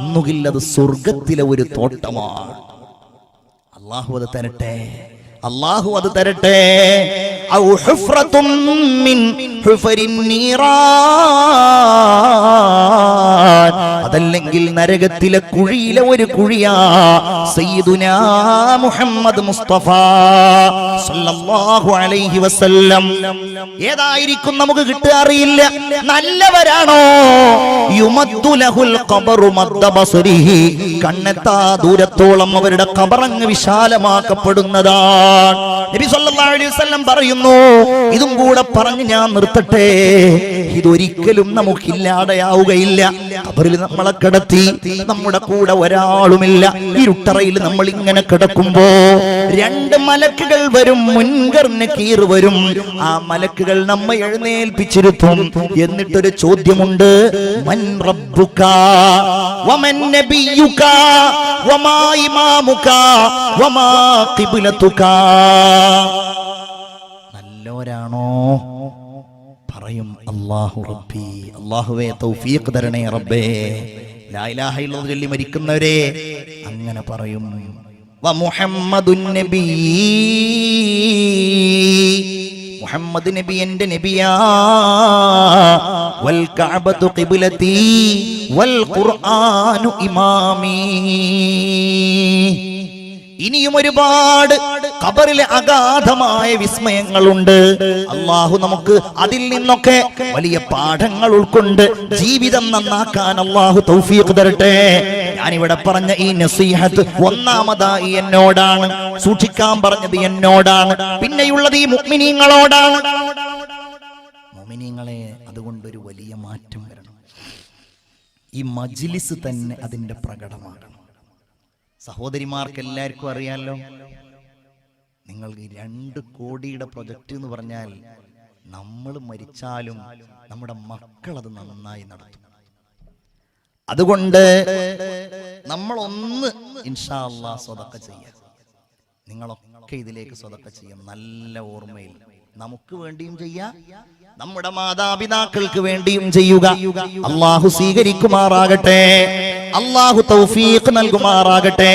ഒന്നുകിൽ അത് സ്വർഗ്ഗത്തിലെ ഒരു തോട്ടമാണ്. അല്ലാഹു അത് തരട്ടെ, അല്ലാഹു അത് തരട്ടെ. ഔ ഹുഫ്റത്തും മിൻ ഹുഫരിൻ നീറാൻ, അതല്ലെങ്കിൽ നരകത്തിലെ കുഴിയിലെ ഒരു കുഴിയാ. സയ്യിദുനാ മുഹമ്മദ് മുസ്തഫ സല്ലല്ലാഹു അലൈഹി വസല്ലം. ഏതായിരിക്കും നമുക്ക് കിട്ടുക അറിയില്ല. നല്ലവരാണോ? യുമദ്ദു ലഹുൽ ഖബറു മദ്ദ ബസരിഹി, കണ്ണെത്താ ദൂരത്തോളം അവരുടെ ഖബറങ്ങ് വിശാലമാക്കപ്പെടുന്നതാണ്. നബി സല്ലല്ലാഹു അലൈഹി വസല്ലം പറയുന്നു. ഇതും കൂടെ പറഞ്ഞ് ഞാൻ നിർത്തട്ടെ. ഇതൊരിക്കലും നമുക്കില്ലാതെയാവുകയില്ല. ഖബറിൽ നമ്മളെ കിടത്തി, നമ്മുടെ കൂടെ ഒരാളുമില്ല. ഇരുട്ടറയിൽ നമ്മൾ ഇങ്ങനെ കിടക്കുമ്പോ 2 മലക്കുകൾ വരും, മുൻകർ നകീർ വരും. ആ മലക്കുകൾ നമ്മെ എഴുന്നേൽപ്പിച്ചിരുത്തും. എന്നിട്ടൊരു ചോദ്യമുണ്ട്, മൻ റബ്ബുക വമൻ നബിയുക വമാ ഇമാമുക വമാ ഖിബ്ലതുക. നല്ലോരാണോ? പറയും അല്ലാഹു റബ്ബി, അല്ലാഹുവേ തൗഫീഖ് തരണേ റബ്ബേ. ലാ ഇലാഹ ഇല്ലല്ലാഹ് ചൊല്ലി മരിക്കുന്നവരെ അങ്ങനെ പറയും. വ മുഹമ്മദുൻ നബി, മുഹമ്മദ് നബി എന്റെ നബിയാ. വൽ കഅബതു ഖിബ്ലതി വൽ ഖുർആനു ഇമാമി. ഇനിയും ഒരുപാട് ഖബറിലെ അഗാധമായ വിസ്മയങ്ങളുണ്ട്. അള്ളാഹു നമുക്ക് അതിൽ നിന്നൊക്കെ വലിയ പാഠങ്ങൾ ഉൾക്കൊണ്ട് ജീവിതം നന്നാക്കാൻ അള്ളാഹു തൗഫീഖ് തരട്ടെ. ഞാനിവിടെ പറഞ്ഞ ഈ നസീഹത്ത് ഒന്നാമതായി എന്നോടാണ്, സൂക്ഷിക്കാൻ പറഞ്ഞത് എന്നോടാണ്, പിന്നെയുള്ളത് ഈ മുഅ്മിനീങ്ങളോടാണ്. മുഅ്മിനീങ്ങളെ, അതുകൊണ്ടൊരു വലിയ മാറ്റം വരണം. ഈ മജ്ലിസ് തന്നെ അതിന്റെ പ്രകടമാകണം. സഹോദരിമാർക്ക് എല്ലാവർക്കും അറിയാലോ, നിങ്ങൾക്ക് 2 കോടിയുടെ പ്രൊജക്റ്റ് എന്ന് പറഞ്ഞാൽ നമ്മൾ മരിച്ചാലും നമ്മുടെ മക്കൾ അത് നന്നായി നടത്തും. അതുകൊണ്ട് നമ്മളൊന്ന് ഇൻഷാ അല്ലാഹ് സ്വതക്ക ചെയ്യാം. നിങ്ങളൊക്കെ ഇതിലേക്ക് സ്വതക്ക ചെയ്യാം. നല്ല ഓർമ്മയിൽ നമുക്ക് വേണ്ടിയും ചെയ്യാം, നമ്മുടെ മാതാപിതാക്കൾക്ക് വേണ്ടിയും ചെയ്യുക. അല്ലാഹു സ്വീകരിക്കുമാറാകട്ടെ, അല്ലാഹു തൗഫീഖ് നൽകുമാറാകട്ടെ.